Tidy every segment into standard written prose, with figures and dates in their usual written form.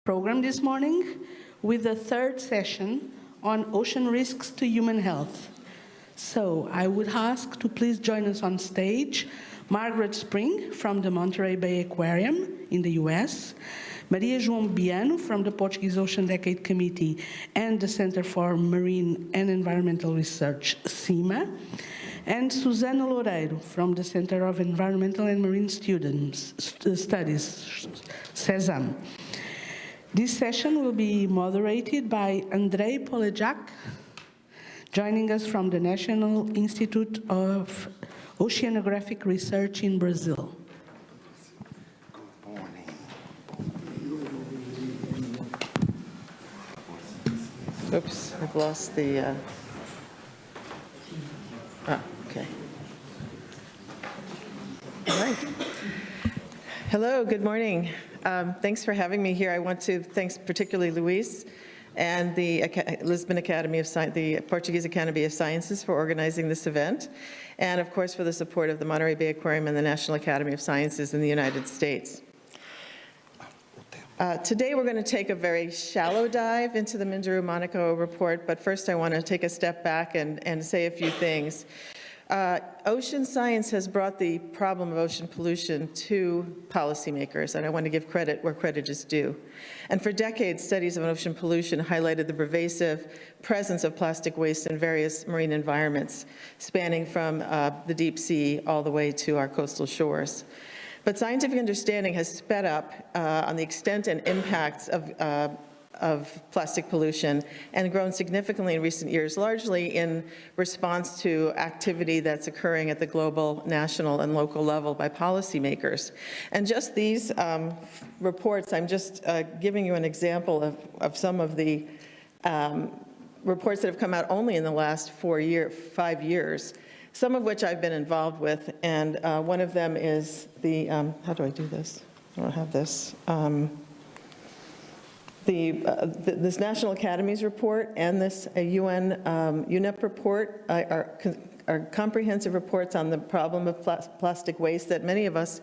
program this morning with the third session on ocean risks to human health. So I would ask to please join us on stage Margaret Spring from the Monterey Bay Aquarium in the US, Maria João Biano from the Portuguese Ocean Decade Committee and the Center for Marine and Environmental Research, CIMA, and Susana Loureiro from the Center of Environmental and Marine Studies, CESAM. This session will be moderated by Andrei Polejak, joining us from the National Institute of Oceanographic Research in Brazil. Good morning. Oops, I've lost the, okay. All right. Hello, good morning. Thanks for having me here. I want to thank particularly Luis and the Lisbon Academy of Science, the Portuguese Academy of Sciences for organizing this event, and of course for the support of the Monterey Bay Aquarium and the National Academy of Sciences in the United States. Today we're going to take a very shallow dive into the Minderoo-Monaco report, but first I want to take a step back and say a few things. Ocean science has brought the problem of ocean pollution to policymakers, and I want to give credit where credit is due. And for decades, studies of ocean pollution highlighted the pervasive presence of plastic waste in various marine environments, spanning from the deep sea all the way to our coastal shores. But scientific understanding has sped up on the extent and impacts of plastic pollution and grown significantly in recent years, largely in response to activity that's occurring at the global, national, and local level by policymakers. And just these reports, I'm just giving you an example of some of the reports that have come out only in the last 5 years, some of which I've been involved with, and one of them is the, how do I do this? I don't have this. This National Academies report and this UN UNEP report are comprehensive reports on the problem of plastic waste that many of us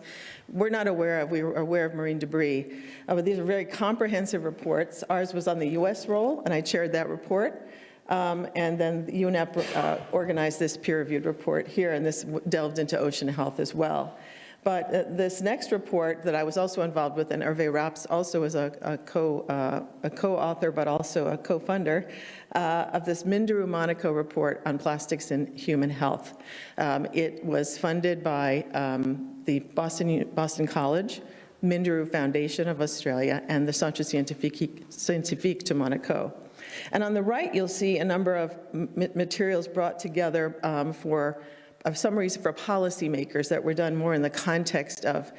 were not aware of. We were aware of marine debris. But these are very comprehensive reports. Ours was on the US role, and I chaired that report. And then UNEP organized this peer-reviewed report here, and this delved into ocean health as well. But this next report that I was also involved with, and Hervé Raps also is a co-author, but also a co-funder of this Minderoo-Monaco report on plastics in human health. It was funded by the Boston College, Minderoo Foundation of Australia, and the Centre Scientifique de Monaco. And on the right, you'll see a number of materials brought together of summaries for policymakers that were done more in the context of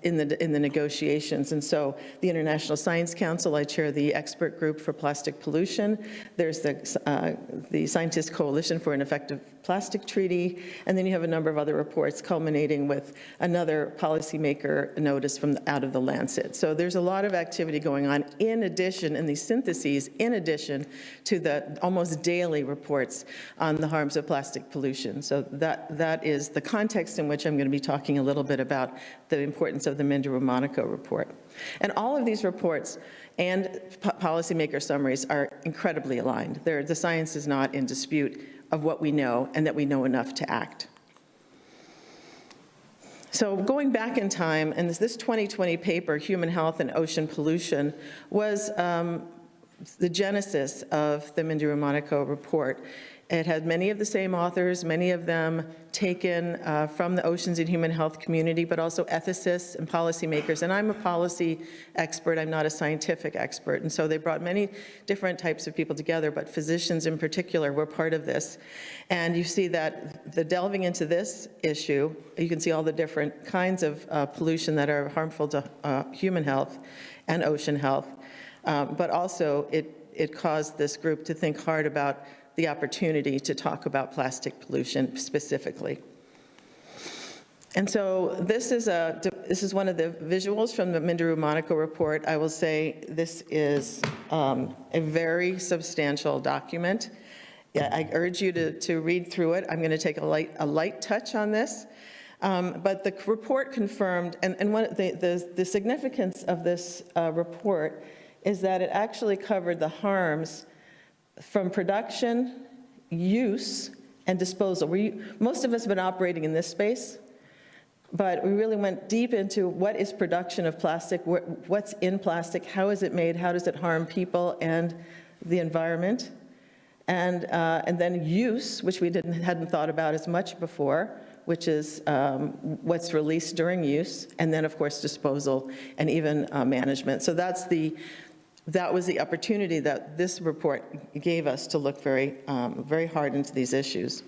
in the negotiations. And so the International Science Council, I chair the expert group for plastic pollution. There's the Scientist Coalition for an Effective Plastic Treaty, and then you have a number of other reports culminating with another policymaker notice from out of the Lancet. So there's a lot of activity going on in addition, in these syntheses, in addition to the almost daily reports on the harms of plastic pollution. So that is the context in which I'm going to be talking a little bit about the importance of the Minderoo-Monaco report. And all of these reports and policymaker summaries are incredibly aligned. The science is not in dispute of what we know and that we know enough to act. So going back in time, and this 2020 paper, Human Health and Ocean Pollution, was the genesis of the Minderoo-Monaco report. It had many of the same authors, many of them taken from the oceans and human health community, but also ethicists and policymakers. And I'm a policy expert, I'm not a scientific expert. And so they brought many different types of people together, but physicians in particular were part of this. And you see that the delving into this issue, you can see all the different kinds of pollution that are harmful to human health and ocean health. But also it caused this group to think hard about the opportunity to talk about plastic pollution specifically. And so this is one of the visuals from the Minderoo-Monaco report. I will say this is a very substantial document. Yeah, I urge you to read through it. I'm going to take a light touch on this. But the report confirmed, and the significance of this report is that it actually covered the harms from production, use, and disposal. Most of us have been operating in this space, but we really went deep into what is production of plastic, what's in plastic, how is it made, how does it harm people and the environment, and then use, which we hadn't thought about as much before, which is what's released during use, and then, of course, disposal and even management. So that was the opportunity that this report gave us to look very, very hard into these issues.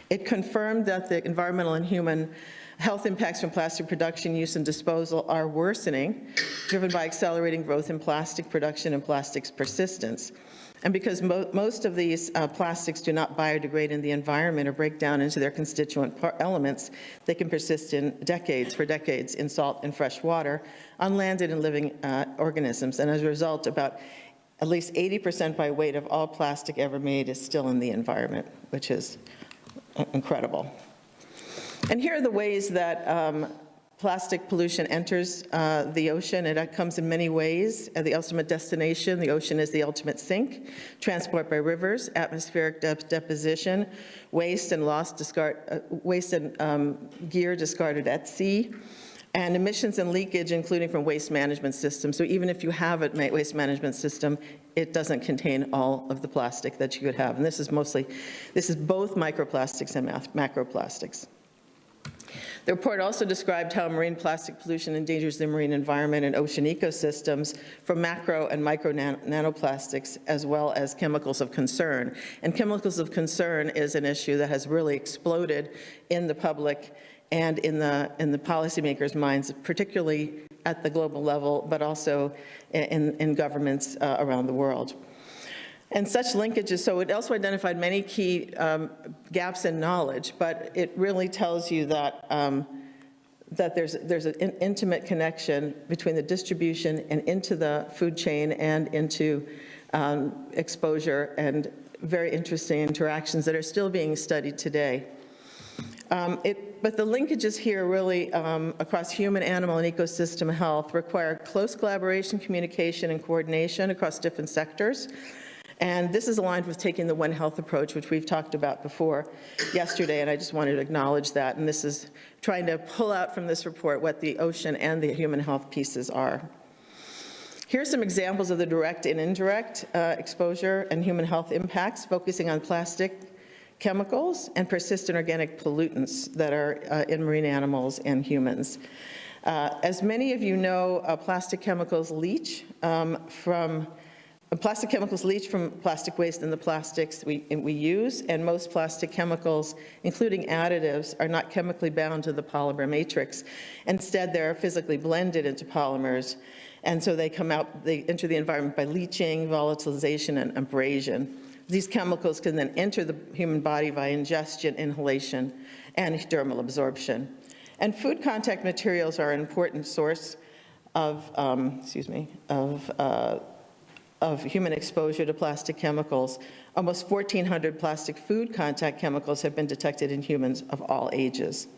It confirmed that the environmental and human health impacts from plastic production, use, and disposal are worsening, driven by accelerating growth in plastic production and plastics persistence. And because most of these plastics do not biodegrade in the environment or break down into their constituent elements, they can persist for decades in salt and fresh water, on land and in living organisms. And as a result, about at least 80% by weight of all plastic ever made is still in the environment, which is incredible. And here are the ways that plastic pollution enters the ocean. It comes in many ways. The ultimate destination, the ocean is the ultimate sink. Transport by rivers, atmospheric deposition, waste and gear discarded at sea, and emissions and leakage, including from waste management systems. So even if you have a waste management system, it doesn't contain all of the plastic that you could have. And this is both microplastics and macroplastics. The report also described how marine plastic pollution endangers the marine environment and ocean ecosystems from macro and micro nanoplastics, as well as chemicals of concern. And chemicals of concern is an issue that has really exploded in the public and in the policymakers' minds, particularly at the global level, but also in governments around the world. And such linkages, so it also identified many key gaps in knowledge, but it really tells you that, that there's an intimate connection between the distribution and into the food chain and into exposure, and very interesting interactions that are still being studied today. But the linkages here really across human, animal, and ecosystem health require close collaboration, communication, and coordination across different sectors. And this is aligned with taking the One Health approach, which we've talked about before yesterday, and I just wanted to acknowledge that. And this is trying to pull out from this report what the ocean and the human health pieces are. Here are some examples of the direct and indirect exposure and human health impacts, focusing on plastic, chemicals, and persistent organic pollutants that are in marine animals and humans. As many of you know, plastic chemicals leach from plastic waste and the plastics we use, and most plastic chemicals, including additives, are not chemically bound to the polymer matrix. Instead, they're physically blended into polymers, and so they enter the environment by leaching, volatilization, and abrasion. These chemicals can then enter the human body via ingestion, inhalation, and dermal absorption. And food contact materials are an important source of human exposure to plastic chemicals. Almost 1,400 plastic food contact chemicals have been detected in humans of all ages.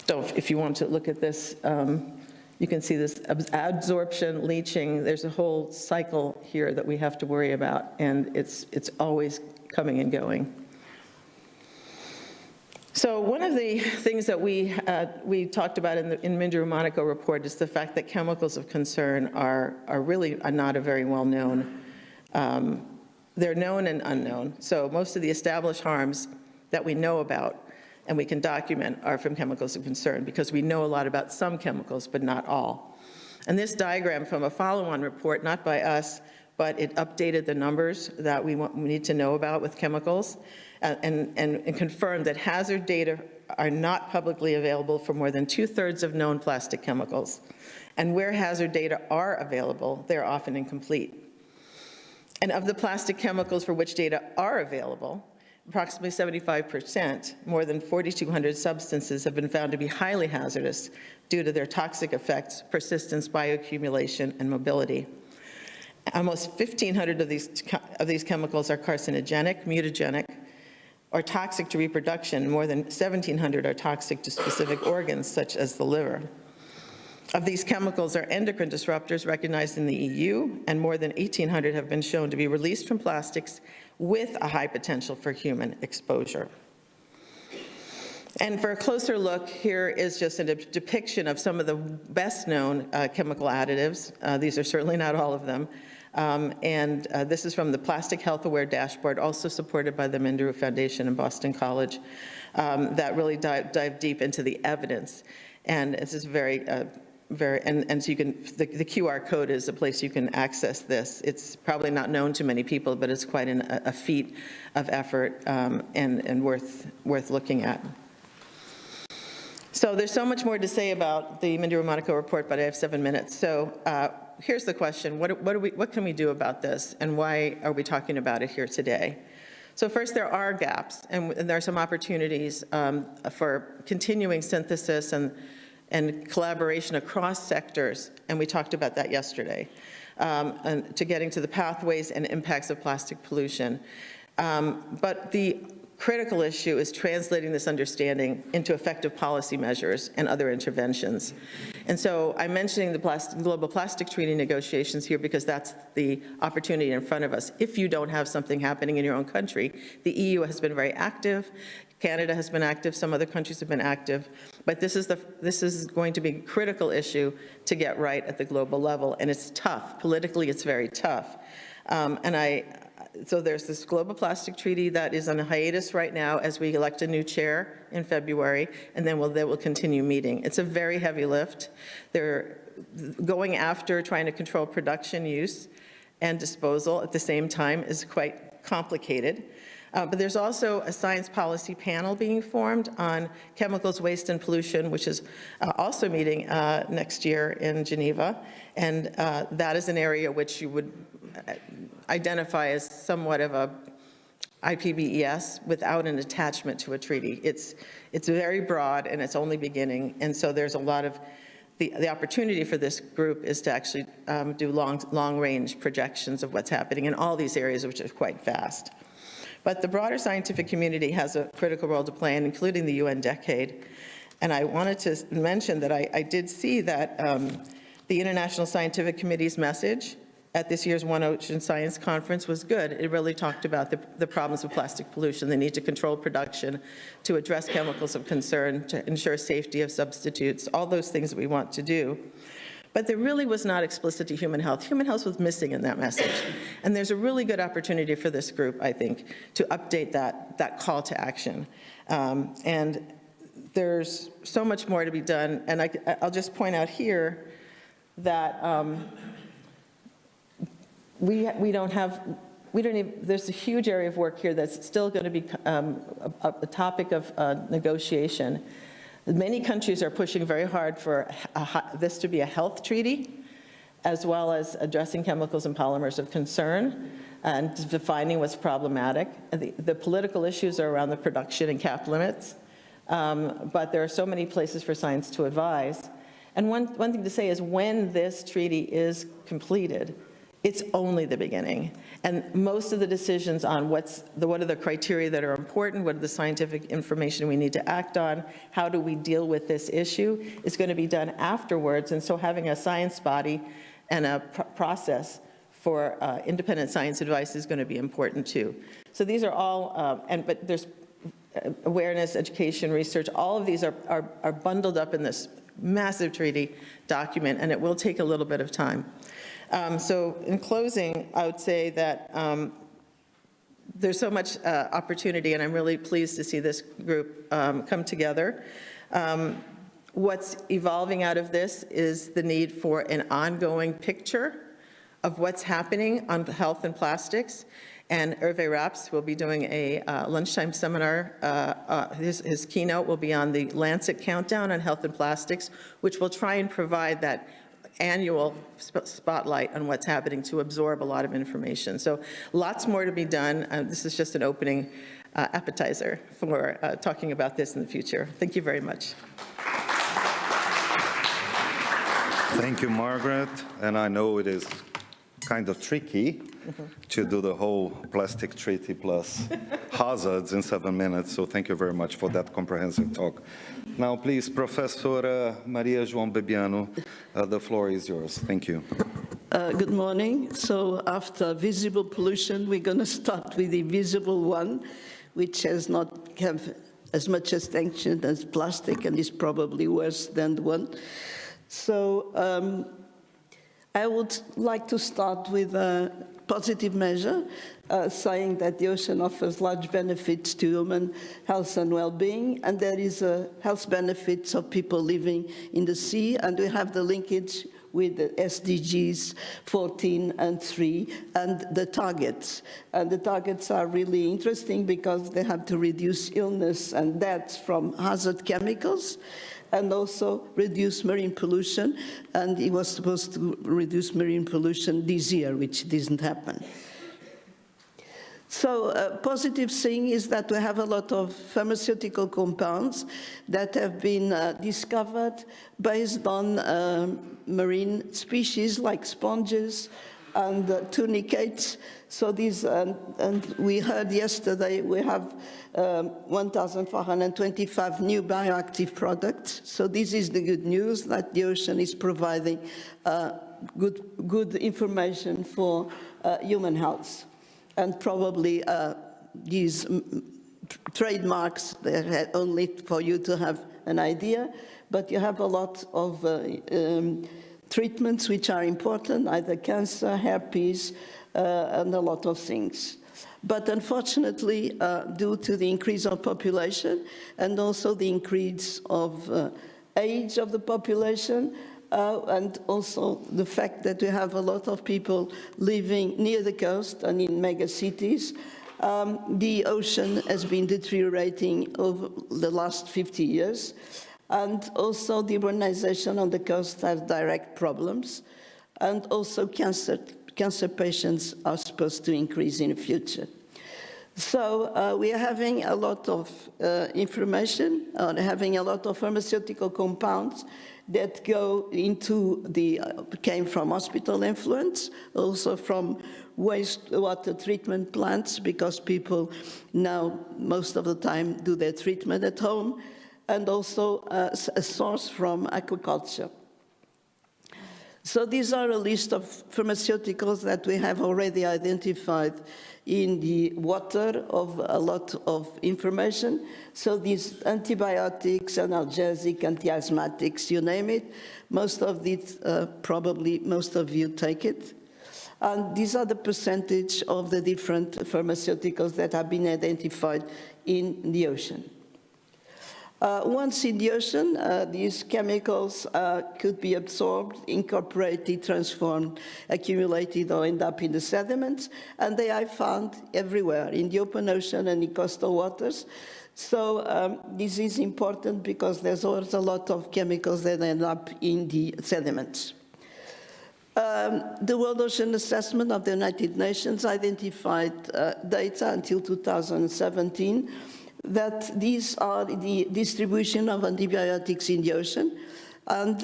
So if you want to look at this, you can see this absorption, leaching. There's a whole cycle here that we have to worry about, and it's always coming and going. So one of the things that we talked about in the Monaco report is the fact that chemicals of concern are really not a very well known. They're known and unknown. So most of the established harms that we know about and we can document are from chemicals of concern, because we know a lot about some chemicals, but not all. And this diagram from a follow-on report, not by us, but it updated the numbers that we need to know about with chemicals, and confirmed that hazard data are not publicly available for more than 2/3 of known plastic chemicals. And where hazard data are available, they're often incomplete. And of the plastic chemicals for which data are available, approximately 75%, more than 4,200 substances, have been found to be highly hazardous due to their toxic effects, persistence, bioaccumulation, and mobility. Almost 1,500 of these chemicals are carcinogenic, mutagenic, are toxic to reproduction. More than 1,700 are toxic to specific organs, such as the liver. Of these chemicals are endocrine disruptors recognized in the EU, and more than 1,800 have been shown to be released from plastics with a high potential for human exposure. And for a closer look, here is just a depiction of some of the best-known chemical additives. These are certainly not all of them. This is from the Plastic Health Aware Dashboard, also supported by the Minderoo Foundation and Boston College, that really dive deep into the evidence. And this is and so you can, the QR code is a place you can access this. It's probably not known to many people, but it's quite a feat of effort and worth looking at. So there's so much more to say about the Minderoo-Monaco report, but I have 7 minutes. So here's the question: what can we do about this, and why are we talking about it here today? So first, there are gaps, and there are some opportunities for continuing synthesis and collaboration across sectors, and we talked about that yesterday, and to getting to the pathways and impacts of plastic pollution. But the critical issue is translating this understanding into effective policy measures and other interventions. And so I'm mentioning the global plastic treaty negotiations here because that's the opportunity in front of us. If you don't have something happening in your own country, the EU has been very active, Canada has been active, some other countries have been active, but this is going to be a critical issue to get right at the global level, and it's tough. Politically, it's very tough. So there's this global plastic treaty that is on a hiatus right now as we elect a new chair in February, and then they will continue meeting. It's a very heavy lift. They're going after trying to control production, use, and disposal at the same time is quite complicated. But there's also a science policy panel being formed on chemicals, waste, and pollution, which is also meeting next year in Geneva. And that is an area which you would identify as somewhat of a IPBES without an attachment to a treaty. It's very broad, and it's only beginning. And so there's a lot of, the opportunity for this group is to actually do long-range projections of what's happening in all these areas, which is quite vast. But the broader scientific community has a critical role to play, including the UN decade. And I wanted to mention that I did see that the International Scientific Committee's message at this year's One Ocean Science Conference was good. It really talked about the problems of plastic pollution, the need to control production, to address chemicals of concern, to ensure safety of substitutes, all those things that we want to do. But there really was not explicit to human health. Human health was missing in that message. And there's a really good opportunity for this group, I think, to update that call to action. And there's so much more to be done. And I'll just point out here that there's a huge area of work here that's still going to be a topic of negotiation. Many countries are pushing very hard for this to be a health treaty, as well as addressing chemicals and polymers of concern and defining what's problematic. The political issues are around the production and cap limits, but there are so many places for science to advise. And one thing to say is when this treaty is completed, it's only the beginning. And most of the decisions on what are the criteria that are important, what are the scientific information we need to act on, how do we deal with this issue, is going to be done afterwards. And so having a science body and a process for independent science advice is going to be important too. So these are all, but there's awareness, education, research, all of these are bundled up in this massive treaty document, and it will take a little bit of time. So in closing, I would say that there's so much opportunity, and I'm really pleased to see this group come together. What's evolving out of this is the need for an ongoing picture of what's happening on health and plastics. And Hervé Raps will be doing a lunchtime seminar. His keynote will be on the Lancet Countdown on Health and Plastics, which will try and provide that annual spotlight on what's happening to absorb a lot of information. So lots more to be done. This is just an opening appetizer for talking about this in the future. Thank you very much. Thank you, Margaret. And I know it is kind of tricky to do the whole plastic treaty plus hazards in 7 minutes. So thank you very much for that comprehensive talk. Now, please, Professor Maria João Bebiano, the floor is yours. Thank you. Good morning. So after visible pollution, we're going to start with the invisible one, which has not have as much attention as plastic and is probably worse than the one. So I would like to start with a positive measure, saying that the ocean offers large benefits to human health and well-being, and there is health benefits of people living in the sea, and we have the linkage with the SDGs 14 and 3 and the targets. And the targets are really interesting because they have to reduce illness and deaths from hazard chemicals and also reduce marine pollution. And it was supposed to reduce marine pollution this year, which didn't happen. So a positive thing is that we have a lot of pharmaceutical compounds that have been discovered based on marine species like sponges and tunicates. So these, and we heard yesterday, we have 1,425 new bioactive products. So this is the good news, that the ocean is providing good information for human health. And probably these trademarks, they're only for you to have an idea, but you have a lot of treatments which are important, either cancer, herpes, and a lot of things. But unfortunately, due to the increase of population and also the increase of age of the population, and also the fact that we have a lot of people living near the coast and in mega cities, the ocean has been deteriorating over the last 50 years. And also the urbanization on the coast has direct problems. And also cancer patients are supposed to increase in the future. So we are having a lot of information, having a lot of pharmaceutical compounds that go into came from hospital effluents, also from wastewater treatment plants, because people now, most of the time, do their treatment at home, and also a source from aquaculture. So these are a list of pharmaceuticals that we have already identified in the water of a lot of information. So these antibiotics, analgesic, anti-asthmatics, you name it, most of it, probably most of you take it. And these are the percentage of the different pharmaceuticals that have been identified in the ocean. Once in the ocean, these chemicals could be absorbed, incorporated, transformed, accumulated, or end up in the sediments, and they are found everywhere, in the open ocean and in coastal waters. So this is important because there's always a lot of chemicals that end up in the sediments. The World Ocean Assessment of the United Nations identified data until 2017 that these are the distribution of antibiotics in the ocean. And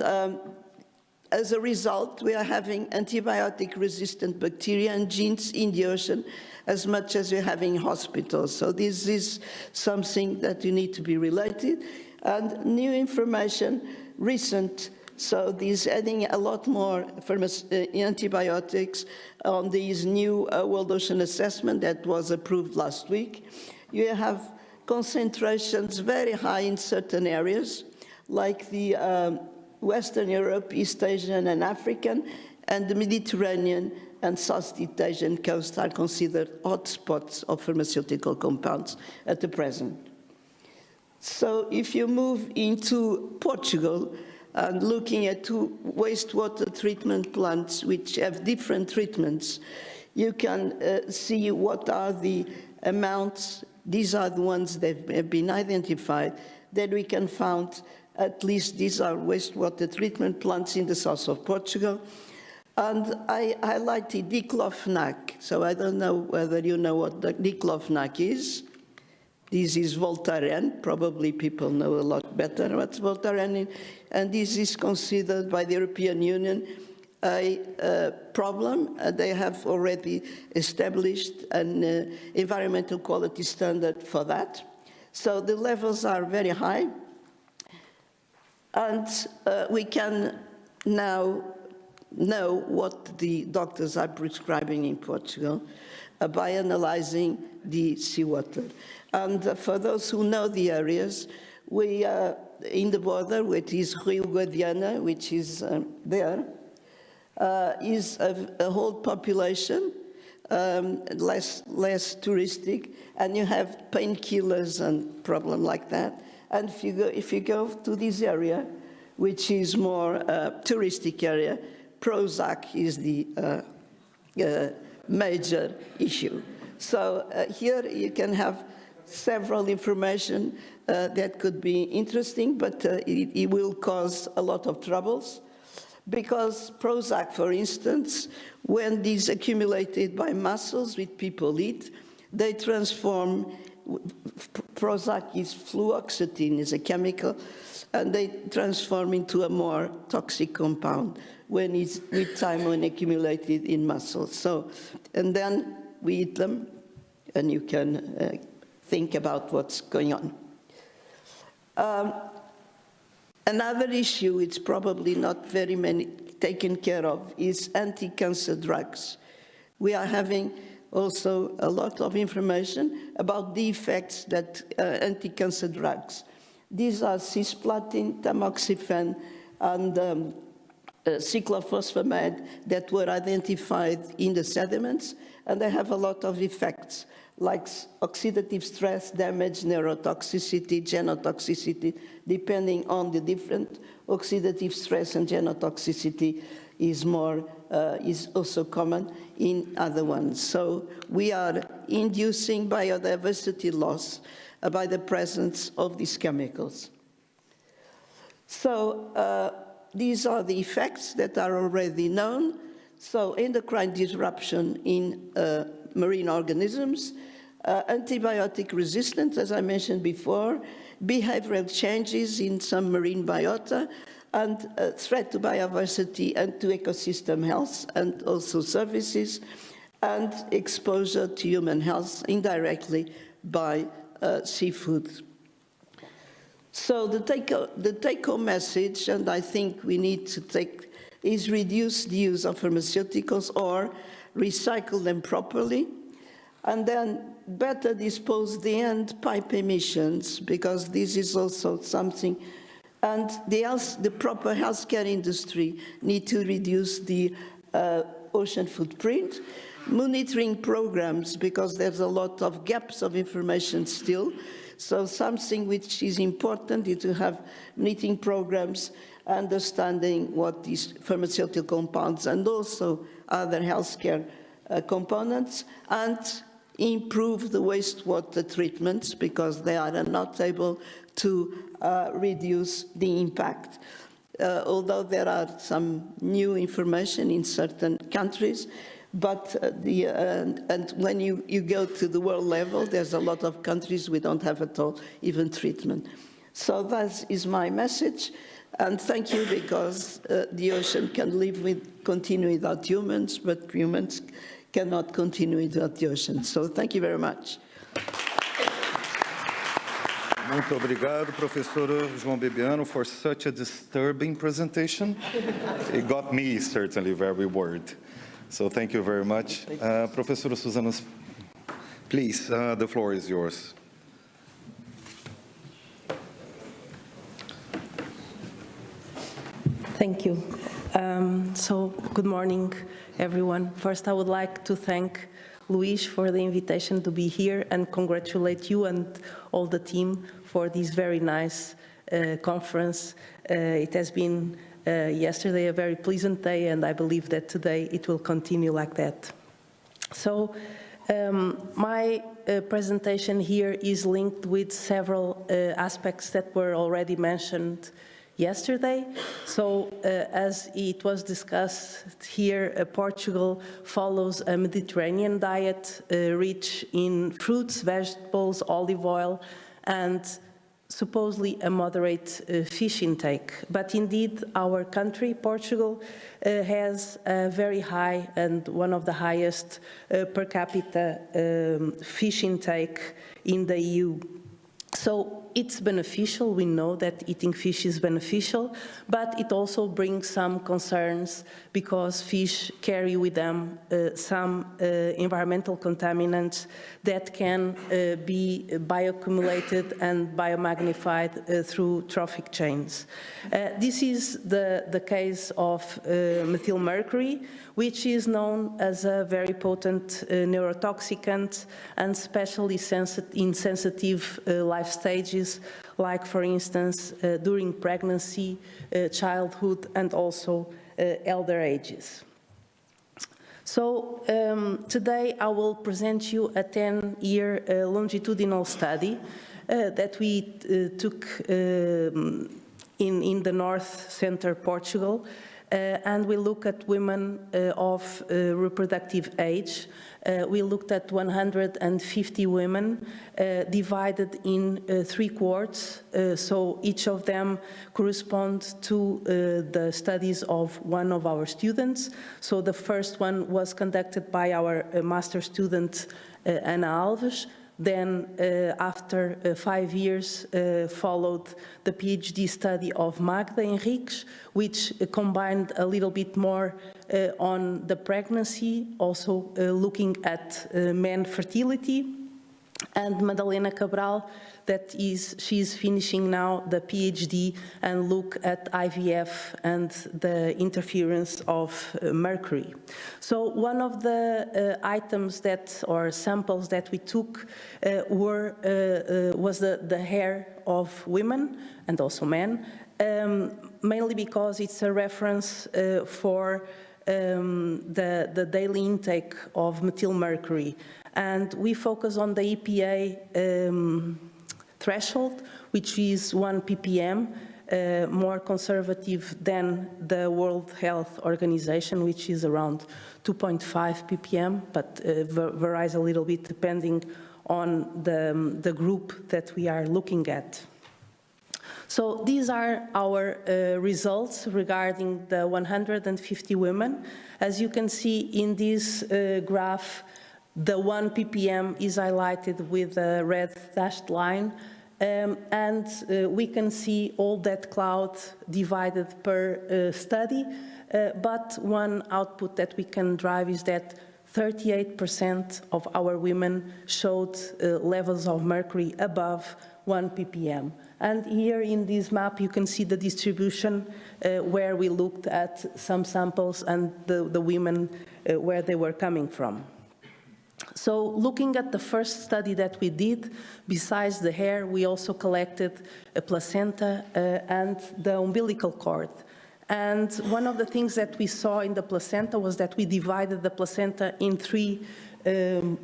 as a result, we are having antibiotic-resistant bacteria and genes in the ocean as much as we're having hospitals. So this is something that you need to be related. And new information, recent, so this adding a lot more antibiotics on this new World Ocean Assessment that was approved last week. You have concentrations very high in certain areas, like the Western Europe, East Asian and African, and the Mediterranean and Southeast Asian coast are considered hotspots of pharmaceutical compounds at the present. So if you move into Portugal and looking at two wastewater treatment plants which have different treatments, you can see what are the amounts. These are the ones that have been identified, that we can find, at least these are wastewater treatment plants in the south of Portugal. And I highlighted diclofenac, so I don't know whether you know what the diclofenac is. This is Voltaren, probably people know a lot better what's Voltaren, and this is considered by the European Union a problem. They have already established an environmental quality standard for that. So the levels are very high. And we can now know what the doctors are prescribing in Portugal by analyzing the seawater. And for those who know the areas, we are in the border, which is Rio Guadiana, which is there, is a whole population, less touristic, and you have painkillers and problem like that. And if you go to this area, which is more touristic area, Prozac is the major issue. So here you can have several information that could be interesting, but it will cause a lot of troubles. Because Prozac, for instance, when these accumulated by muscles which people eat, they transform, Prozac is fluoxetine, is a chemical, and they transform into a more toxic compound when it's with time when accumulated in muscles. So, and then we eat them, and you can think about what's going on. Another issue it's probably not very many taken care of is anti-cancer drugs. We are having also a lot of information about the effects that anti-cancer drugs. These are cisplatin, tamoxifen, and cyclophosphamide that were identified in the sediments, and they have a lot of effects like oxidative stress, damage, neurotoxicity, genotoxicity. Depending on the different, oxidative stress and genotoxicity is also common in other ones. So we are inducing biodiversity loss by the presence of these chemicals. So these are the effects that are already known. So endocrine disruption in marine organisms, antibiotic resistance, as I mentioned before, behavioral changes in some marine biota, and threat to biodiversity and to ecosystem health and also services, and exposure to human health indirectly by seafood. So the take-home message, and I think we need to take, is reduce the use of pharmaceuticals or recycle them properly, and then better dispose the end pipe emissions, because this is also something, and the proper healthcare industry need to reduce the ocean footprint, monitoring programs, because there's a lot of gaps of information still. So something which is important is to have monitoring programs, understanding what these pharmaceutical compounds and also other healthcare components, and improve the wastewater treatments, because they are not able to reduce the impact. Although there are some new information in certain countries, but and when you go to the world level, there's a lot of countries we don't have at all even treatment. So that is my message, and thank you, because the ocean can continue without humans, but humans cannot continue without the ocean. So thank you very much. Muito obrigado, Professor João Bebiano, for such a disturbing presentation. It got me certainly very worried. So thank you very much. Professor Susana, please, the floor is yours. Thank you. So good morning, everyone. First, I would like to thank Luís for the invitation to be here and congratulate you and all the team for this very nice conference. It has been yesterday a very pleasant day, and I believe that today it will continue like that. So my presentation here is linked with several aspects that were already mentioned yesterday. So as it was discussed here, Portugal follows a Mediterranean diet rich in fruits, vegetables, olive oil, and supposedly a moderate fish intake. But indeed, our country, Portugal, has a very high and one of the highest per capita fish intake in the EU. So it's beneficial, we know that eating fish is beneficial, but it also brings some concerns because fish carry with them some environmental contaminants that can be bioaccumulated and biomagnified through trophic chains. This is the case of methylmercury, which is known as a very potent neurotoxicant and especially in sensitive life stages, like, for instance, during pregnancy, childhood, and also elder ages. So today I will present you a 10-year longitudinal study that we took in the north center Portugal, and we look at women of reproductive age. We looked at 150 women divided in 3 cohorts, so each of them corresponds to the studies of one of our students. So the first one was conducted by our master student, Ana Alves. Then, after 5 years, followed the PhD study of Magda Henriques, which combined a little bit more on the pregnancy, also looking at men fertility, and Madalena Cabral, she's finishing now the PhD and look at IVF and the interference of mercury. So one of the items or samples that we took was the hair of women and also men, mainly because it's a reference for the daily intake of methylmercury. And we focus on the EPA threshold, which is 1 ppm, more conservative than the World Health Organization, which is around 2.5 ppm, but varies a little bit depending on the group that we are looking at. So these are our results regarding the 150 women. As you can see in this graph, the 1 ppm is highlighted with a red dashed line, and we can see all that cloud divided per study, but one output that we can drive is that 38% of our women showed levels of mercury above 1 ppm. And here in this map you can see the distribution where we looked at some samples and the women where they were coming from. So looking at the first study that we did, besides the hair, we also collected a placenta and the umbilical cord. And one of the things that we saw in the placenta was that we divided the placenta in 3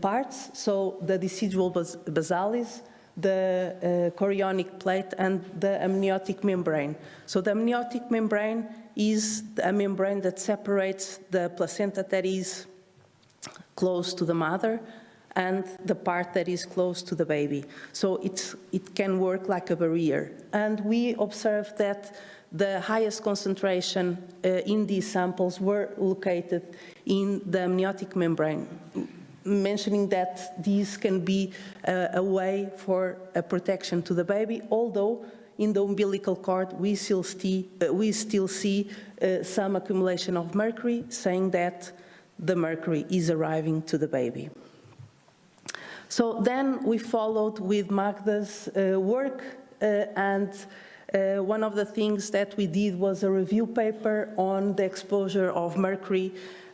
parts. So the decidual basalis, the chorionic plate, and the amniotic membrane. So the amniotic membrane is a membrane that separates the placenta that is close to the mother and the part that is close to the baby. So it can work like a barrier. And we observed that the highest concentration in these samples were located in the amniotic membrane, mentioning that these can be a way for a protection to the baby, although in the umbilical cord we still see some accumulation of mercury, saying that the mercury is arriving to the baby. So then we followed with Magda's work, and one of the things that we did was a review paper on the exposure of mercury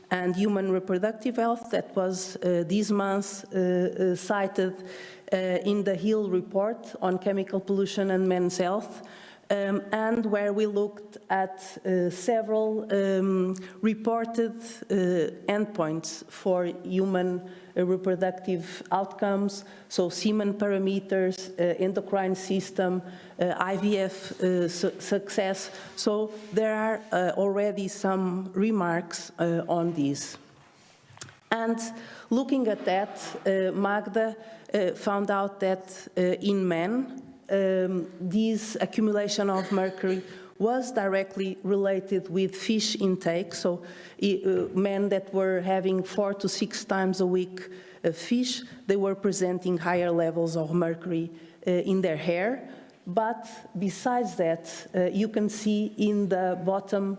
and human reproductive health that was this month cited in the Hill report on chemical pollution and men's health, and where we looked at several reported endpoints for human reproductive outcomes, so semen parameters, endocrine system, IVF success. So there are already some remarks on this. And looking at that, Magda found out that in men, this accumulation of mercury was directly related with fish intake. So men that were having 4 to 6 times a week fish, they were presenting higher levels of mercury in their hair. But besides that, you can see in the bottom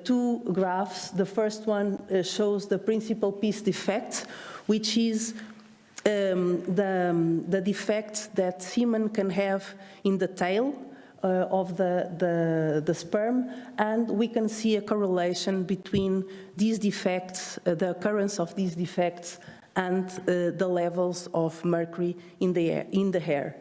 2 graphs. The first one shows the principal piece defect, which is the defect that semen can have in the tail of the sperm, and we can see a correlation between these defects, the occurrence of these defects, and the levels of mercury in the hair.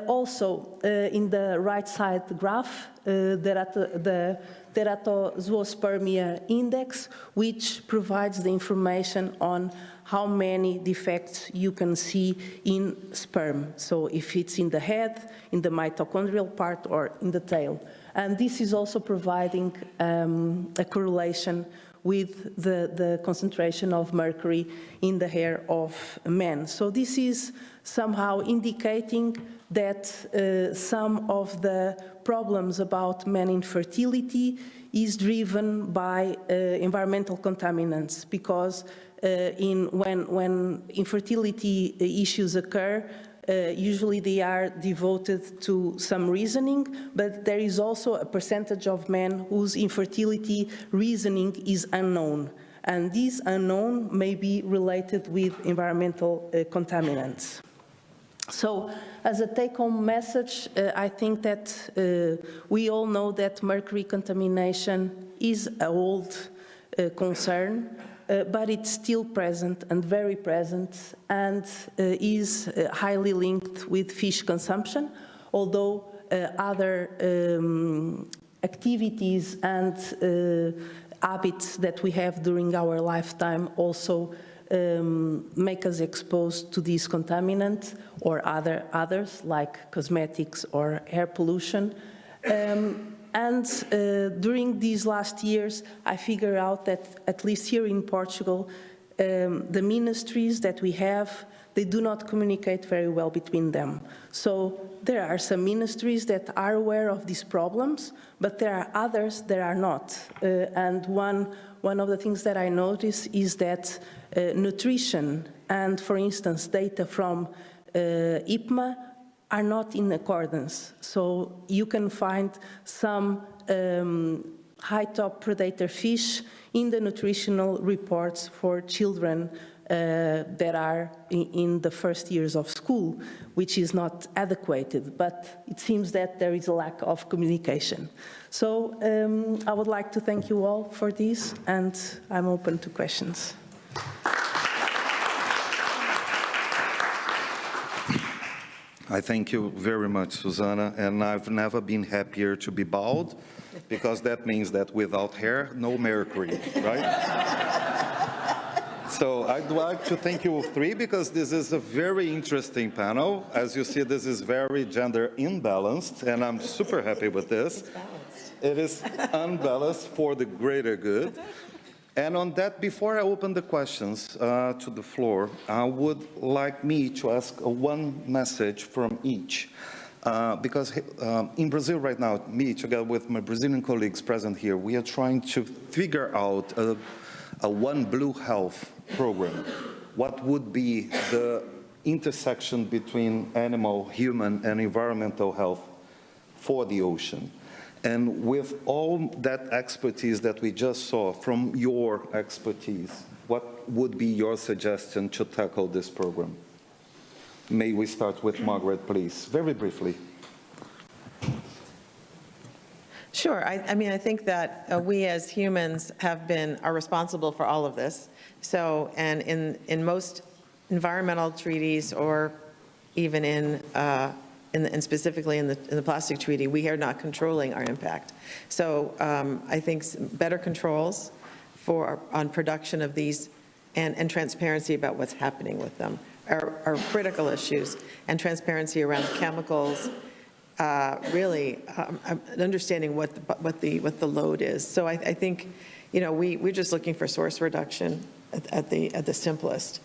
Also, in the right side graph, the teratozoospermia index, which provides the information on how many defects you can see in sperm. So if it's in the head, in the mitochondrial part, or in the tail. And this is also providing a correlation with the concentration of mercury in the hair of men. So this is somehow indicating that some of the problems about men infertility is driven by environmental contaminants, because when infertility issues occur, usually they are devoted to some reasoning, but there is also a percentage of men whose infertility reasoning is unknown. And this unknown may be related with environmental contaminants. So, as a take-home message, I think that we all know that mercury contamination is an old concern, but it's still present and very present, and is highly linked with fish consumption, although other activities and habits that we have during our lifetime also make us exposed to these contaminants or others like cosmetics or air pollution. During these last years, I figured out that, at least here in Portugal, the ministries that we have, they do not communicate very well between them. So there are some ministries that are aware of these problems, but there are others that are not. And one of the things that I notice is that nutrition and, for instance, data from IPMA are not in accordance. So you can find some high-top predator fish in the nutritional reports for children that are in the first years of school, which is not adequate, but it seems that there is a lack of communication. So I would like to thank you all for this, and I'm open to questions. I thank you very much, Susanna, and I've never been happier to be bald, because that means that without hair, no mercury, right? So I'd like to thank you all three, because this is a very interesting panel. As you see, this is very gender imbalanced, and I'm super happy with this. It's balanced. It is unbalanced for the greater good. And on that, before I open the questions to the floor, I would like me to ask one message from each. Because in Brazil right now, me together with my Brazilian colleagues present here, we are trying to figure out a One Blue Health program. What would be the intersection between animal, human, and environmental health for the ocean? And with all that expertise that we just saw from your expertise, what would be your suggestion to tackle this program? May we start with Margaret, please, very briefly. Sure. I mean, I think that we as humans are responsible for all of this. So, and in most environmental treaties, or even and specifically in the plastic treaty, we are not controlling our impact. So I think better controls on production of these and transparency about what's happening with them are critical issues, and transparency around chemicals, really understanding what the load is. So I think, we're just looking for source reduction at the simplest,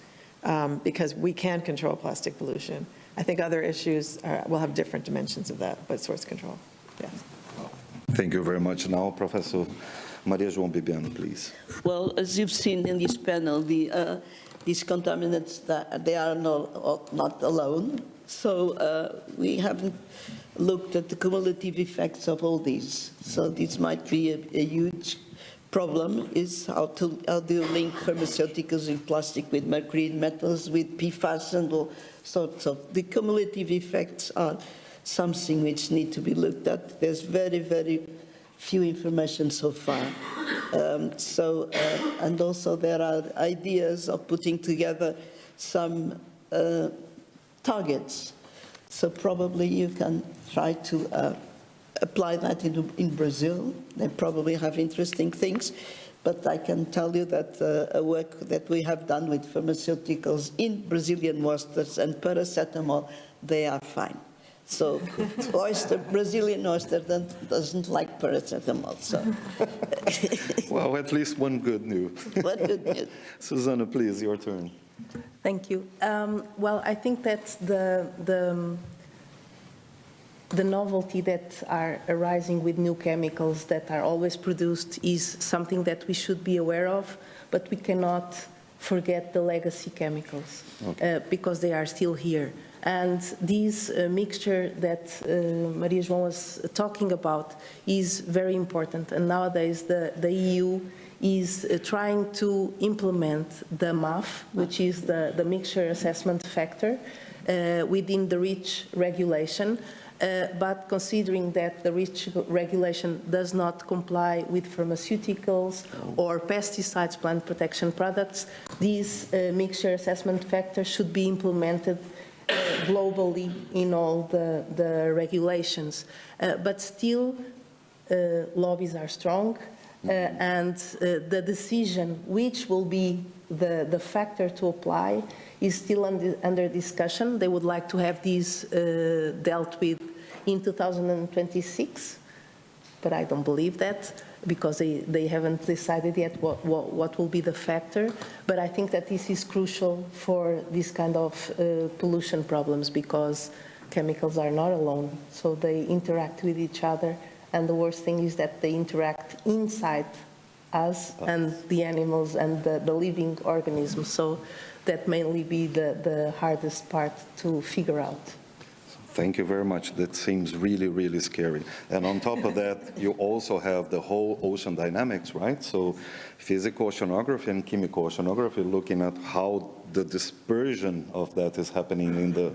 because we can control plastic pollution. I think other issues will have different dimensions of that, but source control, yes. Thank you very much. Now, Professor Maria João Bibiano, please. Well, as you've seen in this panel, these contaminants, they are not alone. So we haven't looked at the cumulative effects of all these. So this might be a huge problem, is how do you link pharmaceuticals in plastic with mercury in metals, with PFAS and all sorts of. The cumulative effects are something which need to be looked at. There's very, very few information so far. And also there are ideas of putting together some targets. So probably you can try to apply that in Brazil. They probably have interesting things. But I can tell you that a work that we have done with pharmaceuticals in Brazilian oysters and paracetamol, they are fine. So Brazilian oyster doesn't like paracetamol, so. Well, at least one good news. One good news. Susanna, please, your turn. Thank you. Well, I think that the novelty that are arising with new chemicals that are always produced is something that we should be aware of, but we cannot forget the legacy chemicals, because they are still here. And this mixture that Maria João was talking about is very important. And nowadays the EU is trying to implement the MAF, which is the mixture assessment factor, within the REACH regulation. But considering that the REACH regulation does not comply with pharmaceuticals or pesticides, plant protection products, this mixture assessment factor should be implemented globally in all the regulations. But still, lobbies are strong, and the decision which will be the factor to apply is still under discussion. They would like to have these dealt with in 2026, but I don't believe that, because they haven't decided yet what will be the factor. But I think that this is crucial for this kind of pollution problems, because chemicals are not alone, so they interact with each other, and the worst thing is that they interact inside us and the animals and the living organisms, so that may be the hardest part to figure out. Thank you very much. That seems really, really scary. And on top of that, you also have the whole ocean dynamics, right? So physical oceanography and chemical oceanography, looking at how the dispersion of that is happening in the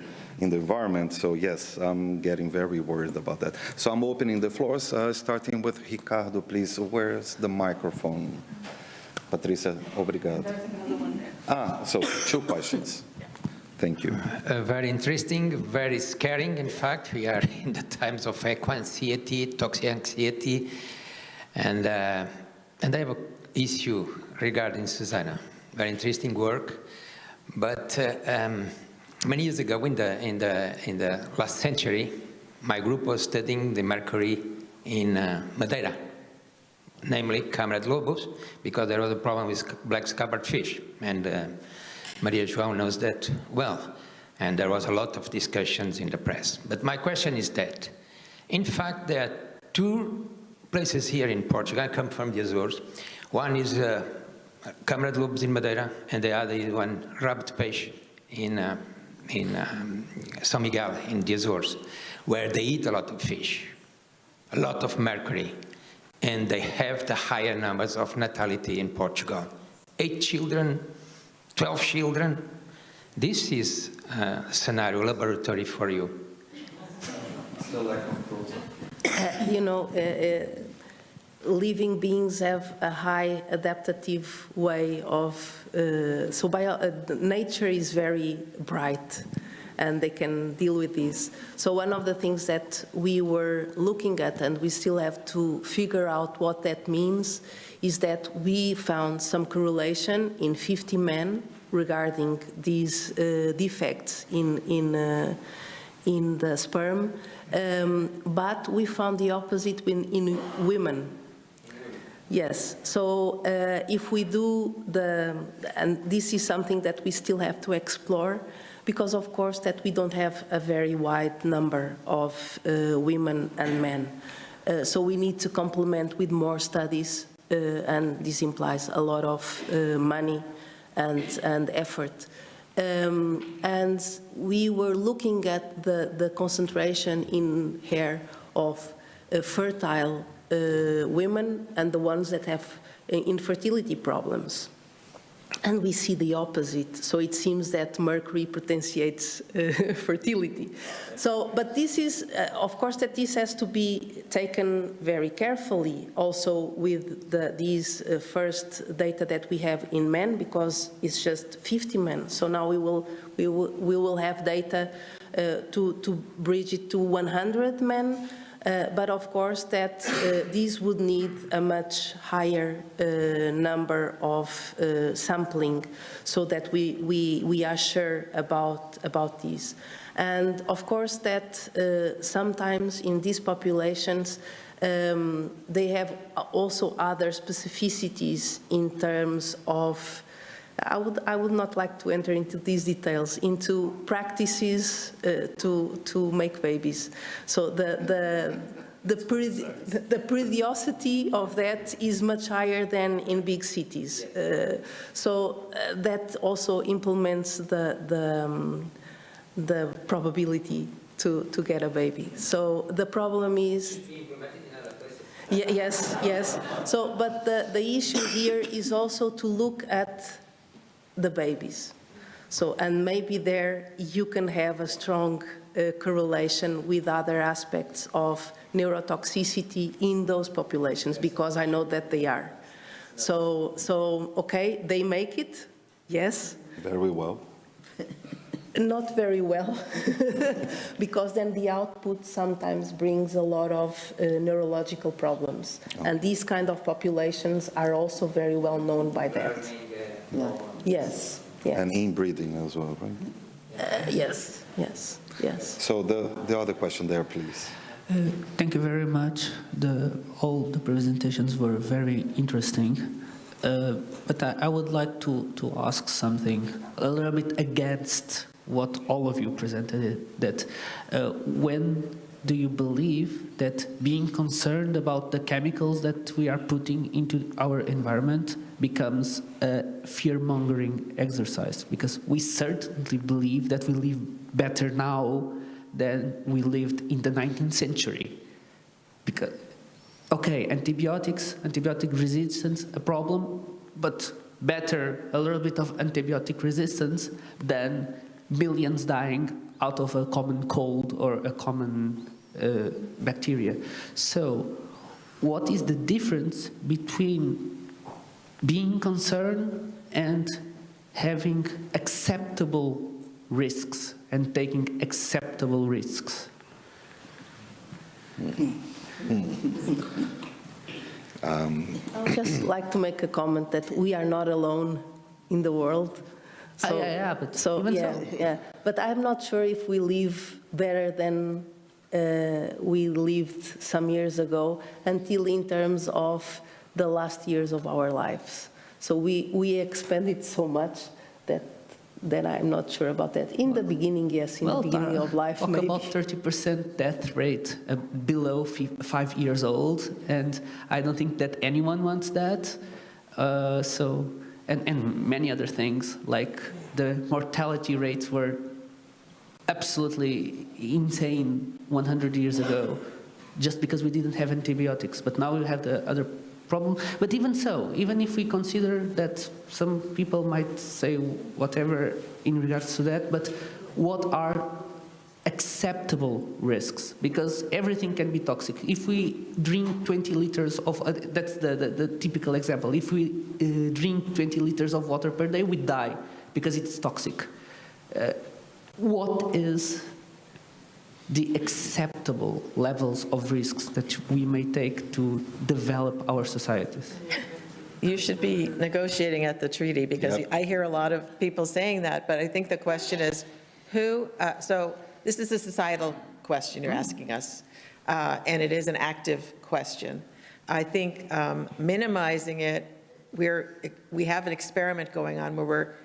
environment. So yes, I'm getting very worried about that. So I'm opening the floors, starting with Ricardo, please. Where's the microphone? Patrícia, obrigado. So 2 questions. Thank you. Very interesting, very scary. In fact, we are in the times of eco-anxiety, toxic anxiety, and I have an issue regarding Susanna. Very interesting work, but many years ago, in the last century, my group was studying the mercury in Madeira, namely Camarade lobos, because there was a problem with black scabard fish, and Maria João knows that well, and there was a lot of discussions in the press. But my question is that, in fact, there are 2 places here in Portugal. I come from the Azores. One is Camarade lobos in Madeira, and the other is one rabbit peixe in São Miguel in the Azores, where they eat a lot of fish, a lot of mercury, and they have the higher numbers of natality in Portugal. 8 children, 12 children. This is a scenario laboratory for you. You know, living beings have a high adaptive way of, nature is very bright, and they can deal with this. So one of the things that we were looking at, and we still have to figure out what that means, is that we found some correlation in 50 men regarding these defects in the sperm, but we found the opposite in women. Yes, so if we do and this is something that we still have to explore, because of course that we don't have a very wide number of women and men. So we need to complement with more studies, and this implies a lot of money and effort. And we were looking at the concentration in hair of fertile women and the ones that have infertility problems. And we see the opposite. So it seems that mercury potentiates fertility. So, but this is, of course, that this has to be taken very carefully also with these first data that we have in men, because it's just 50 men. So now we will have data to bridge it to 100 men. But of course that these would need a much higher number of sampling so that we are sure about these. And of course that sometimes in these populations they have also other specificities in terms of, I would not like to enter into these details, into practices to make babies. So the periodicity of that is much higher than in big cities. So that also implements the probability to get a baby. So the problem is. Yes, yes. So, but the issue here is also to look at the babies. So, and maybe there you can have a strong correlation with other aspects of neurotoxicity in those populations, because I know that they are. So okay, they make it, yes. Very well. Not very well, because then the output sometimes brings a lot of neurological problems. Oh. And these kind of populations are also very well known by that. Yeah. Yes, yes. And inbreeding as well, right? Yes, yes, yes. So the other question there, please. Thank you very much. All the presentations were very interesting. But I would like to ask something a little bit against what all of you presented, that when do you believe that being concerned about the chemicals that we are putting into our environment becomes a fear-mongering exercise? Because we certainly believe that we live better now than we lived in the 19th century. Because, okay, antibiotic resistance, a problem, but better a little bit of antibiotic resistance than millions dying out of a common cold or a common bacteria. So what is the difference between being concerned and having acceptable risks and taking acceptable risks? I would just like to make a comment that we are not alone in the world. So, but I'm not sure if we live better than we lived some years ago, until in terms of the last years of our lives. So we expanded so much that I'm not sure about that. In the beginning, yes, in the beginning of life, talk maybe. About 30% death rate below 5 years old, and I don't think that anyone wants that. And many other things, like the mortality rates were absolutely insane 100 years ago, just because we didn't have antibiotics. But now we have the other problem. But even so, even if we consider that some people might say whatever in regards to that, but what are acceptable risks? Because everything can be toxic. If we drink 20 liters of, that's the typical example, if we drink 20 liters of water per day, we die because it's toxic. What is the acceptable levels of risks that we may take to develop our societies? You should be negotiating at the treaty, because I hear a lot of people saying that, but I think the question is who, so this is a societal question you're asking us, and it is an active question. I think minimizing it, we have an experiment going on where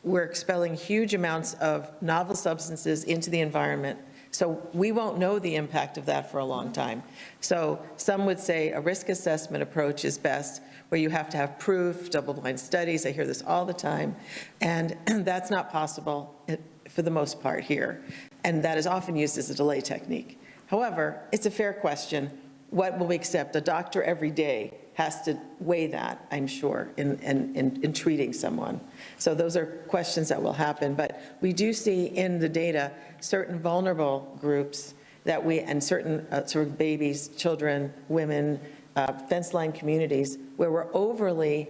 we're expelling huge amounts of novel substances into the environment. So we won't know the impact of that for a long time. So some would say a risk assessment approach is best, where you have to have proof, double-blind studies. I hear this all the time. And that's not possible for the most part here. And that is often used as a delay technique. However, it's a fair question. What will we accept? A doctor every day has to weigh that, I'm sure, in treating someone. So those are questions that will happen. But we do see in the data certain vulnerable groups that and certain sort of babies, children, women, fence-line communities, where we're overly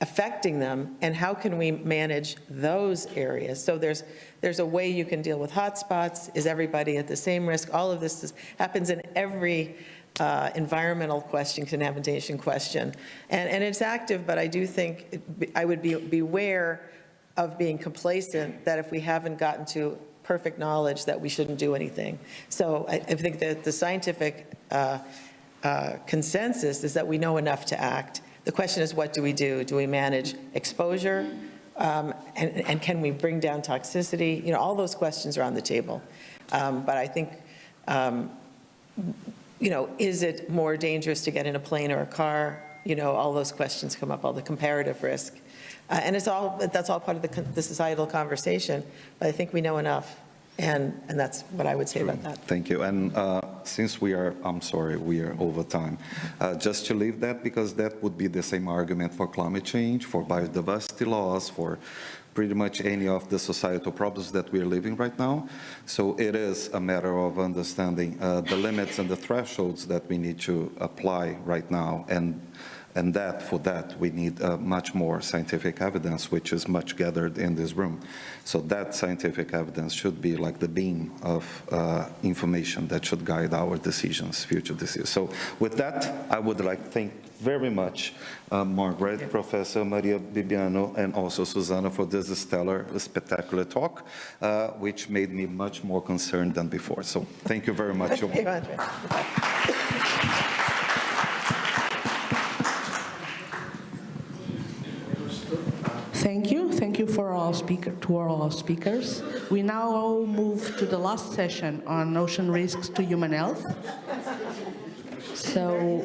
affecting them, and how can we manage those areas? So there's a way you can deal with hotspots. Is everybody at the same risk? All of this happens in every environmental question, contamination question. And it's active, but I do think I would beware of being complacent that if we haven't gotten to perfect knowledge that we shouldn't do anything. So I think that the scientific consensus is that we know enough to act. The question is, what do we do? Do we manage exposure? And can we bring down toxicity? You know, all those questions are on the table. But I think, you know, is it more dangerous to get in a plane or a car? You know, all those questions come up, all the comparative risk. And that's all part of the societal conversation. But I think we know enough. And that's what I would say about that. Thank you. And since we are over time, just to leave that, because that would be the same argument for climate change, for biodiversity loss, for pretty much any of the societal problems that we are living right now. So it is a matter of understanding the limits and the thresholds that we need to apply right now. And for that, we need much more scientific evidence, which is much gathered in this room. So that scientific evidence should be like the beam of information that should guide our decisions, future decisions. So with that, I would like to thank very much Margaret, Professor Maria Bibiano, and also Susanna for this spectacular talk, which made me much more concerned than before. So thank you very much. Thank you for all speakers. We now move to the last session on ocean risks to human health. So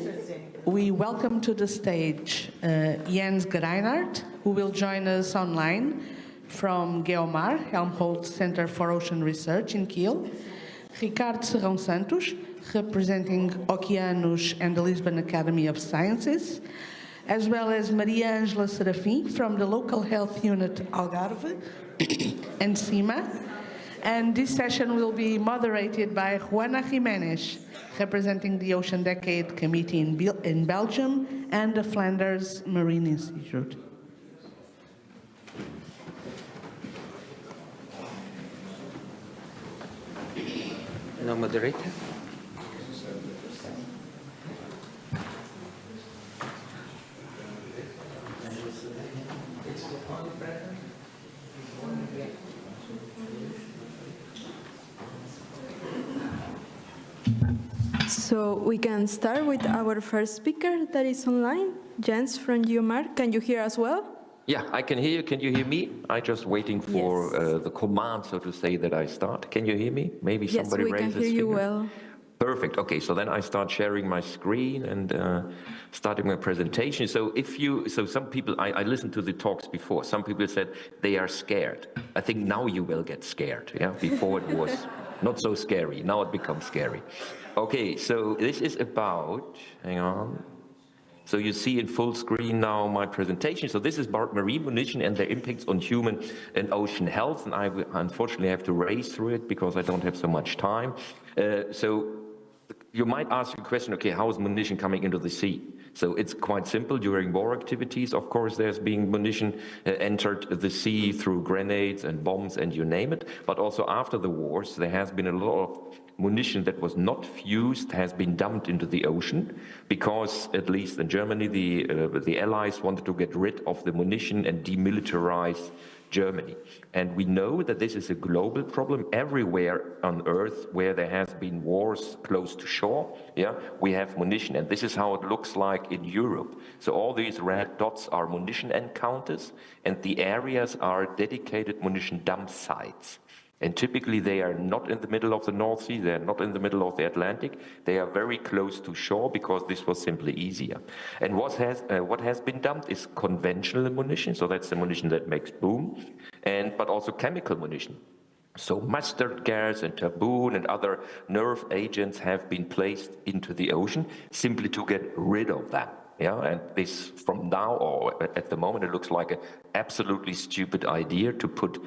we welcome to the stage Jens Gereinhardt, who will join us online from Geomar, Helmholtz Center for Ocean Research in Kiel, Ricardo Serrão Santos, representing Oceanos and the Lisbon Academy of Sciences, as well as Maria Angela Serafim from the local health unit Algarve and CIMA. And this session will be moderated by Juana Jimenez, representing the Ocean Decade Committee in Belgium and the Flanders Marine Institute. No moderator? So we can start with our first speaker that is online, Jens from Geomar. Can you hear us well? Yeah, I can hear you. Can you hear me? I'm just waiting for the command, so to say, that I start. Can you hear me? Maybe somebody raises his finger. Yes, we can hear you well. Perfect. Okay, so then I start sharing my screen and starting my presentation. So some people, I listened to the talks before. Some people said they are scared. I think now you will get scared. Yeah, before it was not so scary. Now it becomes scary. Okay, so this is about, hang on. So you see in full screen now my presentation. So this is about marine munition and their impacts on human and ocean health. And I unfortunately have to race through it because I don't have so much time. So you might ask your question, okay, how is munition coming into the sea? So it's quite simple. During war activities, of course, there's been munition entered the sea through grenades and bombs and you name it. But also after the wars, there has been a lot of munition that was not fused has been dumped into the ocean because, at least in Germany, the Allies wanted to get rid of the munition and demilitarize Germany. And we know that this is a global problem everywhere on Earth where there has been wars close to shore. Yeah, we have munition, and this is how it looks like in Europe. So all these red dots are munition encounters, and the areas are dedicated munition dump sites. And typically they are not in the middle of the North Sea, they are not in the middle of the Atlantic, they are very close to shore because this was simply easier. And what has been dumped is conventional munition, so that's the munition that makes boom, but also chemical munition. So mustard gas and taboon and other nerve agents have been placed into the ocean simply to get rid of them. Yeah, and this from now, or at the moment, it looks like an absolutely stupid idea to put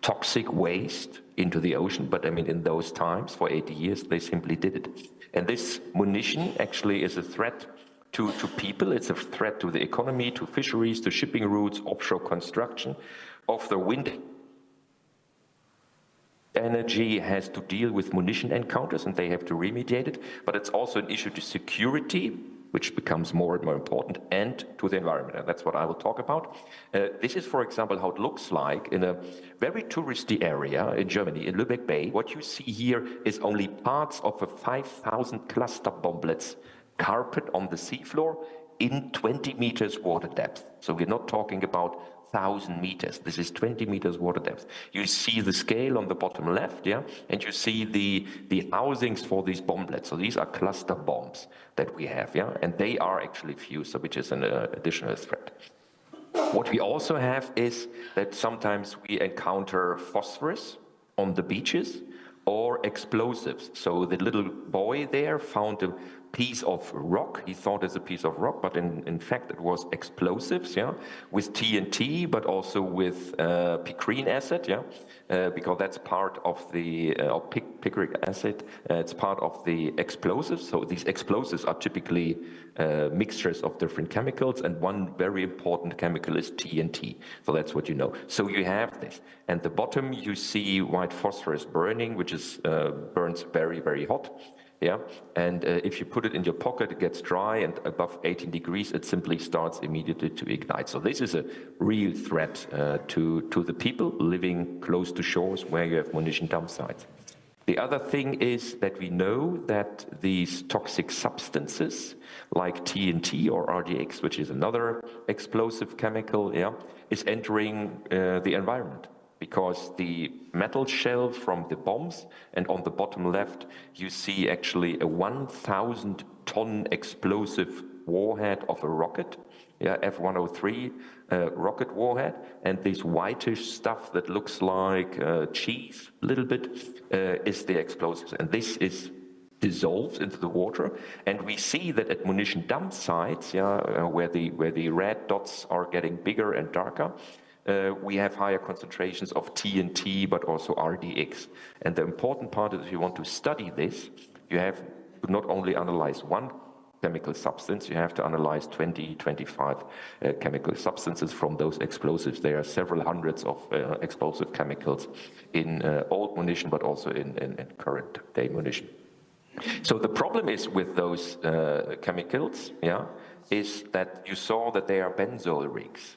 toxic waste into the ocean, but I mean, in those times, for 80 years, they simply did it. And this munition actually is a threat to people, it's a threat to the economy, to fisheries, to shipping routes, offshore construction. Offshore wind energy has to deal with munition encounters, and they have to remediate it, but it's also an issue to security, which becomes more and more important, and to the environment. And that's what I will talk about. This is, for example, how it looks like in a very touristy area in Germany, in Lübeck Bay. What you see here is only parts of a 5,000 cluster bomblets carpet on the seafloor in 20 meters water depth. So we're not talking about 1,000 meters. This is 20 meters water depth. You see the scale on the bottom left, yeah, and you see the housings for these bomblets. So these are cluster bombs that we have, yeah, and they are actually fused, so which is an additional threat. What we also have is that sometimes we encounter phosphorus on the beaches or explosives. So the little boy there found a piece of rock. He thought it's a piece of rock, but in fact it was explosives, yeah, with TNT, but also with picric acid, yeah, because that's part of the picric acid. It's part of the explosives. So these explosives are typically mixtures of different chemicals, and one very important chemical is TNT. So that's what you know. So you have this, and the bottom you see white phosphorus burning, which is burns very, very hot. Yeah, and if you put it in your pocket, it gets dry, and above 18 degrees, it simply starts immediately to ignite. So this is a real threat to the people living close to shores where you have munition dump sites. The other thing is that we know that these toxic substances like TNT or RDX, which is another explosive chemical, yeah, is entering the environment. Because the metal shell from the bombs, and on the bottom left, you see actually a 1,000-ton explosive warhead of a rocket, yeah, F-103 rocket warhead, and this whitish stuff that looks like cheese a little bit is the explosives, and this is dissolves into the water, and we see that at munition dump sites, yeah, where the red dots are getting bigger and darker. We have higher concentrations of TNT, but also RDX. And the important part is if you want to study this, you have to not only analyze one chemical substance, you have to analyze 20, 25 chemical substances from those explosives. There are several hundreds of explosive chemicals in old munition, but also in current day munition. So the problem is with those chemicals, yeah, is that you saw that they are benzoyl rings.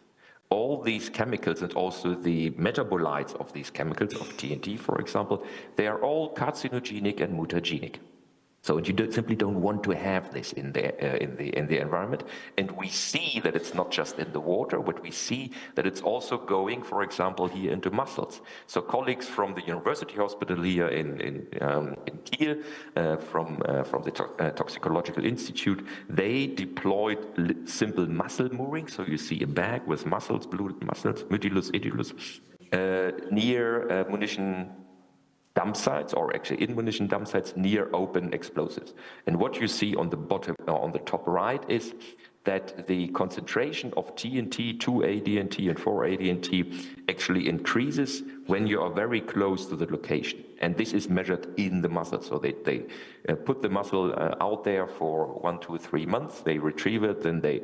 All these chemicals and also the metabolites of these chemicals, of TNT, for example, they are all carcinogenic and mutagenic. So you simply don't want to have this in the environment. And we see that it's not just in the water, but we see that it's also going, for example, here into mussels. So colleagues from the University Hospital here in Kiel, from the Toxicological Institute, they deployed simple mussel moorings. So you see a bag with mussels, blue mussels, Mutulus, Idylus, near munition dump sites, or actually in munition dump sites near open explosives. And what you see on the bottom, on the top right, is that the concentration of TNT, 2-ADNT and 4-ADNT actually increases when you are very close to the location. And this is measured in the mussel. So they put the mussel out there for 1, 2, 3 months, they retrieve it, then they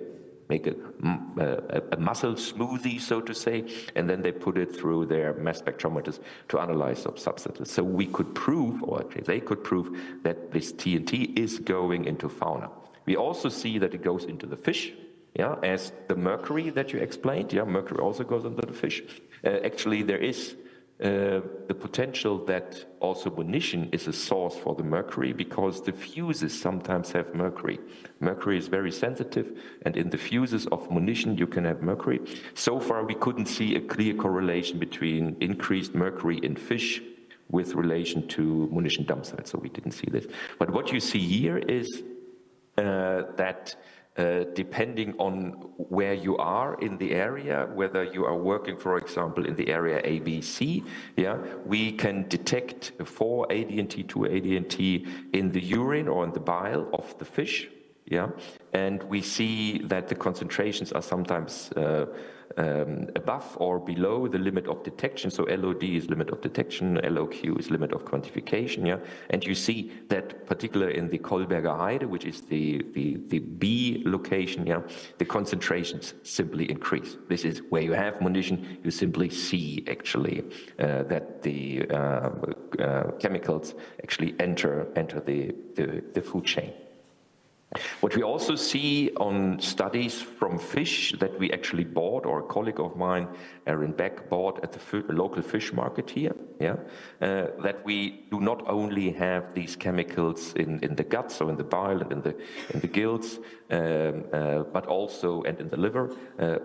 make a mussel smoothie, so to say, and then they put it through their mass spectrometers to analyze some substances. So we could prove, or actually they could prove, that this TNT is going into fauna. We also see that it goes into the fish, yeah, as the mercury that you explained, yeah, mercury also goes into the fish. Actually, there is the potential that also munition is a source for the mercury, because the fuses sometimes have mercury. Mercury is very sensitive, and in the fuses of munition you can have mercury. So far we couldn't see a clear correlation between increased mercury in fish with relation to munition dump sites, so we didn't see this. But what you see here is that depending on where you are in the area, whether you are working, for example, in the area A, B, C, yeah, we can detect 4 ADNT, 2 ADNT in the urine or in the bile of the fish, yeah, and we see that the concentrations are sometimes above or below the limit of detection. So LOD is limit of detection, LOQ is limit of quantification, yeah. And you see that particularly in the Kolberger Heide, which is the B location, yeah, the concentrations simply increase. This is where you have munition, you simply see actually that the chemicals actually enter the food chain. What we also see on studies from fish that we actually bought, or a colleague of mine, Aaron Beck, bought at the local fish market here, yeah, that we do not only have these chemicals in the guts, so in the bile and in the gills, but also, and in the liver,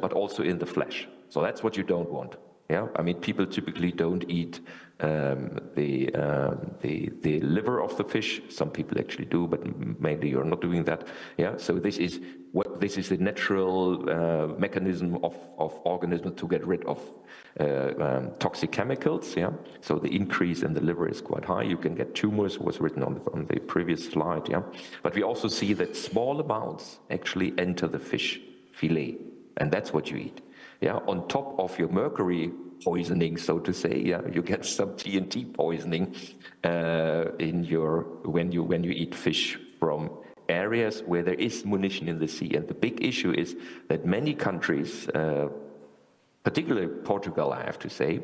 but also in the flesh. So that's what you don't want. Yeah, I mean, people typically don't eat the liver of the fish. Some people actually do, but mainly you're not doing that. Yeah, so this is the natural mechanism of organisms to get rid of toxic chemicals. Yeah, so the increase in the liver is quite high. You can get tumors, was written on the previous slide. Yeah, but we also see that small amounts actually enter the fish fillet, and that's what you eat. Yeah, on top of your mercury poisoning, so to say, yeah, you get some TNT poisoning in your when you eat fish from areas where there is munition in the sea. And the big issue is that many countries, particularly Portugal, I have to say,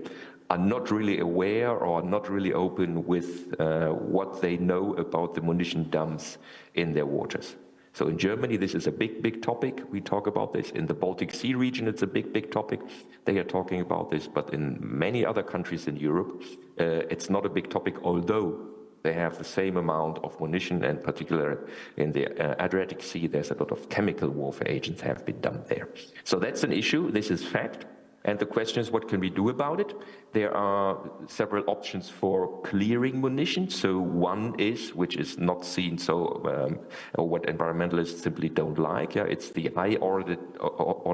are not really aware or not really open with what they know about the munition dumps in their waters. So in Germany, this is a big topic. We talk about this. In the Baltic Sea region, it's a big topic. They are talking about this. But in many other countries in Europe, it's not a big topic, although they have the same amount of munition, and particularly in the Adriatic Sea, there's a lot of chemical warfare agents have been dumped there. So that's an issue. This is fact. And the question is, what can we do about it? There are several options for clearing munition. So one is, which is not seen so, or what environmentalists simply don't like, yeah, it's the high order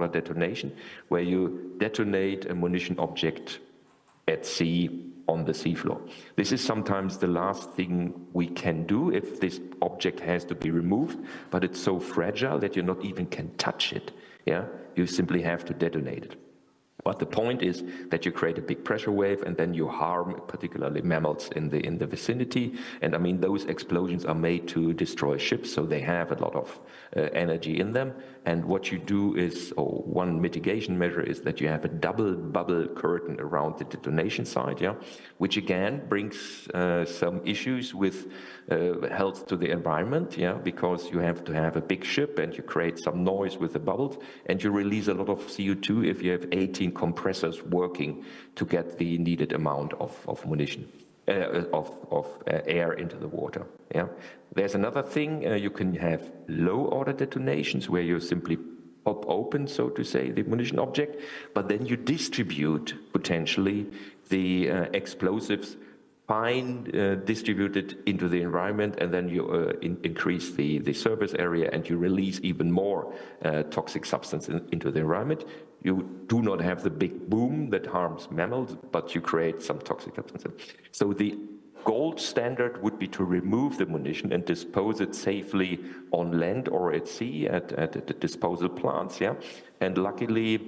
detonation, where you detonate a munition object at sea on the seafloor. This is sometimes the last thing we can do if this object has to be removed, but it's so fragile that you not even can touch it. Yeah, you simply have to detonate it. But the point is that you create a big pressure wave, and then you harm particularly mammals in the vicinity. And I mean, those explosions are made to destroy ships, so they have a lot of energy in them. And what you do is, or one mitigation measure is that you have a double bubble curtain around the detonation site, yeah, which again brings some issues with health to the environment, yeah, because you have to have a big ship and you create some noise with the bubbles, and you release a lot of CO2 if you have 18 compressors working to get the needed amount of munition, air into the water. Yeah, there's another thing. You can have low order detonations where you simply pop open, so to say, the munition object, but then you distribute potentially the explosives fine distributed into the environment, and then you increase the surface area and you release even more toxic substance into the environment. You do not have the big boom that harms mammals, but you create some toxic substance. So the gold standard would be to remove the munition and dispose it safely on land or at sea at the disposal plants, yeah? And luckily,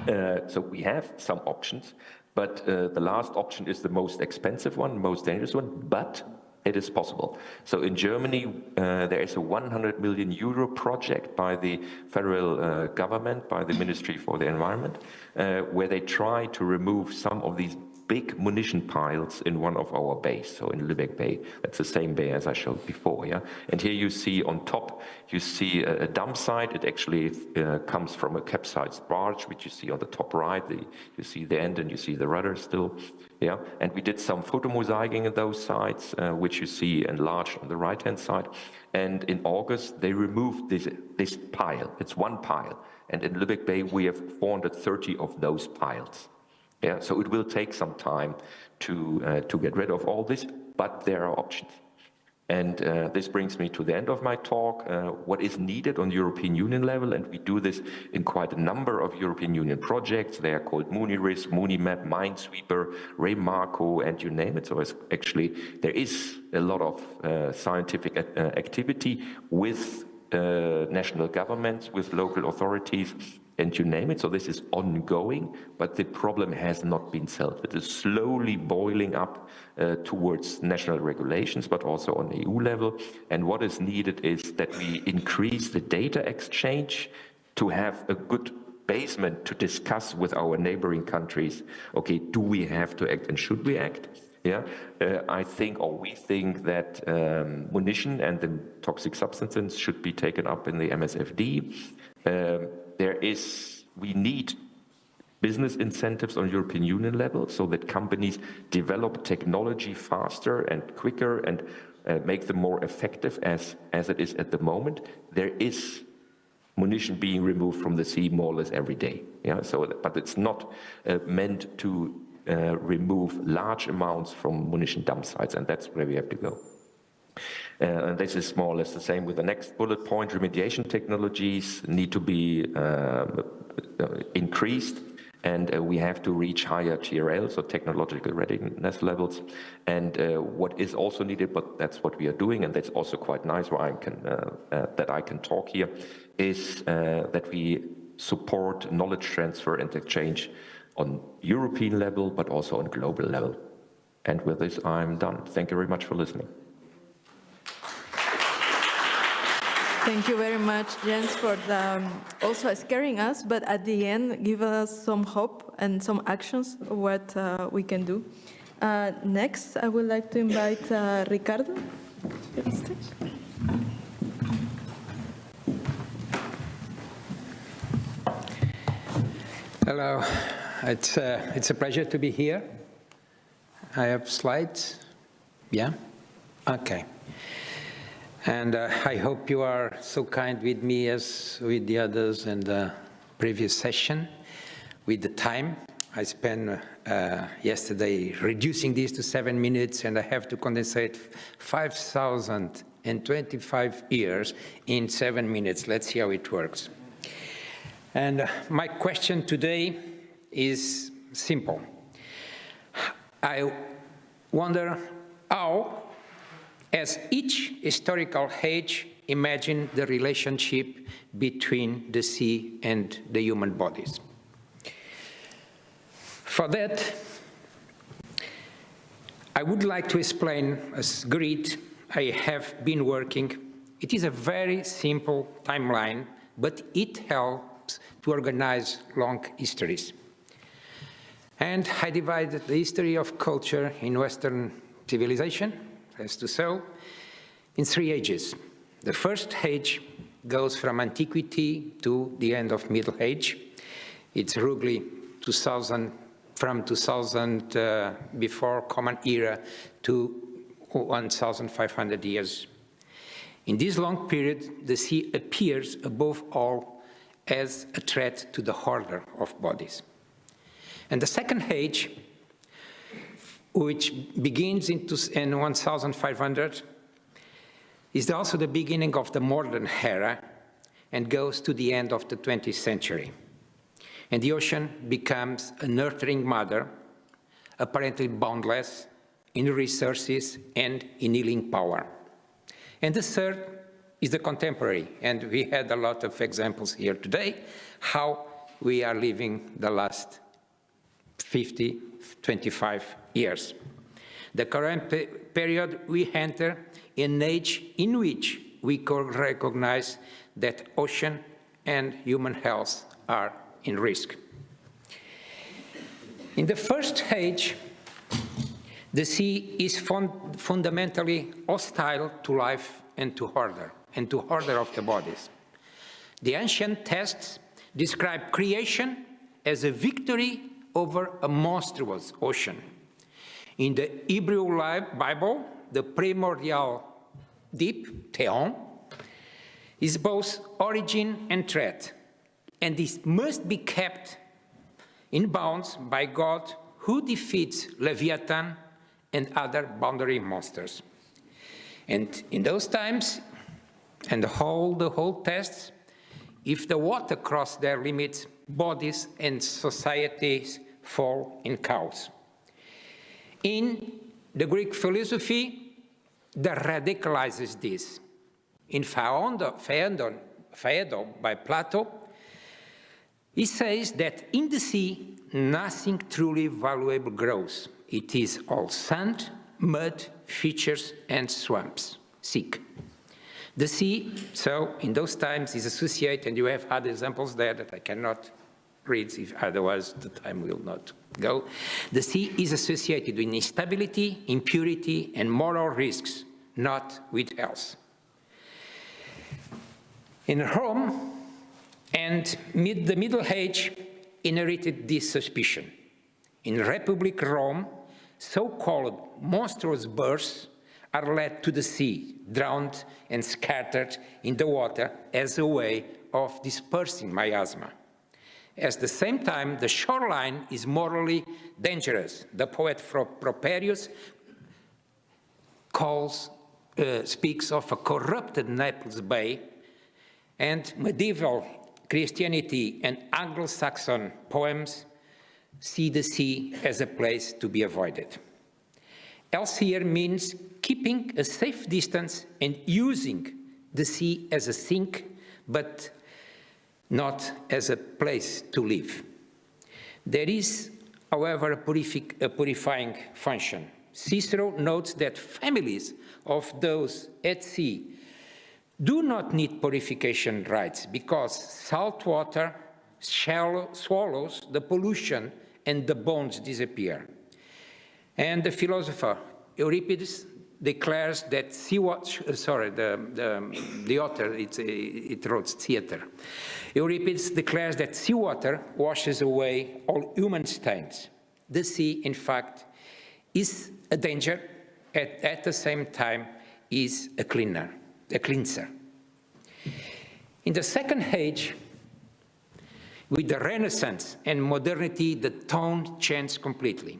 so we have some options, but the last option is the most expensive one, most dangerous one, but it is possible. So in Germany, there is a 100 million euro project by the federal government, by the Ministry for the Environment, where they try to remove some of these big munition piles in one of our bays, so in Lübeck Bay. That's the same bay as I showed before, yeah? And here you see on top, you see a dump site. It actually comes from a capsized barge, which you see on the top right. You see the end and you see the rudder still, yeah? And we did some photomosaicing in those sites, which you see enlarged on the right-hand side. And in August, they removed this pile. It's one pile. And in Lübeck Bay, we have 430 of those piles. Yeah, so it will take some time to get rid of all this, but there are options. And this brings me to the end of my talk. What is needed on European Union level, and we do this in quite a number of European Union projects. They are called MuniRisk, MuniMap, Minesweeper, RayMarco, and you name it. So it's actually, there is a lot of scientific activity with national governments, with local authorities, and you name it. So this is ongoing, but the problem has not been solved. It is slowly boiling up towards national regulations, but also on EU level. And what is needed is that we increase the data exchange to have a good basement to discuss with our neighboring countries. Okay, do we have to act and should we act? Yeah, I think, or we think that munition and the toxic substances should be taken up in the MSFD. We need business incentives on European Union level so that companies develop technology faster and quicker and make them more effective as it is at the moment. There is munition being removed from the sea more or less every day. Yeah, so, but it's not meant to remove large amounts from munition dump sites, and that's where we have to go. And this is more or less the same with the next bullet point. Remediation technologies need to be increased, and we have to reach higher TRL, so technological readiness levels. And what is also needed, but that's what we are doing, and that's also quite nice where I can talk here, is that we support knowledge transfer and exchange on European level, but also on global level. And with this, I'm done. Thank you very much for listening. Thank you very much, Jens, for also scaring us, but at the end, give us some hope and some actions of what we can do. Next, I would like to invite Ricardo to the stage. Hello, it's a pleasure to be here. I have slides. Yeah? Okay. And I hope you are so kind with me as with the others in the previous session. With the time, I spent yesterday reducing this to 7 minutes, and I have to condensate 5,025 years in 7 minutes. Let's see how it works. And my question today is simple. I wonder how, as each historical age, imagine the relationship between the sea and the human bodies. For that, I would like to explain a grid I have been working. It is a very simple timeline, but it helps to organize long histories. And I divided the history of culture in Western civilization, as to so, in 3 ages. The first age goes from antiquity to the end of Middle Age. It's roughly 2000, from 2000 before Common Era to 1,500 years. In this long period, the sea appears above all as a threat to the order of bodies. And the second age, which begins in 1,500, is also the beginning of the modern era and goes to the end of the 20th century. And the ocean becomes a nurturing mother, apparently boundless in resources and in healing power. And the third is the contemporary, and we had a lot of examples here today, how we are living the last 50, 25 years. The current period we enter in an age in which we recognize that ocean and human health are in risk. In the first age, The sea is fundamentally hostile to life and to order of the bodies. The ancient texts describe creation as a victory over a monstrous ocean. In the Hebrew Bible, the primordial deep, theon, is both origin and threat, and this must be kept in bounds by God, who defeats Leviathan and other boundary monsters. And in those times, and the whole tests, if the water crosses their limits, bodies and societies fall in chaos. In the Greek philosophy, that radicalizes this. In Phaedon by Plato, he says that in the sea, nothing truly valuable grows. It is all sand, mud, fissures, and swamps. Sick. The sea, so in those times, is associated, and you have other examples there that I cannot read, if otherwise the time will not go. The sea is associated with instability, impurity, and moral risks, not with health. In Rome and the Middle Age inherited this suspicion. In Republic Rome, so-called monstrous birds are led to the sea, drowned and scattered in the water as a way of dispersing miasma. At the same time, the shoreline is morally dangerous. The poet Propertius speaks of a corrupted Naples Bay, and medieval Christianity and Anglo-Saxon poems see the sea as a place to be avoided. Else here means keeping a safe distance and using the sea as a sink, but not as a place to live. There is, however, a purifying function. Cicero notes that families of those at sea do not need purification rites because salt water swallows the pollution and the bones disappear. And the philosopher Euripides declares that the author, it wrote theater. Euripides declares that seawater washes away all human stains. The sea, in fact, is a danger, at the same time is a cleanser. In the Second Age, with the Renaissance and modernity, the tone changed completely.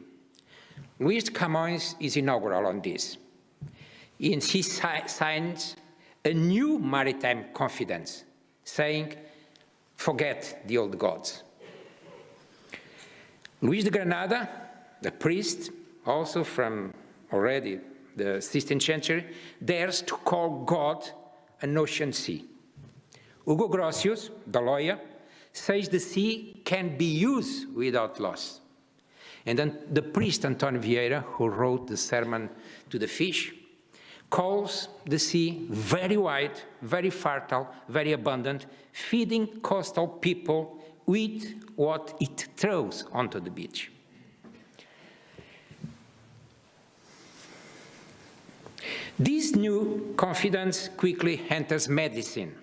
Luis Camões is inaugural on this. And he signs a new maritime confidence, saying, forget the old gods. Luis de Granada, the priest, also from already the 16th century, dares to call God an ocean sea. Hugo Grotius, the lawyer, says the sea can be used without loss. And then the priest Antonio Vieira, who wrote the Sermon to the Fish, calls the sea very wide, very fertile, very abundant, feeding coastal people with what it throws onto the beach. This new confidence quickly enters medicine.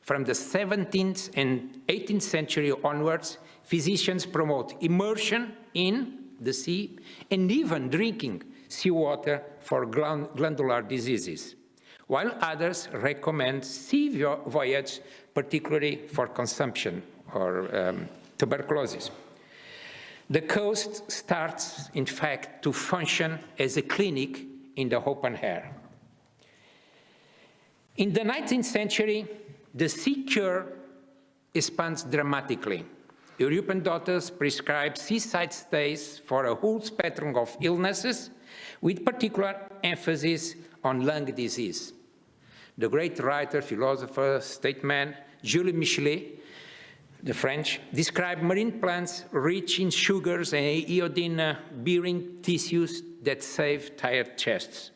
From the 17th and 18th century onwards, physicians promote immersion in the sea and even drinking seawater for glandular diseases, while others recommend sea voyage, particularly for consumption or tuberculosis. The coast starts, in fact, to function as a clinic in the open air. In the 19th century, the sea cure expands dramatically. European doctors prescribe seaside stays for a whole spectrum of illnesses, with particular emphasis on lung disease. The great writer, philosopher, statesman, Jules Michelet, the French, described marine plants rich in sugars and iodine-bearing tissues that save tired chests.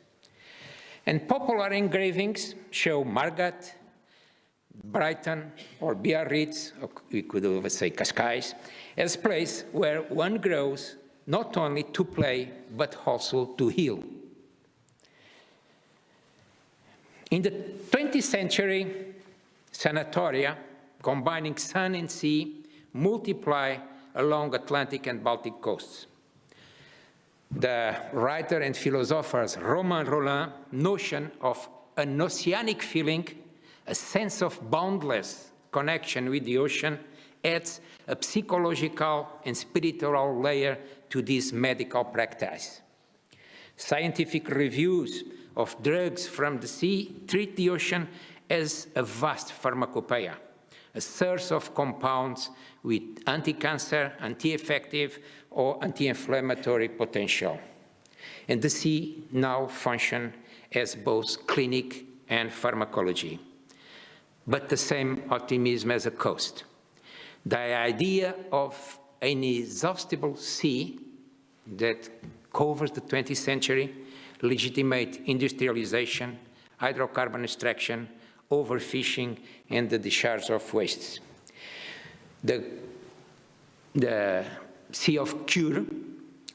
And popular engravings show Margat, Brighton, or Biarritz, or we could also say Cascais, as a place where one grows not only to play, but also to heal. In the 20th century, sanatoria, combining sun and sea, multiply along Atlantic and Baltic coasts. The writer and philosopher Romain Rolland's notion of an oceanic feeling, a sense of boundless connection with the ocean, adds a psychological and spiritual layer to this medical practice. Scientific reviews of drugs from the sea treat the ocean as a vast pharmacopoeia, a source of compounds with anti-cancer, anti-infective, or anti-inflammatory potential. And the sea now functions as both clinic and pharmacology, but the same optimism as a coast. The idea of an inexhaustible sea that covers the 20th century, legitimate industrialization, hydrocarbon extraction, overfishing, and the discharge of wastes. The Sea of Cure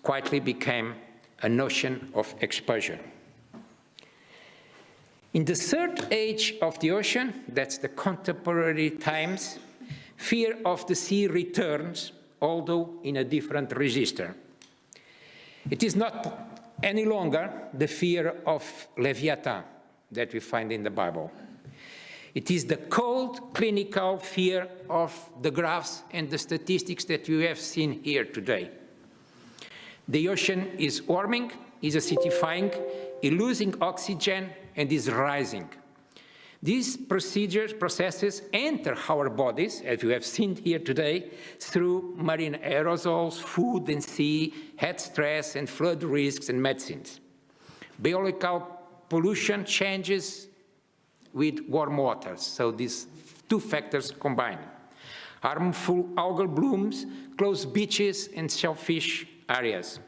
quietly became a notion of exposure. In the third age of the ocean, that's the contemporary times, fear of the sea returns, although in a different register. It is not any longer the fear of Leviathan that we find in the Bible. It is the cold, clinical fear of the graphs and the statistics that you have seen here today. The ocean is warming, is acidifying, is losing oxygen, and is rising. These processes enter our bodies, as you have seen here today, through marine aerosols, food and sea, heat stress and flood risks and medicines. Biological pollution changes with warm waters, so these two factors combine. Harmful algal blooms close beaches and shellfish areas.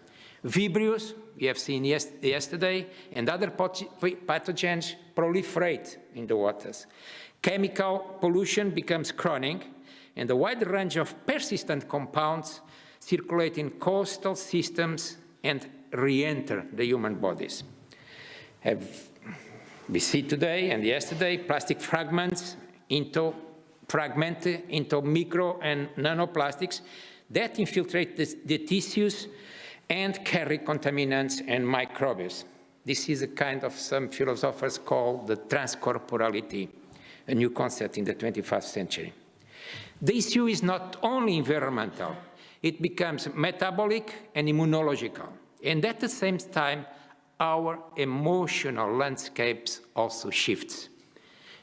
Vibrios, we have seen yesterday, and other pathogens proliferate in the waters. Chemical pollution becomes chronic, and a wide range of persistent compounds circulate in coastal systems and re-enter the human bodies. We see today and yesterday plastic fragments fragmented into micro and nanoplastics that infiltrate the tissues and carry contaminants and microbes. This is a kind of some philosophers call the transcorporality, a new concept in the 21st century. The issue is not only environmental, it becomes metabolic and immunological. And at the same time, our emotional landscapes also shifts.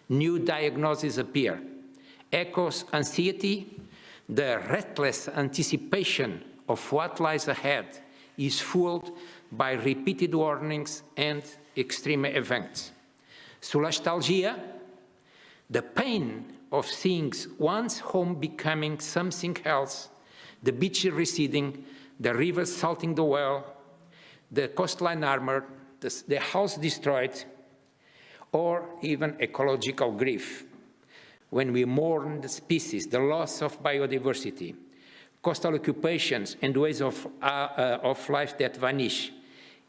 New diagnoses appear. Echoes anxiety, the restless anticipation of what lies ahead is fueled by repeated warnings and extreme events. Solastalgia, the pain of seeing one's home becoming something else, the beach receding, the rivers salting the well, the coastline armored, the house destroyed, or even ecological grief. When we mourn the species, the loss of biodiversity, coastal occupations and ways of life that vanish,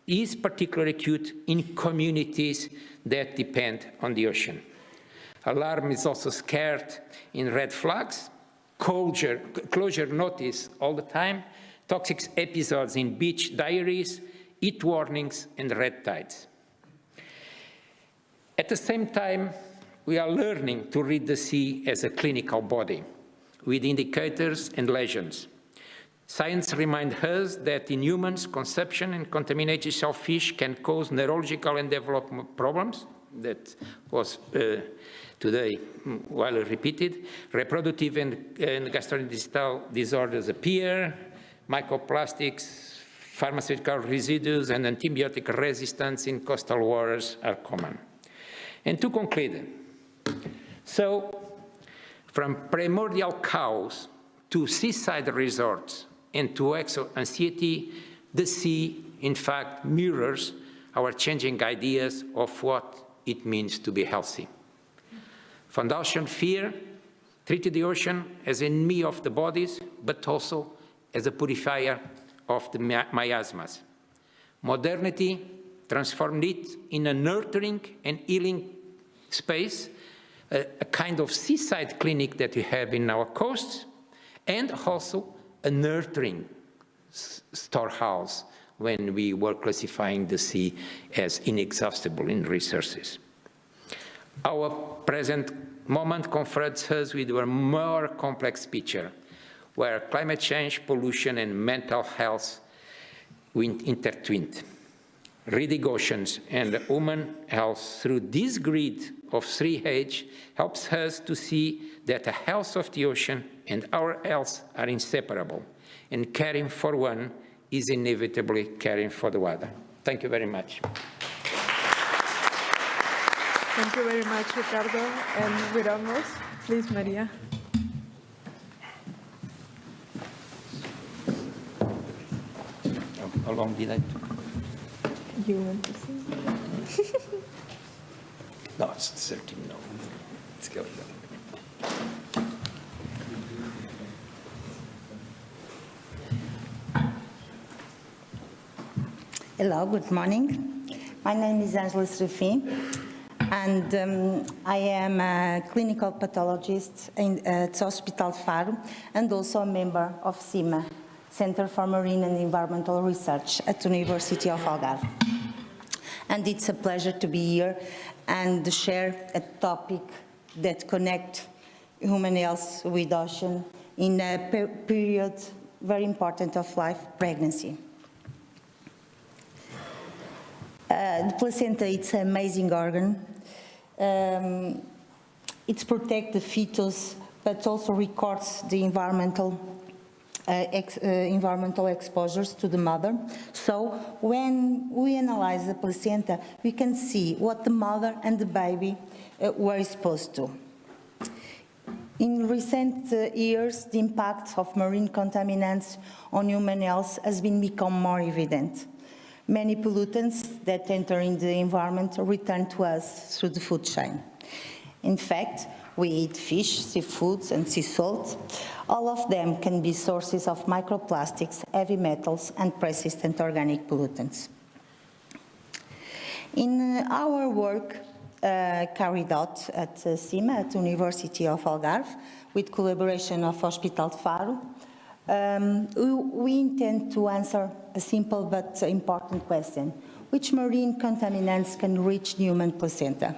is particularly acute in communities that depend on the ocean. Alarm is also scared in red flags, closure notice all the time, toxic episodes in beach diaries, heat warnings, and red tides. At the same time, we are learning to read the sea as a clinical body, with indicators and lesions. Science reminds us that in humans, consumption and contaminated shellfish can cause neurological and development problems. That was today well repeated. Reproductive and gastrointestinal disorders appear, microplastics, pharmaceutical residues, and antibiotic resistance in coastal waters are common. And to conclude, so from primordial cows to seaside resorts and to exo-anxiety, the sea, in fact, mirrors our changing ideas of what it means to be healthy. Foundation fear treated the ocean as an enemy of the bodies, but also as a purifier of the miasmas. Modernity transformed it in a nurturing and healing space, a kind of seaside clinic that we have in our coasts, and also a nurturing storehouse when we were classifying the sea as inexhaustible in resources. Our present moment confronts us with a more complex picture, where climate change, pollution, and mental health intertwined. Reading oceans and human health through this grid of 3H helps us to see that the health of the ocean and our health are inseparable, and caring for one is inevitably caring for the other. Thank you very much. Thank you very much, Ricardo. And with almost, please, Maria. How long did I do? You want to say? No, it's 13, no. Let's go. Hello, good morning. My name is Angela Serafim, and I am a clinical pathologist at Hospital Faro and also a member of CIMA, Center for Marine and Environmental Research at the University of Algarve. And it's a pleasure to be here and share a topic that connects human health with ocean in a period very important of life, pregnancy. The placenta, it's an amazing organ. It protects the fetus, but also records the environmental exposures to the mother. So when we analyze the placenta, we can see what the mother and the baby were exposed to. In recent years, the impact of marine contaminants on human health has become more evident. Many pollutants that enter in the environment return to us through the food chain. In fact, we eat fish, seafoods, and sea salt. All of them can be sources of microplastics, heavy metals, and persistent organic pollutants. In our work carried out at CIMA, at the University of Algarve, with collaboration of Hospital Faro, we intend to answer a simple but important question: which marine contaminants can reach the human placenta?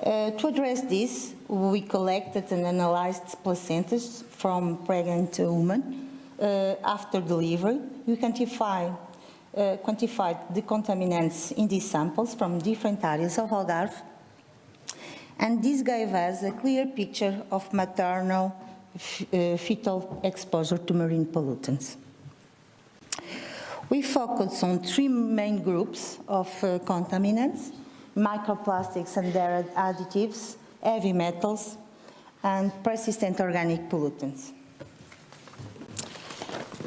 To address this, we collected and analyzed placentas from pregnant women. After delivery, we quantified the contaminants in these samples from different areas of Algarve, and this gave us a clear picture of maternal fetal exposure to marine pollutants. We focus on three main groups of contaminants: microplastics and their additives, heavy metals, and persistent organic pollutants.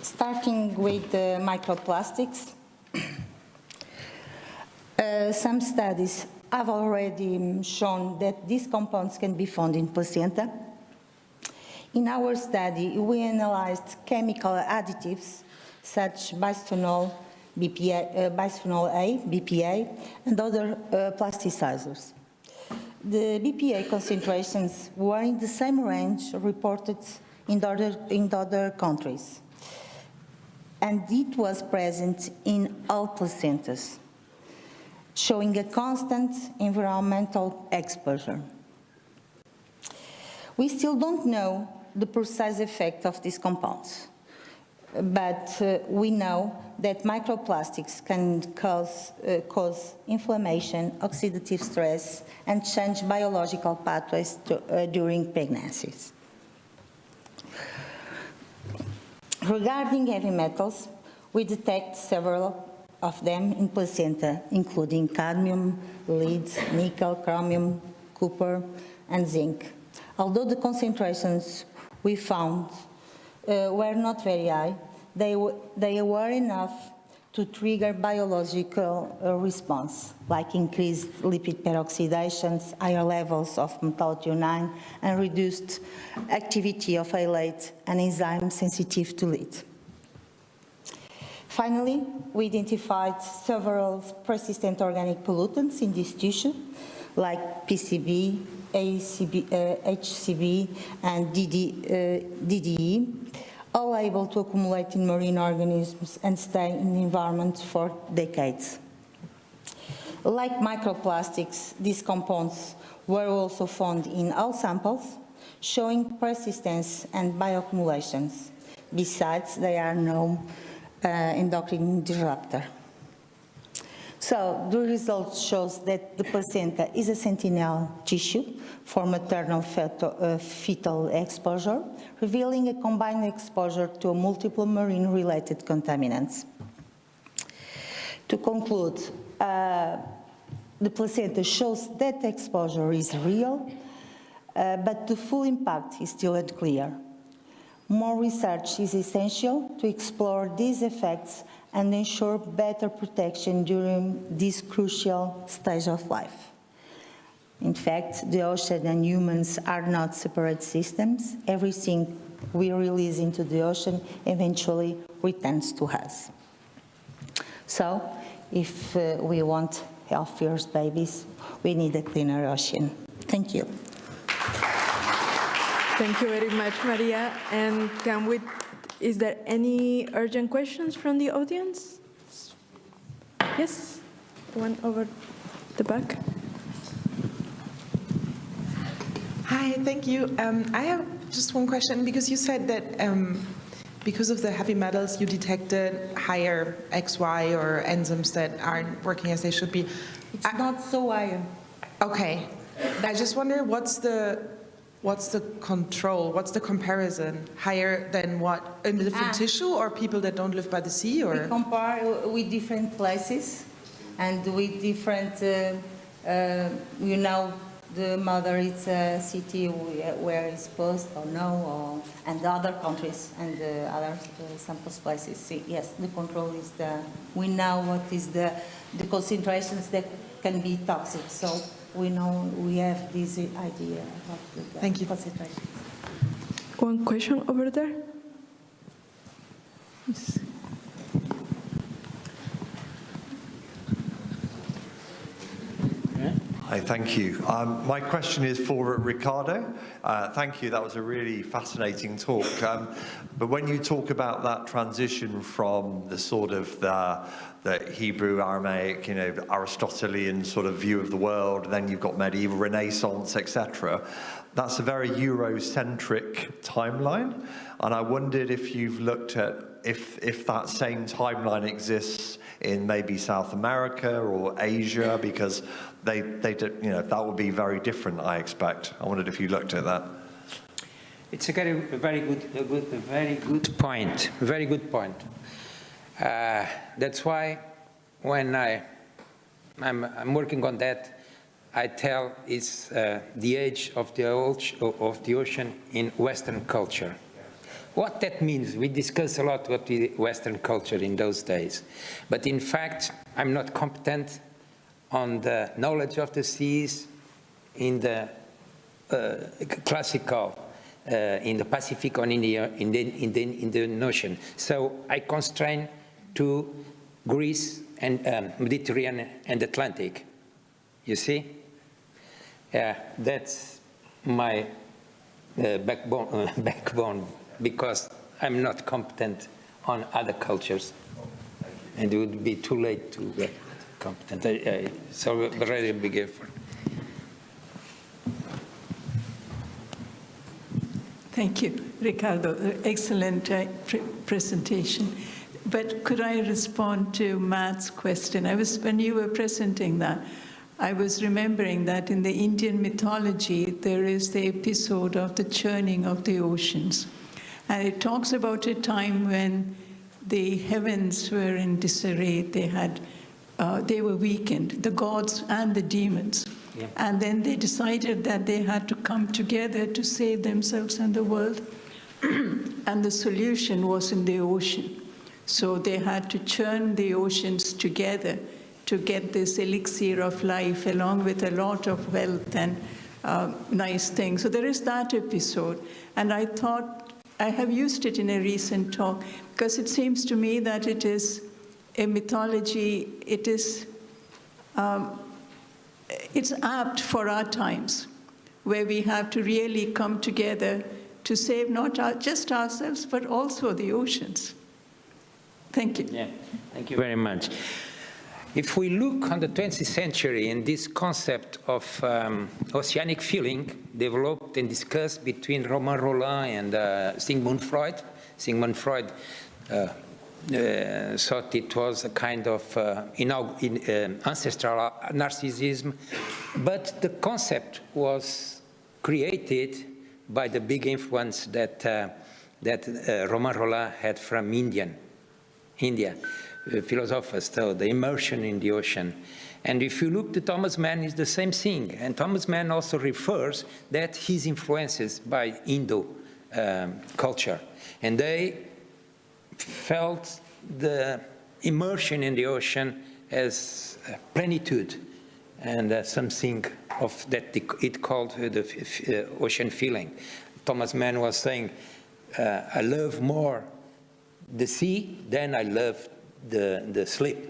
Starting with the microplastics, some studies have already shown that these compounds can be found in placenta. In our study, we analyzed chemical additives such as bisphenol A, BPA, and other plasticizers. The BPA concentrations were in the same range reported in other countries, and it was present in all placentas, showing a constant environmental exposure. We still don't know the precise effect of these compounds, but we know that microplastics can cause inflammation, oxidative stress, and change biological pathways during pregnancies. Regarding heavy metals, we detect several of them in placenta, including cadmium, lead, nickel, chromium, copper, and zinc. Although the concentrations we found were not very high, they were enough to trigger biological response, like increased lipid peroxidations, higher levels of metallothionein, and reduced activity of halate, an enzyme sensitive to lead. Finally, we identified several persistent organic pollutants in this tissue, like PCB, HCB, and DDE, all able to accumulate in marine organisms and stay in the environment for decades. Like microplastics, these compounds were also found in all samples, showing persistence and bioaccumulations. Besides, they are no endocrine disruptor. So the results shows that the placenta is a sentinel tissue for maternal fetal exposure, revealing a combined exposure to multiple marine-related contaminants. To conclude, the placenta shows that exposure is real, but the full impact is still unclear. More research is essential to explore these effects and ensure better protection during this crucial stage of life. In fact, the ocean and humans are not separate systems. Everything we release into the ocean eventually returns to us. So, if we want healthier babies, we need a cleaner ocean. Thank you. Thank you very much, Maria. And is there any urgent questions from the audience? Yes, the one over the back. Hi, thank you. I have just one question, because you said that because of the heavy metals, you detected higher XY or enzymes that aren't working as they should be. It's not so high. Okay. I just wonder, what's the control? What's the comparison? Higher than what? In the different tissue, or people that don't live by the sea? Or? We compare with different places and with different, you know, the mother is a city where it's post or no, and the other countries and the other samples places. See, yes, the control is we know what is the concentrations that can be toxic. So we know, we have this idea about the concentrations. One question over there. Yes. Hi, thank you. My question is for Ricardo. Thank you, that was a really fascinating talk. But when you talk about that transition from the sort of the Hebrew, Aramaic, you know, Aristotelian sort of view of the world, then you've got medieval Renaissance, etc. That's a very Eurocentric timeline. And I wondered if you've looked at if that same timeline exists in maybe South America or Asia, because they did, you know, that would be very different, I expect. I wondered if you looked at that. It's a very good point. Very good point. That's why when I'm working on that, I tell it's the age of the ocean in Western culture. What that means, we discuss a lot what the Western culture in those days. But in fact, I'm not competent on the knowledge of the seas in the classical, in the Pacific or in the ocean. So I constrain to Greece and Mediterranean and Atlantic. You see? That's my backbone, because I'm not competent on other cultures, and it would be too late to get competent. So already a big effort. Thank you, Ricardo. Excellent presentation. But could I respond to Matt's question? When you were presenting that, I was remembering that in the Indian mythology, there is the episode of the churning of the oceans. And it talks about a time when the heavens were in disarray. They were weakened, the gods and the demons. Yeah. And then they decided that they had to come together to save themselves and the world. And the solution was in the ocean. So they had to churn the oceans together to get this elixir of life, along with a lot of wealth and nice things. So there is that episode. And I thought, I have used it in a recent talk, because it seems to me that it is a mythology, it's apt for our times, where we have to really come together to save not just ourselves, but also the oceans. Thank you. Yeah, thank you very much. If we look on the 20th century and this concept of oceanic feeling developed and discussed between Romain Rolland and Sigmund Freud thought it was a kind of ancestral narcissism, but the concept was created by the big influence that Romain Rolland had from India, philosophers, so the immersion in the ocean. And if you look to Thomas Mann, it's the same thing. And Thomas Mann also refers that he's influenced by Indo culture. And they felt the immersion in the ocean as plenitude and something of that it called the ocean feeling. Thomas Mann was saying, I love more the sea than I love the sleep.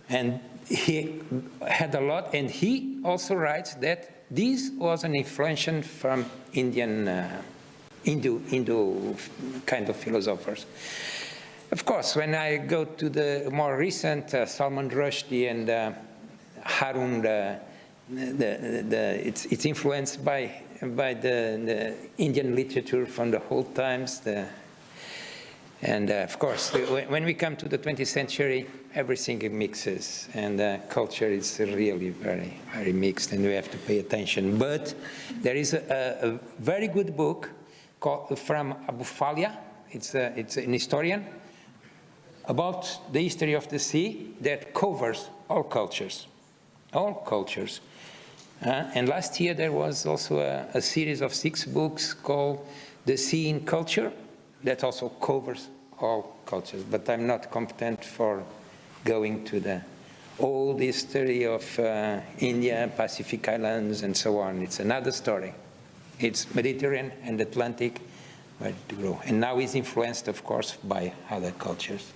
And he had a lot, and he also writes that this was an influence from Indo kind of philosophers. Of course, when I go to the more recent Salman Rushdie and Harun, it's influenced by the Indian literature from the old times. And of course, when we come to the 20th century, everything mixes, and culture is really very, very mixed, and we have to pay attention. But there is a very good book from Abu Falia. It's an historian about the history of the sea that covers all cultures, all cultures. And last year there was also a series of 6 books called The Sea in Culture that also covers all cultures. But I'm not competent for going to the old history of India, Pacific Islands, and so on. It's another story. It's Mediterranean and Atlantic, where to grow. And now it's influenced, of course, by other cultures.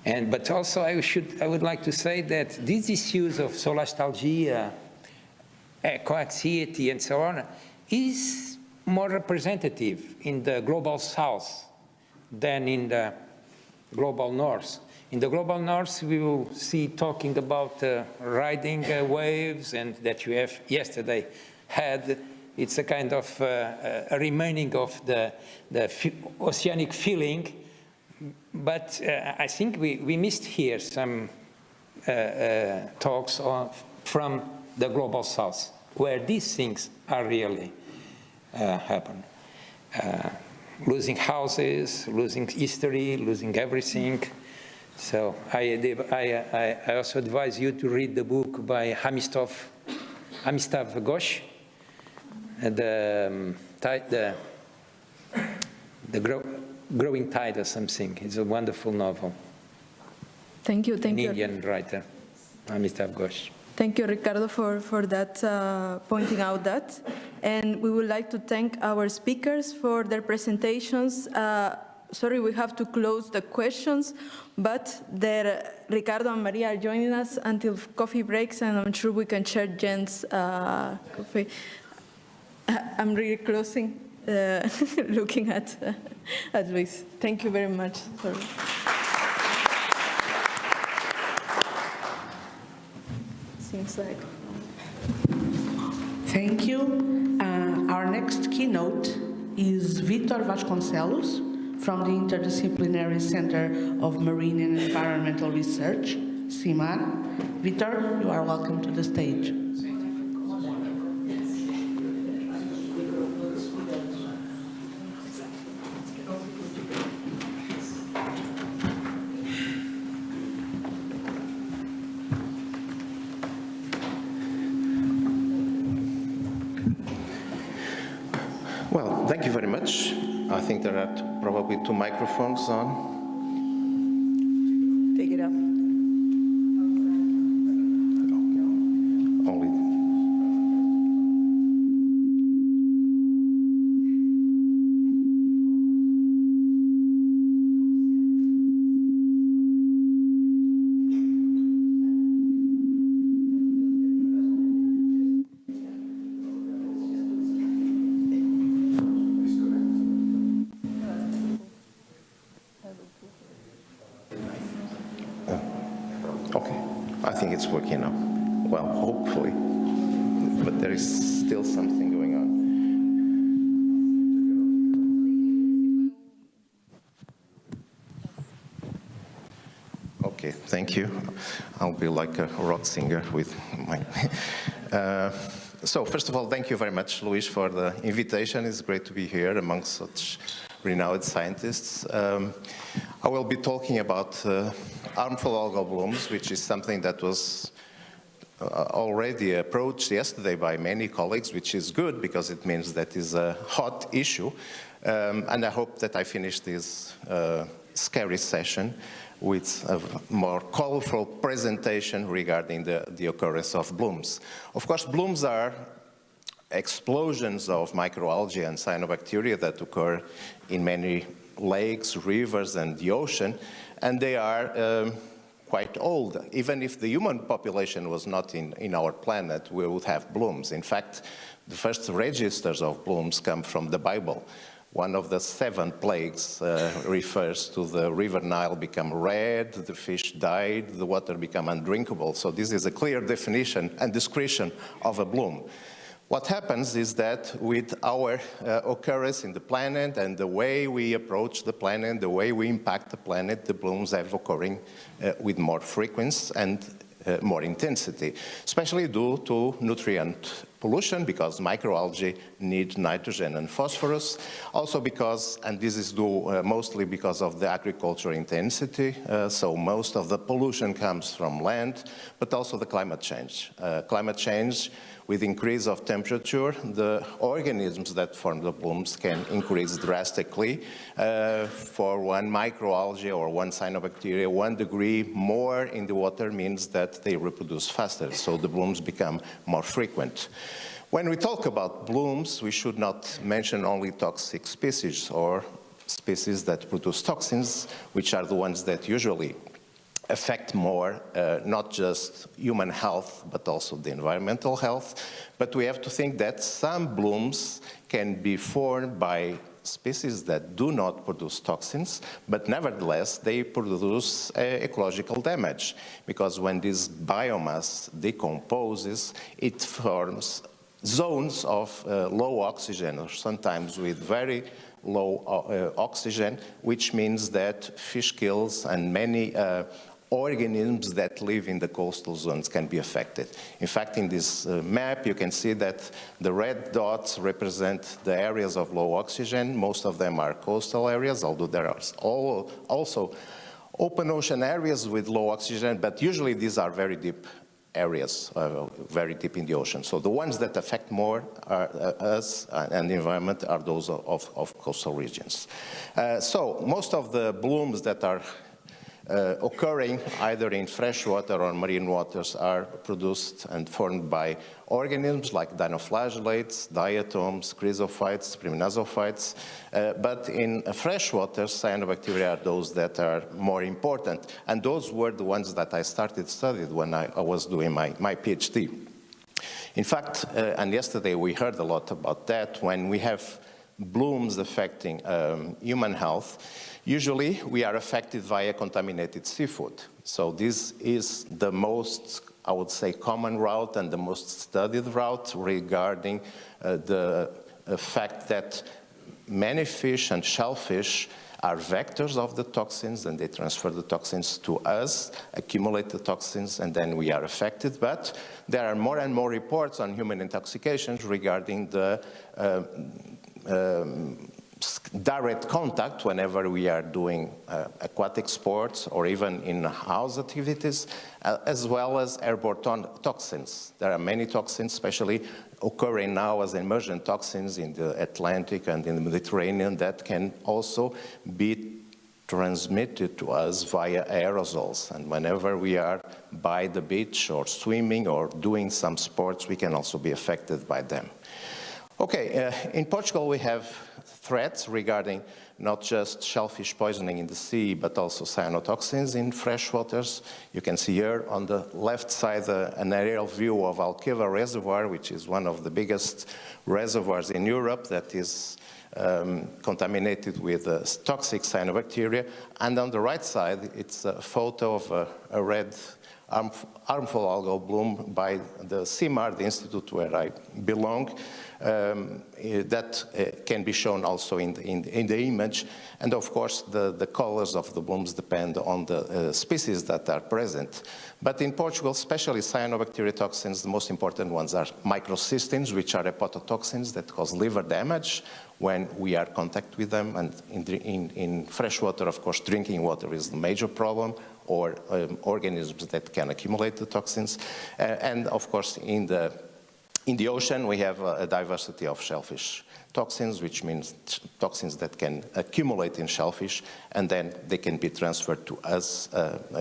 But also I would like to say that these issues of solastalgia, coaxiety, and so on, is more representative in the global south than in the global north. In the global north, we will see talking about riding waves, and that you have yesterday had. It's a kind of a remaining of the oceanic feeling. But I think we missed here some talks from the global south, where these things are really happen. Losing houses, losing history, losing everything. So I also advise you to read the book by Amistav Ghosh, the Growing Tide or something. It's a wonderful novel. Thank you. An Indian writer, Amitabh Ghosh. Thank you, Ricardo, for that, pointing out that. And we would like to thank our speakers for their presentations. Sorry, we have to close the questions, but Ricardo and Maria are joining us until coffee breaks, and I'm sure we can share Jen's coffee. I'm really closing, looking at Luis. Thank you very much. Sorry. Seems like. Thank you. Our next keynote is Vitor Vasconcelos from the Interdisciplinary Center of Marine and Environmental Research, CIMAR. Vitor, you are welcome to the stage. Well, thank you very much. I think there are probably 2 microphones on. Take it up. Only. I think it's working now. Well, hopefully, but there is still something going on. Okay, thank you. I'll be like a rock singer with my... So first of all, thank you very much, Luis, for the invitation. It's great to be here among such renowned scientists. I will be talking about harmful algal blooms, which is something that was already approached yesterday by many colleagues, which is good because it means that is a hot issue. And I hope that I finish this scary session with a more colorful presentation regarding the occurrence of blooms. Of course, blooms are explosions of microalgae and cyanobacteria that occur in many lakes, rivers, and the ocean, and they are quite old. Even if the human population was not in our planet, we would have blooms. In fact, the first registers of blooms come from the Bible. One of the 7 plagues refers to the river Nile become red, the fish died, the water become undrinkable. So this is a clear definition and description of a bloom. What happens is that with our occurrence in the planet and the way we approach the planet, the way we impact the planet, the blooms have occurring with more frequency and more intensity, especially due to nutrient pollution, because microalgae need nitrogen and phosphorus, also because, and this is due mostly because of the agricultural intensity, so most of the pollution comes from land, but also the climate change. Climate change, with increase of temperature, the organisms that form the blooms can increase drastically. For one microalgae or one cyanobacteria, 1 degree more in the water means that they reproduce faster, so the blooms become more frequent. When we talk about blooms, we should not mention only toxic species or species that produce toxins, which are the ones that usually affect more, not just human health, but also the environmental health. But we have to think that some blooms can be formed by species that do not produce toxins, but nevertheless, they produce ecological damage, because when this biomass decomposes, it forms zones of low oxygen, or sometimes with very low oxygen, which means that fish kills and many organisms that live in the coastal zones can be affected. In fact, in this map, you can see that the red dots represent the areas of low oxygen. Most of them are coastal areas, although there are also open ocean areas with low oxygen, but usually these are very deep areas, very deep in the ocean. So the ones that affect more us and the environment are those of coastal regions. So most of the blooms that are occurring either in freshwater or marine waters are produced and formed by organisms like dinoflagellates, diatoms, chrysophytes, priminazophytes. But in freshwater, cyanobacteria are those that are more important. And those were the ones that I started studying when I was doing my PhD. In fact, and yesterday we heard a lot about that, when we have blooms affecting human health, usually we are affected via contaminated seafood. So this is the most, I would say, common route and the most studied route regarding the fact that many fish and shellfish are vectors of the toxins, and they transfer the toxins to us, accumulate the toxins, and then we are affected. But there are more and more reports on human intoxications regarding the direct contact whenever we are doing aquatic sports or even in-house activities, as well as airborne toxins. There are many toxins, especially occurring now as emergent toxins in the Atlantic and in the Mediterranean, that can also be transmitted to us via aerosols. And whenever we are by the beach or swimming or doing some sports, we can also be affected by them. Okay, in Portugal we have threats regarding not just shellfish poisoning in the sea, but also cyanotoxins in freshwaters. You can see here on the left side an aerial view of Alqueva Reservoir, which is one of the biggest reservoirs in Europe that is contaminated with toxic cyanobacteria. And on the right side, it's a photo of a red harmful algal bloom by the CIMAR, the institute where I belong, that can be shown also in the image. And of course, the colors of the blooms depend on the species that are present. But in Portugal, especially cyanobacteria toxins, the most important ones are microcystins, which are hepatotoxins that cause liver damage when we are in contact with them. And in fresh water, of course, drinking water is the major problem, or organisms that can accumulate the toxins. And of course, in the ocean, we have a diversity of shellfish toxins, which means toxins that can accumulate in shellfish, and then they can be transferred to us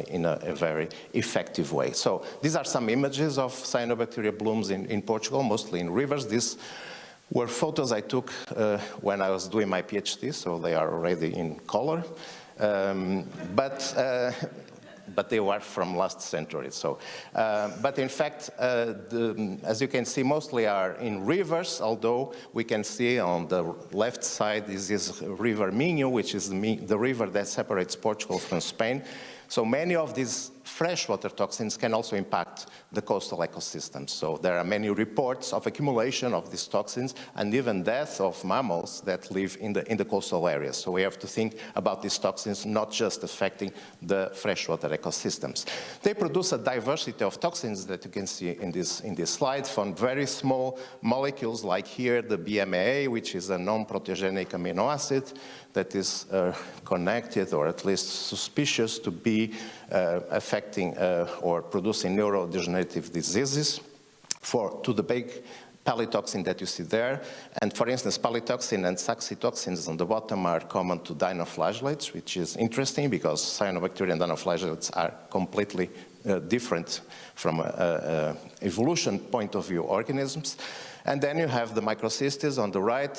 in a very effective way. So these are some images of cyanobacteria blooms in Portugal, mostly in rivers. These were photos I took when I was doing my PhD, so they are already in color. But they were from last century. So, but in fact, as you can see, mostly are in rivers, although we can see on the left side, this is River Minho, which is the river that separates Portugal from Spain. So many of these freshwater toxins can also impact the coastal ecosystems. So there are many reports of accumulation of these toxins and even death of mammals that live in the coastal areas. So we have to think about these toxins not just affecting the freshwater ecosystems. They produce a diversity of toxins that you can see in this slide, from very small molecules like here the BMAA, which is a non-protogenic amino acid that is connected or at least suspicious to be affecting or producing neurodegenerative diseases, to the big palytoxin that you see there. And for instance, palytoxin and saxitoxins on the bottom are common to dinoflagellates, which is interesting because cyanobacteria and dinoflagellates are completely different from an evolution point of view organisms. And then you have the microcystis on the right,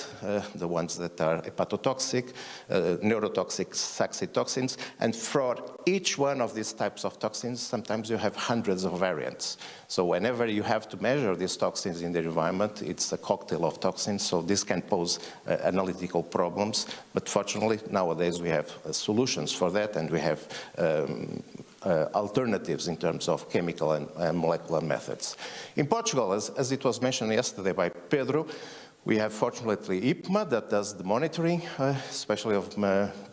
the ones that are hepatotoxic, neurotoxic saxitoxins. And for each one of these types of toxins, sometimes you have hundreds of variants. So whenever you have to measure these toxins in the environment, it's a cocktail of toxins. So this can pose analytical problems. But fortunately, nowadays we have solutions for that, and we have alternatives in terms of chemical and molecular methods. In Portugal, as it was mentioned yesterday by Pedro, we have fortunately IPMA that does the monitoring, especially of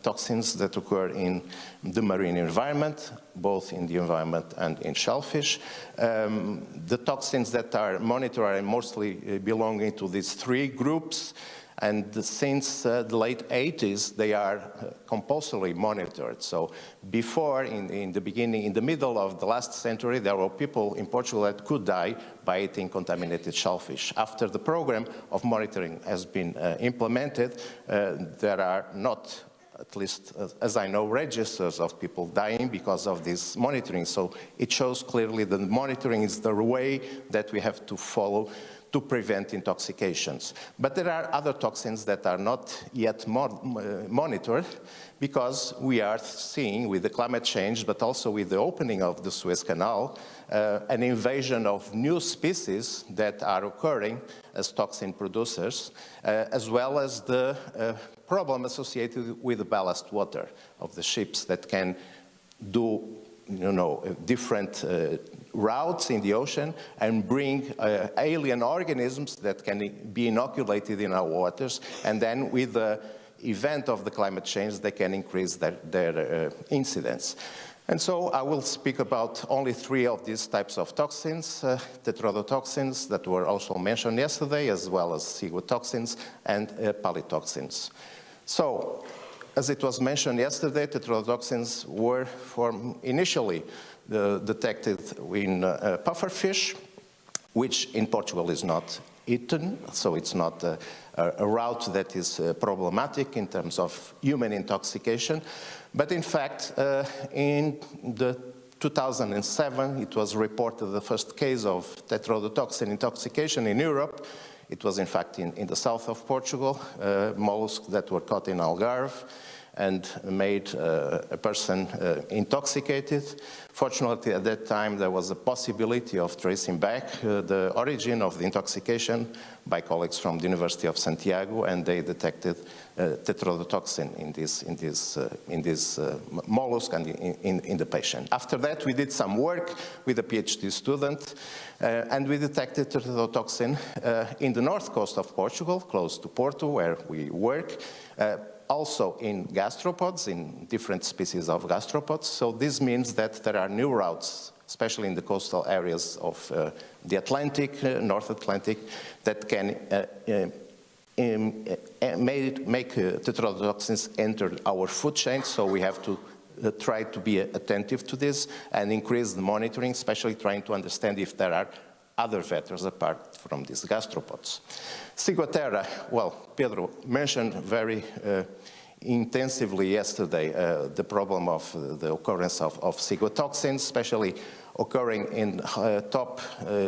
toxins that occur in the marine environment, both in the environment and in shellfish. The toxins that are monitored are mostly belonging to these three groups. And since the late 80s, they are compulsorily monitored. So before, in the beginning, in the middle of the last century, there were people in Portugal that could die by eating contaminated shellfish. After the program of monitoring has been implemented, there are not, at least as I know, registers of people dying because of this monitoring. So it shows clearly that monitoring is the way that we have to follow to prevent intoxications. But there are other toxins that are not yet monitored because we are seeing with the climate change, but also with the opening of the Suez Canal, an invasion of new species that are occurring as toxin producers, as well as the problem associated with the ballast water of the ships that can do different routes in the ocean and bring alien organisms that can be inoculated in our waters, and then with the event of the climate change, they can increase their incidence. And so I will speak about only three of these types of toxins, tetrodotoxins that were also mentioned yesterday, as well as ciguatoxins and palytoxins. So, as it was mentioned yesterday, tetrodotoxins were initially detected in pufferfish, which in Portugal is not eaten, so it's not a route that is problematic in terms of human intoxication. But in fact, in 2007, it was reported the first case of tetrodotoxin intoxication in Europe. It was in fact in the south of Portugal, mollusks that were caught in Algarve. and made a person intoxicated. Fortunately, at that time, there was a possibility of tracing back the origin of the intoxication by colleagues from the University of Santiago, and they detected tetrodotoxin in this mollusk and in the patient. After that, we did some work with a PhD student, and we detected tetrodotoxin in the north coast of Portugal, close to Porto, where we work, also in gastropods, in different species of gastropods. So this means that there are new routes, especially in the coastal areas of the Atlantic, North Atlantic, that can make tetrodotoxins enter our food chain. So we have to try to be attentive to this and increase the monitoring, especially trying to understand if there are other vectors apart from these gastropods. Ciguatera, well, Pedro mentioned very intensively yesterday the problem of the occurrence of ciguatoxins, especially occurring in top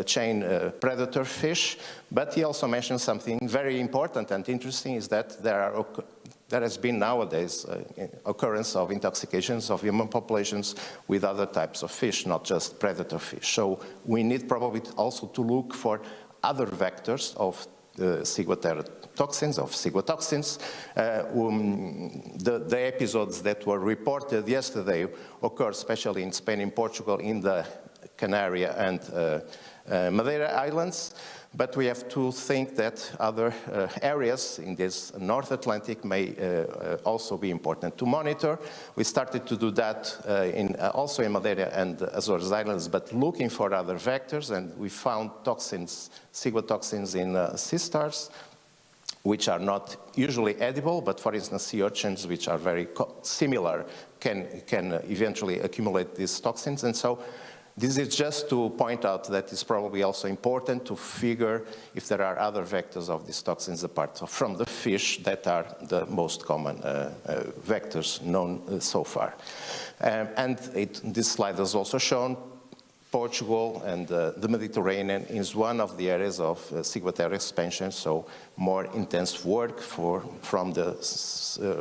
chain predator fish. But he also mentioned something very important and interesting, is that there has been nowadays occurrence of intoxications of human populations with other types of fish, not just predator fish. So we need probably also to look for other vectors of ciguatera toxins, of ciguatoxins. The episodes that were reported yesterday occurred especially in Spain and Portugal, in the Canary and Madeira Islands. But we have to think that other areas in this North Atlantic may also be important to monitor. We started to do that also in Madeira and Azores Islands, but looking for other vectors, and we found toxins, ciguatoxins in sea stars, which are not usually edible, but for instance, sea urchins, which are very similar, can eventually accumulate these toxins. And so this is just to point out that it's probably also important to figure if there are other vectors of these toxins apart from the fish that are the most common vectors known so far. This slide has also shown Portugal and the Mediterranean is one of the areas of ciguatera expansion, so more intense work from the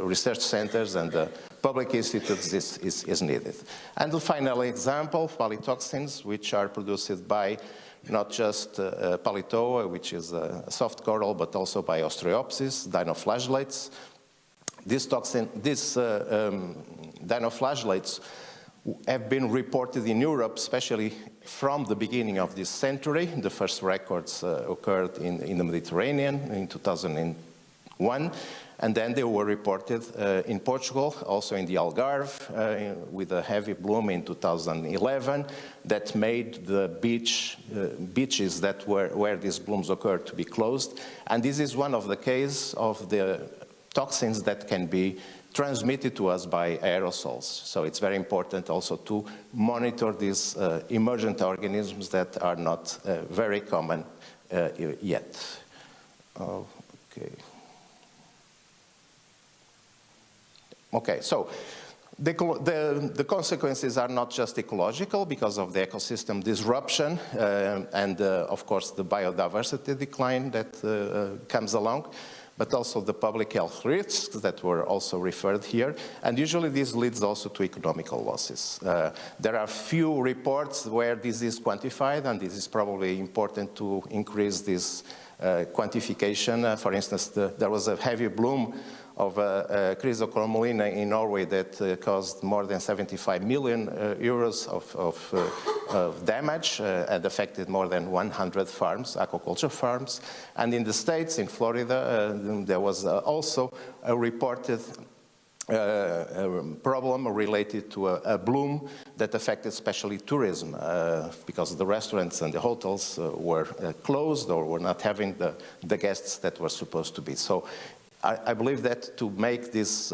research centers and the public institutes is needed. And the final example, polytoxins, which are produced by not just Palitoa, which is a soft coral, but also by Ostreopsis, dinoflagellates. These dinoflagellates have been reported in Europe, especially from the beginning of this century. The first records occurred in the Mediterranean in 2001. And then they were reported in Portugal, also in the Algarve, with a heavy bloom in 2011 that made the beaches that where these blooms occurred to be closed. And this is one of the cases of the toxins that can be transmitted to us by aerosols. So it's very important also to monitor these emergent organisms that are not very common yet. Okay. Okay, so the consequences are not just ecological because of the ecosystem disruption and of course the biodiversity decline that comes along, but also the public health risks that were also referred here. And usually this leads also to economical losses. There are few reports where this is quantified, and this is probably important to increase this quantification. For instance, there was a heavy bloom of Chrysochromalina in Norway that caused more than 75 million euros of damage and affected more than 100 farms, aquaculture farms. And in the States, in Florida, there was also a reported problem related to a bloom that affected especially tourism because the restaurants and the hotels were closed or were not having the guests that were supposed to be. So I believe that to make these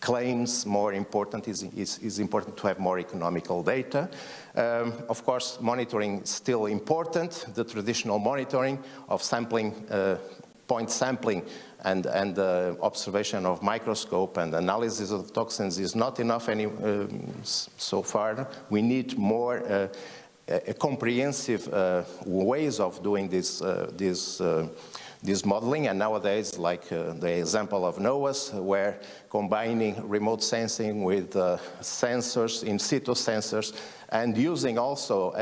claims more important is important to have more economical data. Of course, monitoring is still important. The traditional monitoring of sampling, point sampling, and observation of microscope and analysis of toxins is not enough so far. We need more a comprehensive ways of doing this modeling, and nowadays, like the example of NOAA's, where combining remote sensing with sensors, in situ sensors, and using also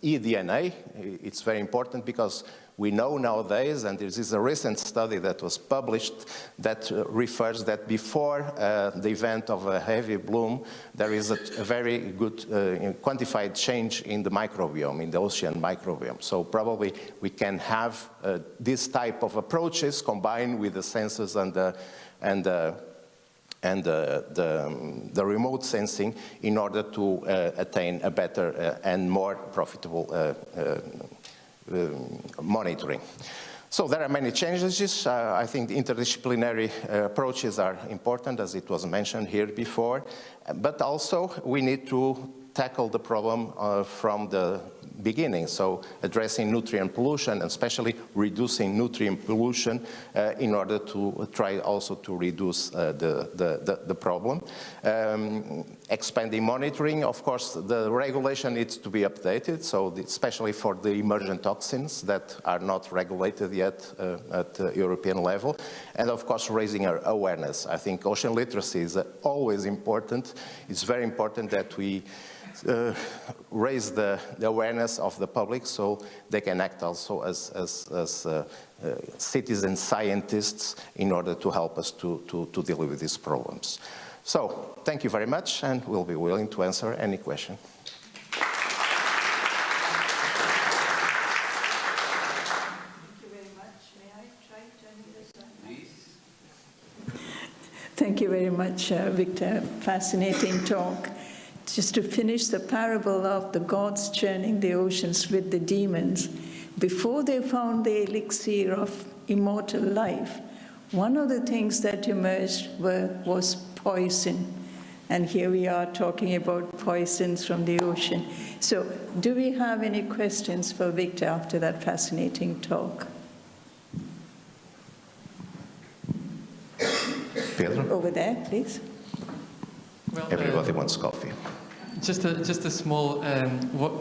eDNA, it's very important because we know nowadays, and this is a recent study that was published that refers that before the event of a heavy bloom, there is a very good quantified change in the microbiome, in the ocean microbiome. So probably we can have this type of approaches combined with the sensors and the remote sensing in order to attain a better and more profitable monitoring. So there are many challenges. I think the interdisciplinary approaches are important, as it was mentioned here before, but also we need to tackle the problem from the beginning, so addressing nutrient pollution, and especially reducing nutrient pollution in order to try also to reduce the problem. Expanding monitoring, of course, the regulation needs to be updated, so especially for the emergent toxins that are not regulated yet at the European level, and of course raising our awareness. I think ocean literacy is always important. It's very important that we raise the awareness of the public so they can act also as citizen scientists in order to help us to deal with these problems. So thank you very much, and we'll be willing to answer any question. Thank you very much, Victor. Fascinating talk. Just to finish the parable of the gods churning the oceans with the demons, before they found the elixir of immortal life, one of the things that emerged was poison. And here we are talking about poisons from the ocean. So do we have any questions for Victor after that fascinating talk? Pedro? Over there, please. Well, everybody wants coffee. Just a small,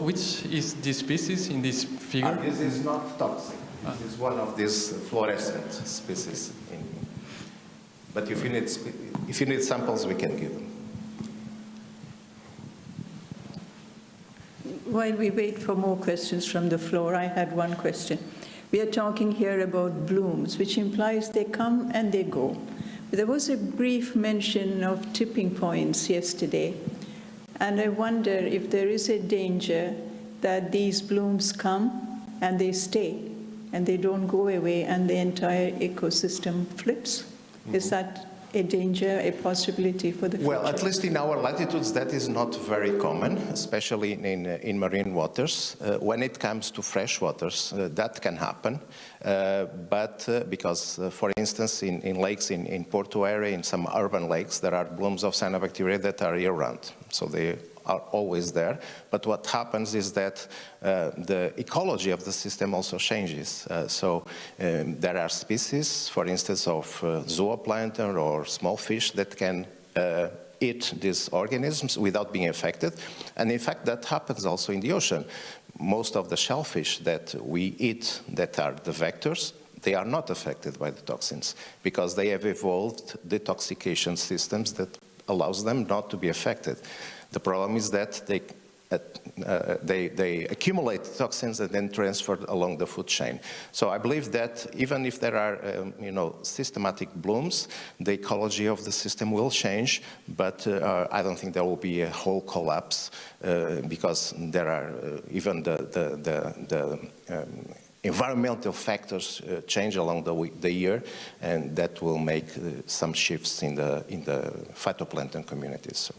which is the species in this figure? This is not toxic. This is one of these fluorescent species. But if you need samples, we can give them. While we wait for more questions from the floor, I had one question. We are talking here about blooms, which implies they come and they go. There was a brief mention of tipping points yesterday, and I wonder if there is a danger that these blooms come and they stay, and they don't go away, and the entire ecosystem flips. Mm-hmm. Is that a danger, a possibility for the future? Well, at least in our latitudes, that is not very common, especially in marine waters. When it comes to fresh waters, that can happen. But because, for instance, in lakes in Porto area, in some urban lakes, there are blooms of cyanobacteria that are year-round. So they are always there. But what happens is that the ecology of the system also changes. So there are species, for instance, of zooplankton or small fish that can eat these organisms without being affected. And in fact, that happens also in the ocean. Most of the shellfish that we eat that are the vectors, they are not affected by the toxins because they have evolved detoxification systems that allows them not to be affected. The problem is that they accumulate toxins and then transfer along the food chain. So I believe that even if there are, systematic blooms, the ecology of the system will change, but I don't think there will be a whole collapse because there are even the environmental factors change along the year, and that will make some shifts in the phytoplankton communities. So.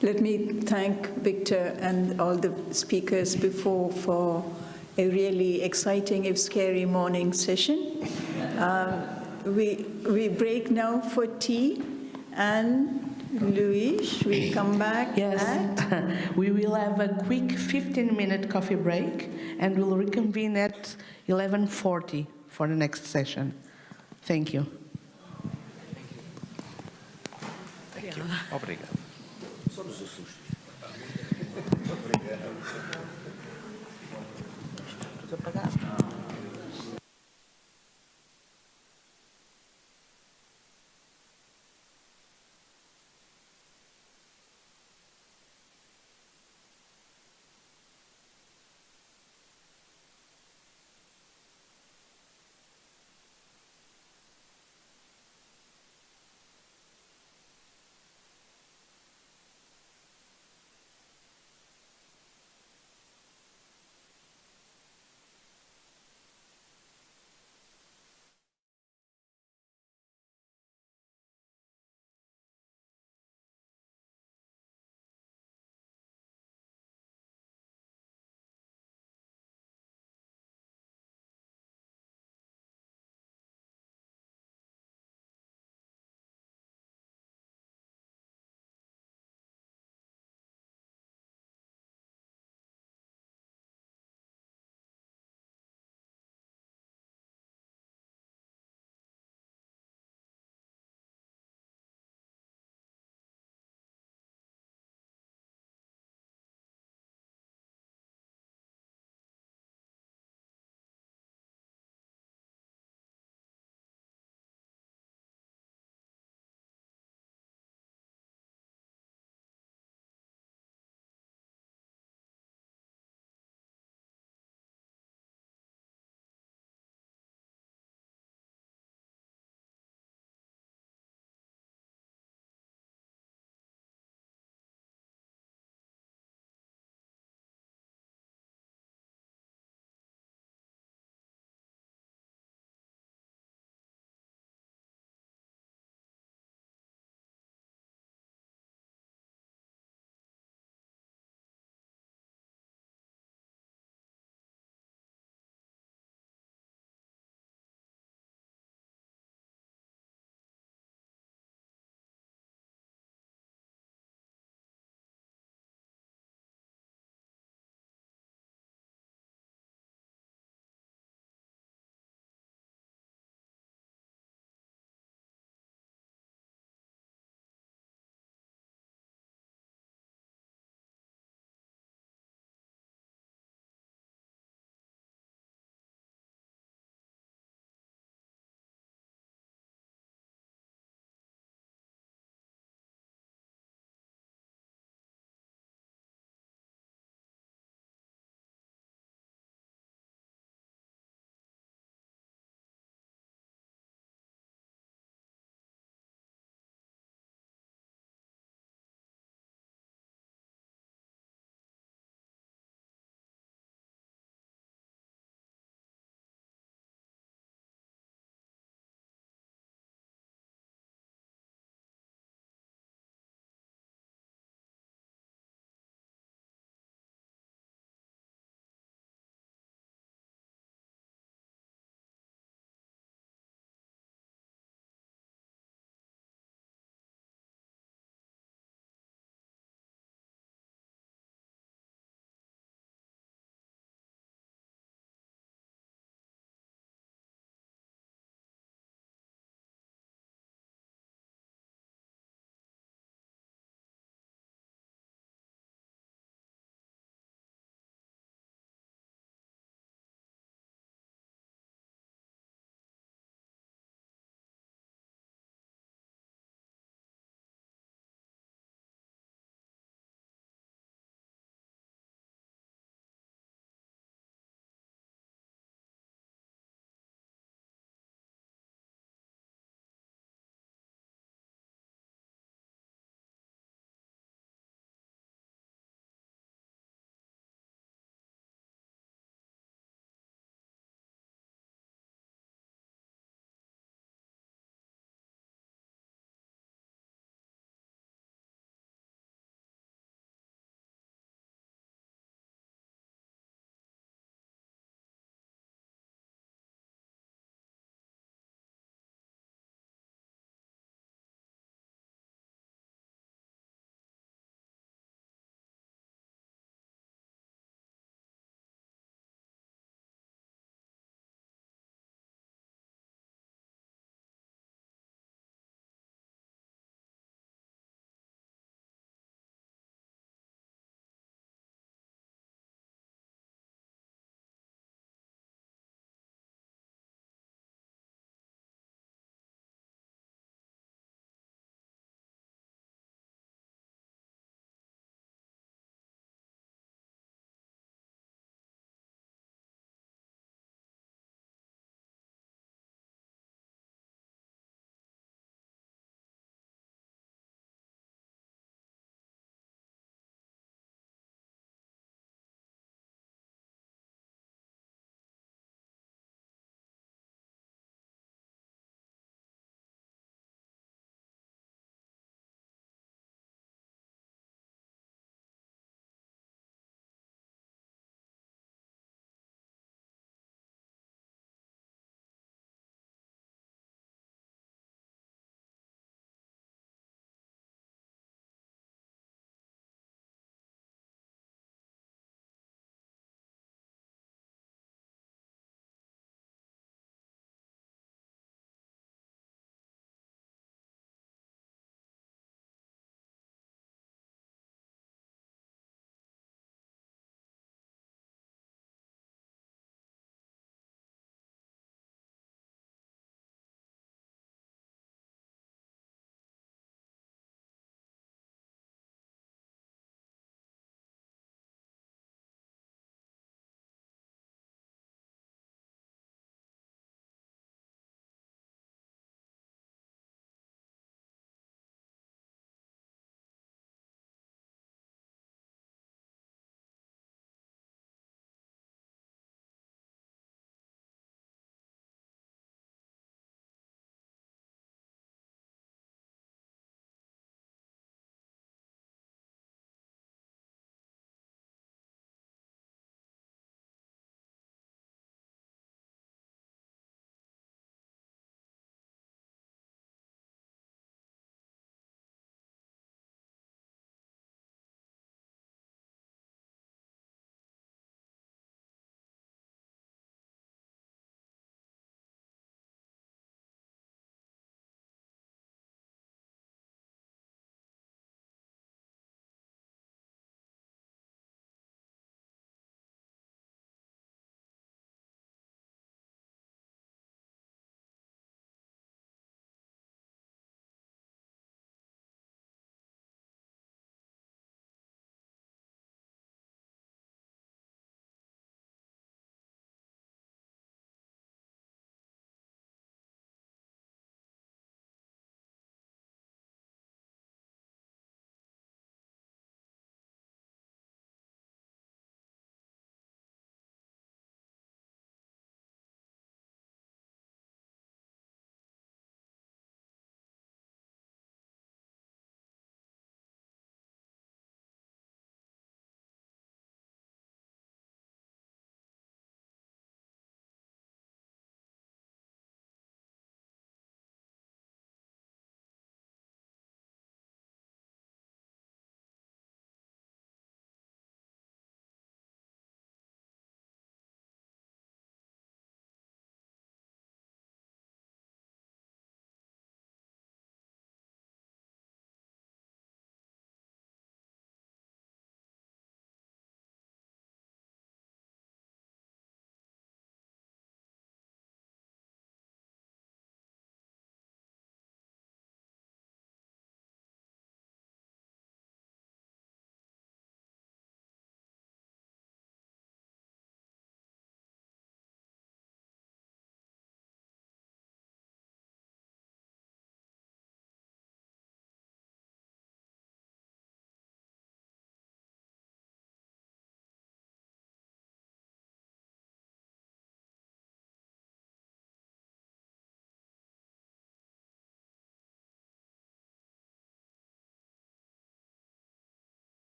Let me thank Victor and all the speakers before for a really exciting, if scary, morning session. We break now for tea, and Luis, we come back. Yes, we will have a quick 15-minute coffee break, and we'll reconvene at 11:40 for the next session. Thank you. Thank you. Obrigado.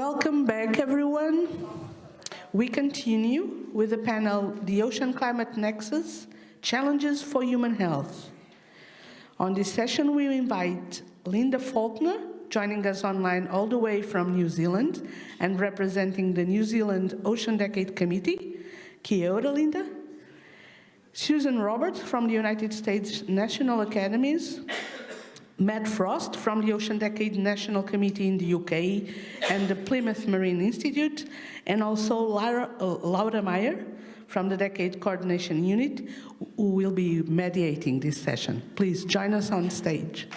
Welcome back, everyone. We continue with the panel, The Ocean Climate Nexus, Challenges for Human Health. On this session, we invite Linda Faulkner, joining us online all the way from New Zealand and representing the New Zealand Ocean Decade Committee. Kia ora, Linda. Susan Roberts from the United States National Academies, Matt Frost from the Ocean Decade National Committee in the UK and the Plymouth Marine Institute, and also Laura Meyer from the Decade Coordination Unit, who will be mediating this session. Please join us on stage.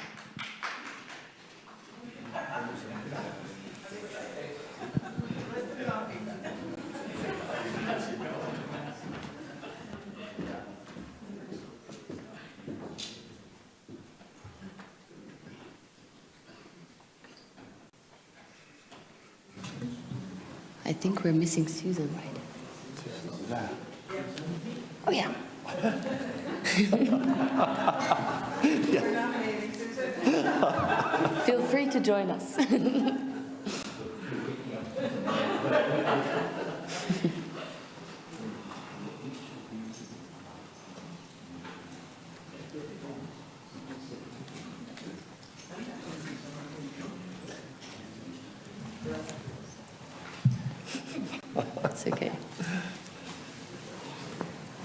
I think we're missing Susan, right? Oh, yeah. Feel free to join us. That's okay.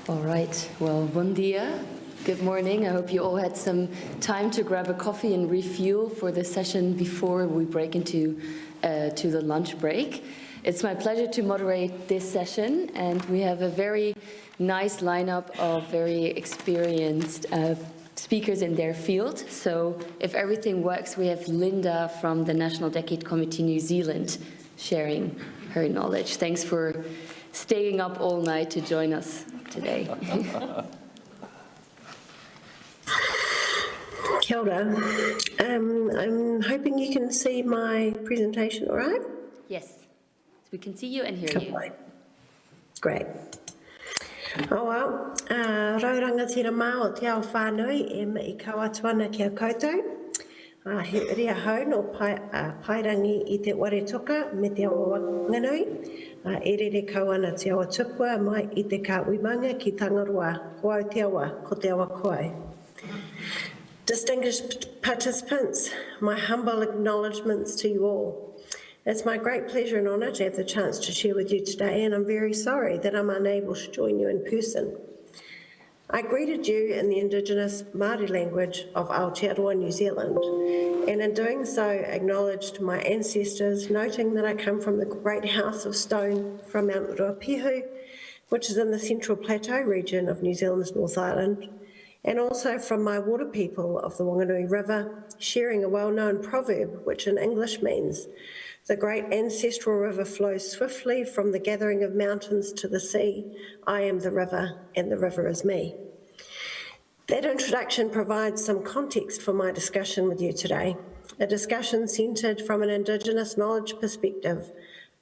All right. Well, bon dia. Good morning. I hope you all had some time to grab a coffee and refuel for the session before we break into to the lunch break. It's my pleasure to moderate this session, and we have a very nice lineup of very experienced speakers in their field. So if everything works, we have Linda from the National Decade Committee New Zealand sharing her knowledge. Thanks for staying up all night to join us today. Kia ora. I'm hoping you can see my presentation, all right? Yes, we can see you and hear you. Great. Oh well, raurangatira mā o te ao whānui e me I kauatuana kia koutou. He ria hau no pairangi I te ware toka me te awa nganui. E rere kauana te awa tupua mai I te ka uimanga ki tangaroa. Ko au te awa, ko te awa koe. Distinguished participants, my humble acknowledgements to you all. It's my great pleasure and honour to have the chance to share with you today, and I'm very sorry that I'm unable to join you in person. I greeted you in the Indigenous Māori language of Aotearoa, New Zealand, and in doing so acknowledged my ancestors, noting that I come from the great house of stone from Mount Ruapihu, which is in the Central Plateau region of New Zealand's North Island, and also from my water people of the Whanganui River, sharing a well-known proverb which in English means, "The great ancestral river flows swiftly from the gathering of mountains to the sea. I am the river, and the river is me." That introduction provides some context for my discussion with you today, a discussion centred from an Indigenous knowledge perspective,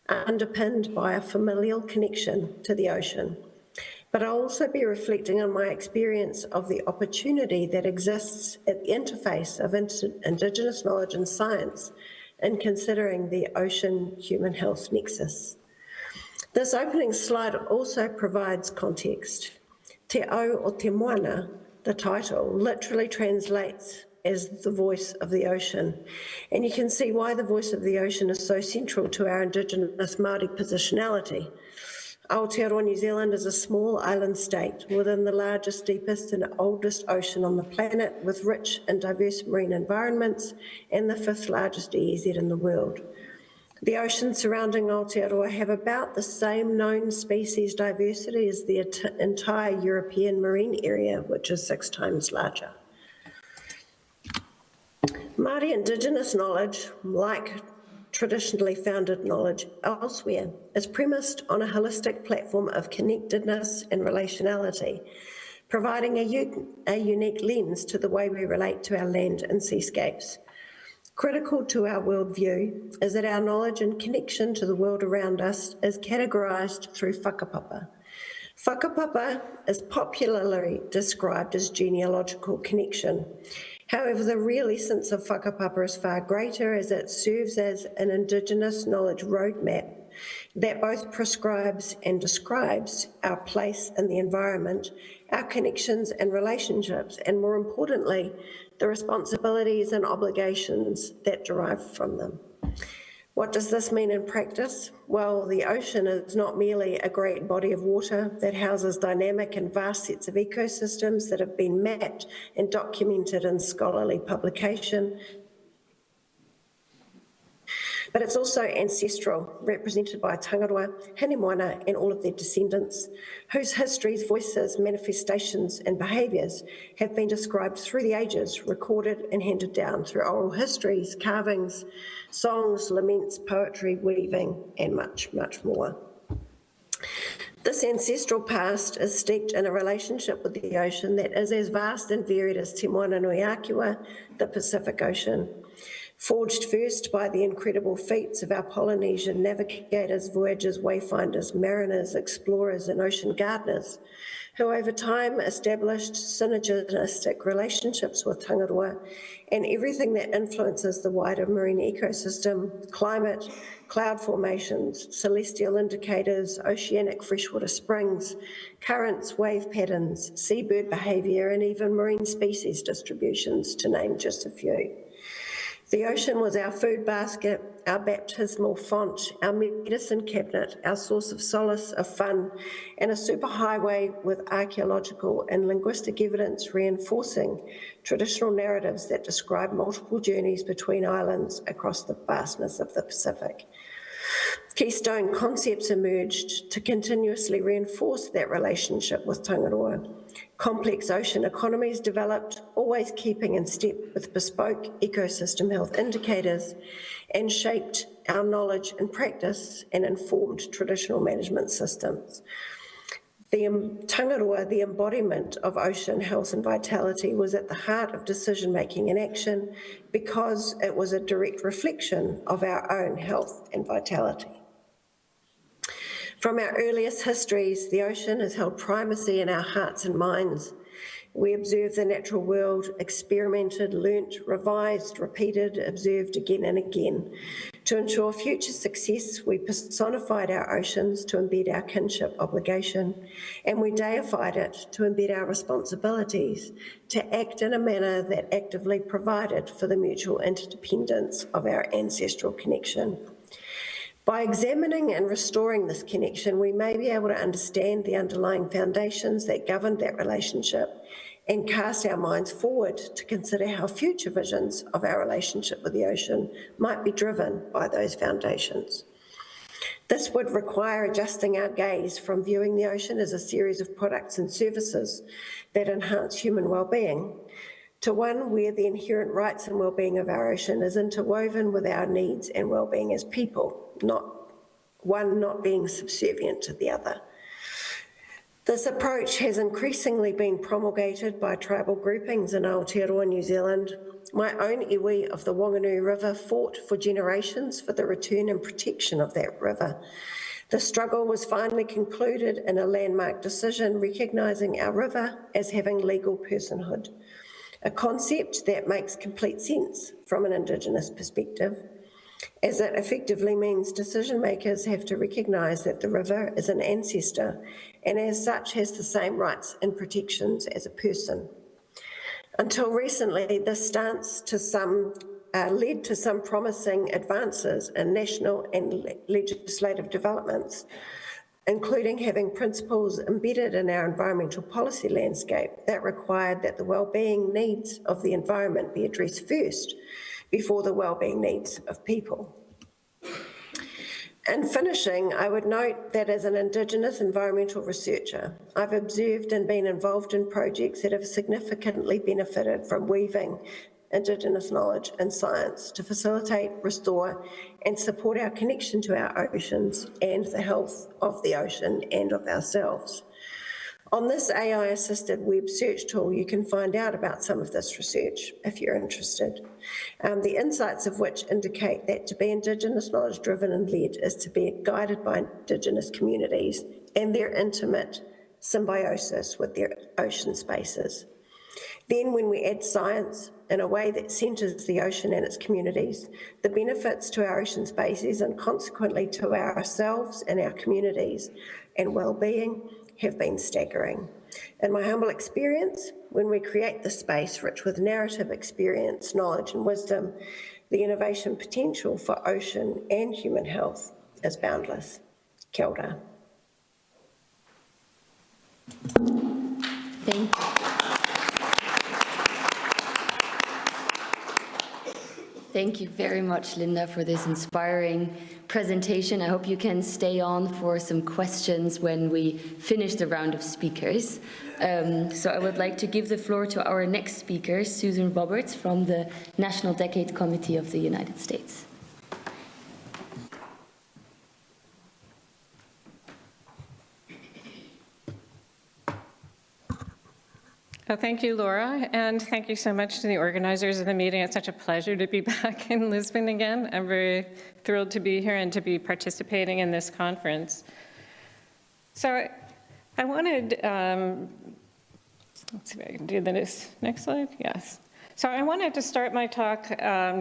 underpinned by a familial connection to the ocean. But I'll also be reflecting on my experience of the opportunity that exists at the interface of Indigenous knowledge and science in considering the ocean-human health nexus. This opening slide also provides context. Te au o te moana, the title, literally translates as the voice of the ocean. And you can see why the voice of the ocean is so central to our Indigenous Māori positionality. Aotearoa, New Zealand is a small island state within the largest, deepest and oldest ocean on the planet, with rich and diverse marine environments and the 5th largest EEZ in the world. The oceans surrounding Aotearoa have about the same known species diversity as the entire European marine area, which is 6 times larger. Māori Indigenous knowledge, like traditionally founded knowledge elsewhere, is premised on a holistic platform of connectedness and relationality, providing a unique lens to the way we relate to our land and seascapes. Critical to our worldview is that our knowledge and connection to the world around us is categorised through whakapapa. Whakapapa is popularly described as genealogical connection. However, the real essence of whakapapa is far greater, as it serves as an Indigenous knowledge roadmap that both prescribes and describes our place in the environment, our connections and relationships, and more importantly, the responsibilities and obligations that derive from them. What does this mean in practice? Well, the ocean is not merely a great body of water that houses dynamic and vast sets of ecosystems that have been mapped and documented in scholarly publication, but it's also ancestral, represented by Tangaroa, Hinemoana, and all of their descendants, whose histories, voices, manifestations, and behaviours have been described through the ages, recorded and handed down through oral histories, carvings, songs, laments, poetry, weaving, and much, much more. This ancestral past is steeped in a relationship with the ocean that is as vast and varied as Te Moana Nui Akiwa, the Pacific Ocean. Forged first by the incredible feats of our Polynesian navigators, voyagers, wayfinders, mariners, explorers, and ocean gardeners, who over time established synergistic relationships with Tangaroa and everything that influences the wider marine ecosystem, climate, cloud formations, celestial indicators, oceanic freshwater springs, currents, wave patterns, seabird behaviour, and even marine species distributions, to name just a few. The ocean was our food basket, our baptismal font, our medicine cabinet, our source of solace, of fun, and a superhighway with archaeological and linguistic evidence reinforcing traditional narratives that describe multiple journeys between islands across the vastness of the Pacific. Keystone concepts emerged to continuously reinforce that relationship with Tangaroa. Complex ocean economies developed, always keeping in step with bespoke ecosystem health indicators, and shaped our knowledge and practice and informed traditional management systems. The Tangaroa, the embodiment of ocean health and vitality, was at the heart of decision-making and action because it was a direct reflection of our own health and vitality. From our earliest histories, the ocean has held primacy in our hearts and minds. We observed the natural world, experimented, learnt, revised, repeated, observed again and again. To ensure future success, we personified our oceans to embed our kinship obligation, and we deified it to embed our responsibilities, to act in a manner that actively provided for the mutual interdependence of our ancestral connection. By examining and restoring this connection, we may be able to understand the underlying foundations that governed that relationship and cast our minds forward to consider how future visions of our relationship with the ocean might be driven by those foundations. This would require adjusting our gaze from viewing the ocean as a series of products and services that enhance human well-being to one where the inherent rights and well-being of our ocean is interwoven with our needs and well-being as people, not being subservient to the other. This approach has increasingly been promulgated by tribal groupings in Aotearoa, New Zealand. My own iwi of the Wanganui River fought for generations for the return and protection of that river. The struggle was finally concluded in a landmark decision recognising our river as having legal personhood, a concept that makes complete sense from an Indigenous perspective, as it effectively means decision makers have to recognise that the river is an ancestor and as such has the same rights and protections as a person. Until recently, this stance led to some promising advances in national and legislative developments, including having principles embedded in our environmental policy landscape that required that the well-being needs of the environment be addressed first before the well-being needs of people. In finishing, I would note that as an Indigenous environmental researcher, I've observed and been involved in projects that have significantly benefited from weaving Indigenous knowledge and science to facilitate, restore, and support our connection to our oceans and the health of the ocean and of ourselves. On this AI-assisted web search tool, you can find out about some of this research if you're interested. The insights of which indicate that to be Indigenous knowledge driven and led is to be guided by Indigenous communities and their intimate symbiosis with their ocean spaces. Then when we add science in a way that centres the ocean and its communities, the benefits to our ocean species and consequently to ourselves and our communities and well-being have been staggering. In my humble experience, when we create the space rich with narrative experience, knowledge and wisdom, the innovation potential for ocean and human health is boundless. Kia ora. Thank you. Thank you very much, Linda, for this inspiring presentation. I hope you can stay on for some questions when we finish the round of speakers. So I would like to give the floor to our next speaker, Susan Roberts from the National Decade Committee of the United States. Well, thank you, Laura, and thank you so much to the organizers of the meeting. It's such a pleasure to be back in Lisbon again. I'm very thrilled to be here and to be participating in this conference. So I wanted, let's see if I can do this next slide. Yes. So I wanted to start my talk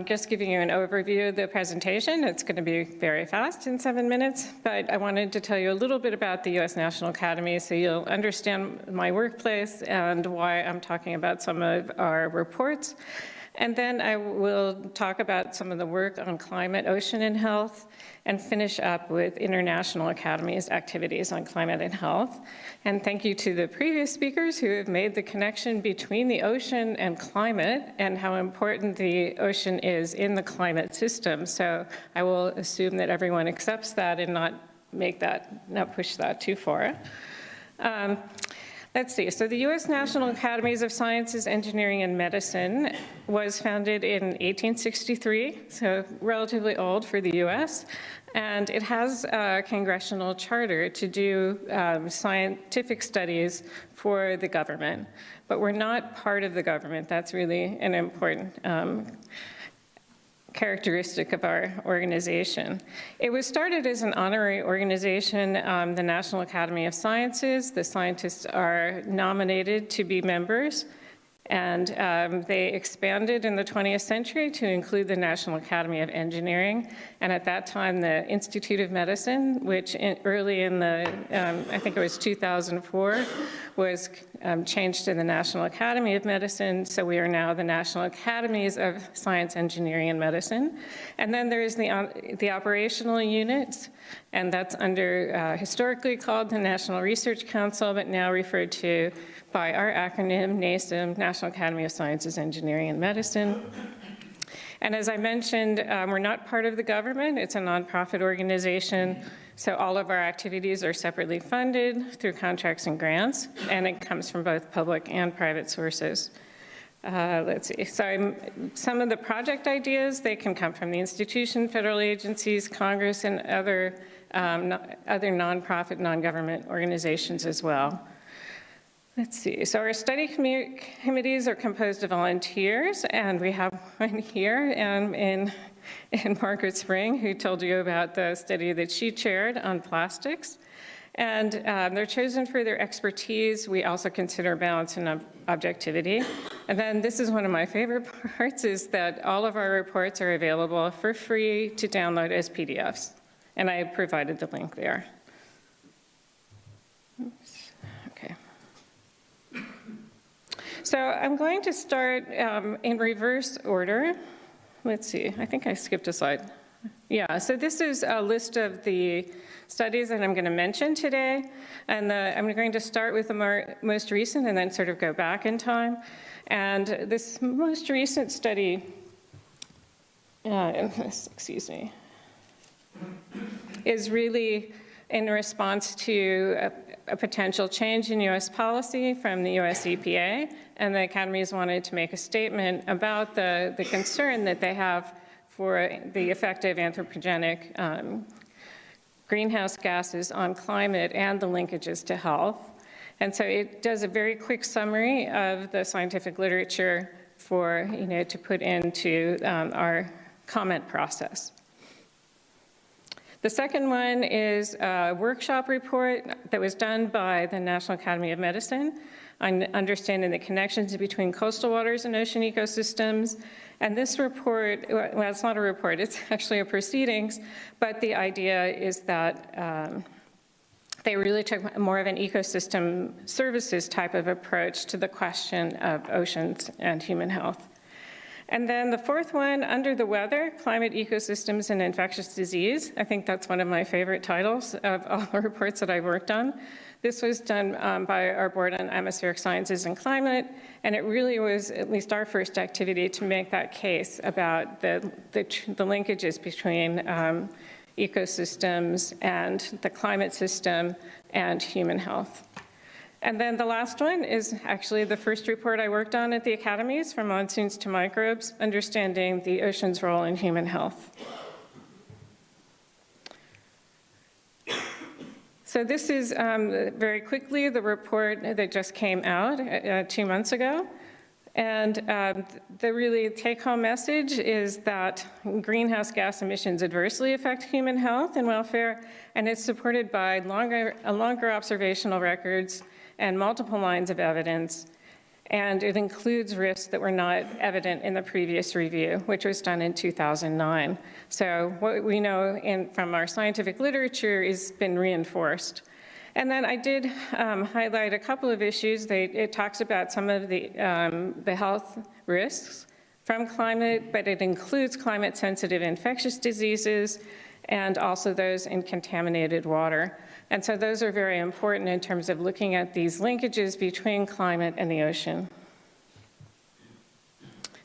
just giving you an overview of the presentation. It's going to be very fast in 7 minutes, but I wanted to tell you a little bit about the U.S. National Academy so you'll understand my workplace and why I'm talking about some of our reports. And then I will talk about some of the work on climate, ocean, and health, and finish up with International Academy's activities on climate and health. And thank you to the previous speakers who have made the connection between the ocean and climate and how important the ocean is in the climate system. So I will assume that everyone accepts that and not push that too far. Let's see, so the U.S. National Academies of Sciences, Engineering, and Medicine was founded in 1863, so relatively old for the U.S., and it has a congressional charter to do scientific studies for the government, but we're not part of the government. That's really an important characteristic of our organization. It was started as an honorary organization, the National Academy of Sciences. The scientists are nominated to be members, and they expanded in the 20th century to include the National Academy of Engineering, and at that time the Institute of Medicine, which early in the, I think it was 2004, was changed to the National Academy of Medicine, so we are now the National Academies of Science, Engineering, and Medicine. And then there is the operational units, and that's under, historically called the National Research Council, but now referred to by our acronym, NASEM, National Academy of Sciences, Engineering, and Medicine. And as I mentioned, we're not part of the government. It's a nonprofit organization. So all of our activities are separately funded through contracts and grants, and it comes from both public and private sources. Let's see, so some of the project ideas, they can come from the institution, federal agencies, Congress, and other nonprofit, non-government organizations as well. Let's see, so our study committees are composed of volunteers, and we have one here in Margaret Spring, who told you about the study that she chaired on plastics. And they're chosen for their expertise. We also consider balance and objectivity. And then this is one of my favorite parts, is that all of our reports are available for free to download as PDFs. And I provided the link there. Oops. Okay. So I'm going to start in reverse order. Let's see, I think I skipped a slide. Yeah, so this is a list of the studies that I'm going to mention today. And I'm going to start with the most recent and then sort of go back in time. And this most recent study, excuse me, is really in response to a potential change in U.S. policy from the U.S. EPA, and the academies wanted to make a statement about the concern that they have for the effect of anthropogenic greenhouse gases on climate and the linkages to health. And so it does a very quick summary of the scientific literature for, to put into our comment process. The second one is a workshop report that was done by the National Academy of Medicine on understanding the connections between coastal waters and ocean ecosystems. And this report, well, it's not a report, it's actually a proceedings, but the idea is that they really took more of an ecosystem services type of approach to the question of oceans and human health. And then the fourth one, Under the Weather, Climate, Ecosystems, and Infectious Disease. I think that's one of my favorite titles of all the reports that I've worked on. This was done by our Board on Atmospheric Sciences and Climate, and it really was at least our first activity to make that case about the linkages between ecosystems and the climate system and human health. And then the last one is actually the first report I worked on at the academies, From Monsoons to Microbes, Understanding the Ocean's Role in Human Health. So this is very quickly the report that just came out 2 months ago. And the really take-home message is that greenhouse gas emissions adversely affect human health and welfare, and it's supported by longer observational records and multiple lines of evidence. And it includes risks that were not evident in the previous review, which was done in 2009. So what we know from our scientific literature has been reinforced. And then I did highlight a couple of issues. It talks about some of the health risks from climate, but it includes climate-sensitive infectious diseases and also those in contaminated water. And so those are very important in terms of looking at these linkages between climate and the ocean.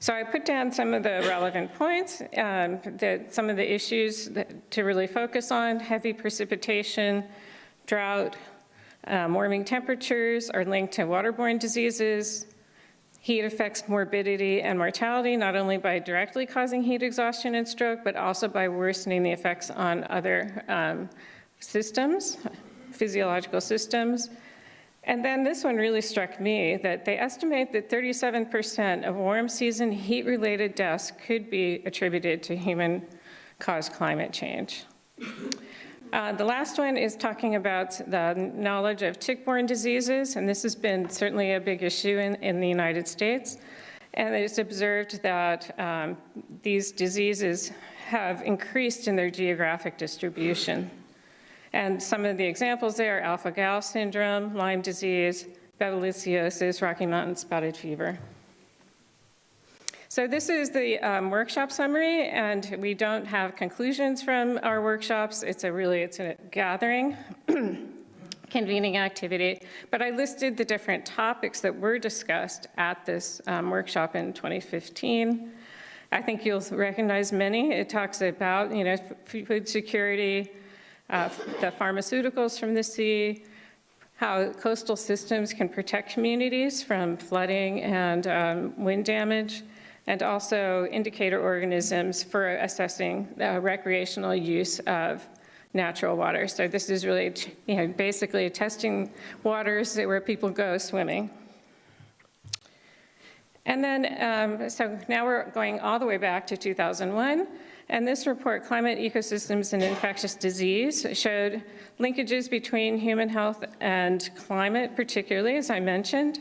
So I put down some of the relevant points, some of the issues to really focus on: heavy precipitation, drought, warming temperatures are linked to waterborne diseases. Heat affects morbidity and mortality, not only by directly causing heat exhaustion and stroke, but also by worsening the effects on other systems, physiological systems. And then this one really struck me, that they estimate that 37% of warm season heat-related deaths could be attributed to human-caused climate change. The last one is talking about the knowledge of tick-borne diseases, and this has been certainly a big issue in the United States. And it's observed that these diseases have increased in their geographic distribution. And some of the examples there are alpha-gal syndrome, Lyme disease, babesiosis, Rocky Mountain spotted fever. So this is the workshop summary, and we don't have conclusions from our workshops. It's a gathering, convening activity. But I listed the different topics that were discussed at this workshop in 2015. I think you'll recognize many. It talks about, food security, the pharmaceuticals from the sea, how coastal systems can protect communities from flooding and wind damage, and also indicator organisms for assessing recreational use of natural water. So this is really, basically testing waters where people go swimming. And then, so now we're going all the way back to 2001. And this report, Climate, Ecosystems, and Infectious Disease, showed linkages between human health and climate, particularly, as I mentioned.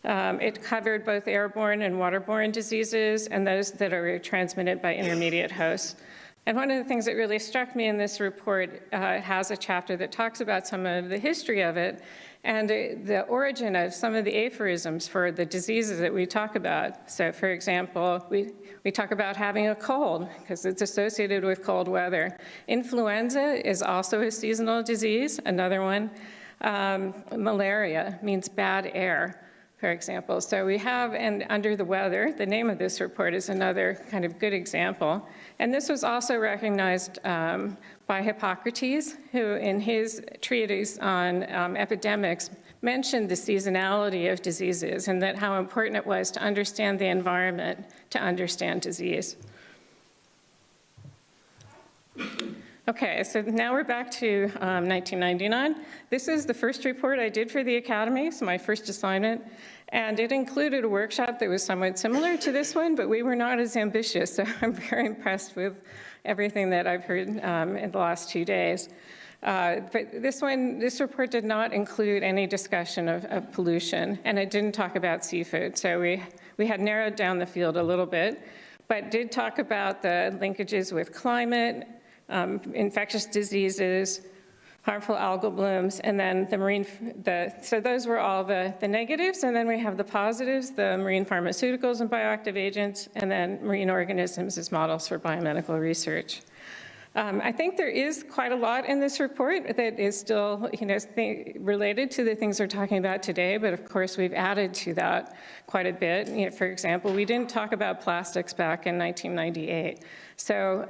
It covered both airborne and waterborne diseases and those that are transmitted by intermediate hosts. And one of the things that really struck me in this report, it has a chapter that talks about some of the history of it and the origin of some of the aphorisms for the diseases that we talk about. So for example, we talk about having a cold because it's associated with cold weather. Influenza is also a seasonal disease, another one. Malaria means bad air, for example. So we have, and Under the Weather, the name of this report is another kind of good example. And this was also recognized by Hippocrates, who in his treatise on epidemics mentioned the seasonality of diseases and that how important it was to understand the environment to understand disease. Okay, so now we're back to 1999. This is the first report I did for the Academy, so my first assignment, and it included a workshop that was somewhat similar to this one, but we were not as ambitious, so I'm very impressed with everything that I've heard in the last 2 days. But this report did not include any discussion of pollution, and it didn't talk about seafood. So we had narrowed down the field a little bit, but did talk about the linkages with climate, infectious diseases, harmful algal blooms, and then so those were all the negatives, and then we have the positives, the marine pharmaceuticals and bioactive agents, and then marine organisms as models for biomedical research. I think there is quite a lot in this report that is still, related to the things we're talking about today, but of course we've added to that quite a bit. For example, we didn't talk about plastics back in 1998. So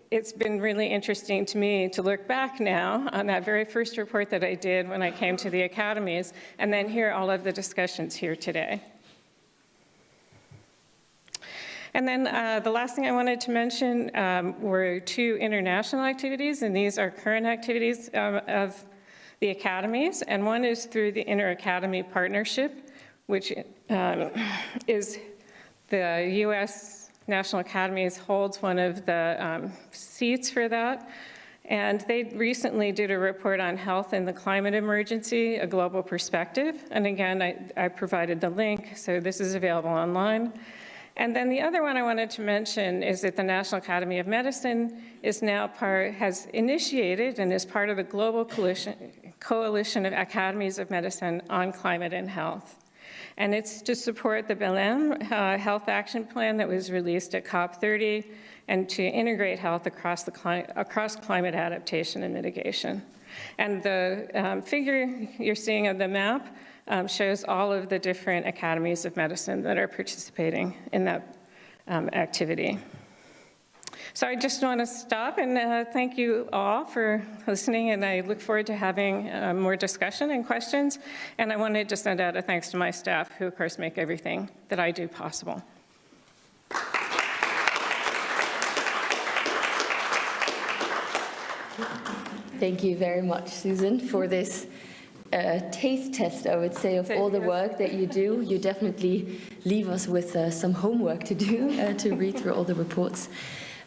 it's been really interesting to me to look back now on that very first report that I did when I came to the academies, and then hear all of the discussions here today. And then the last thing I wanted to mention were 2 international activities, and these are current activities of the academies, and one is through the Inter-Academy Partnership, which is the U.S. National Academies holds one of the seats for that. And they recently did a report on health and the climate emergency, a global perspective. And again, I provided the link, so this is available online. And then the other one I wanted to mention is that the National Academy of Medicine is now has initiated and is part of the global coalition of academies of medicine on climate and health. And it's to support the Belém Health Action Plan that was released at COP30 and to integrate health across climate adaptation and mitigation. And the figure you're seeing of the map shows all of the different academies of medicine that are participating in that activity. So I just want to stop and thank you all for listening, and I look forward to having more discussion and questions. And I wanted to send out a thanks to my staff, who of course make everything that I do possible. Thank you very much, Susan, for this taste test, I would say, of all the work that you do. You definitely leave us with some homework to do, to read through all the reports.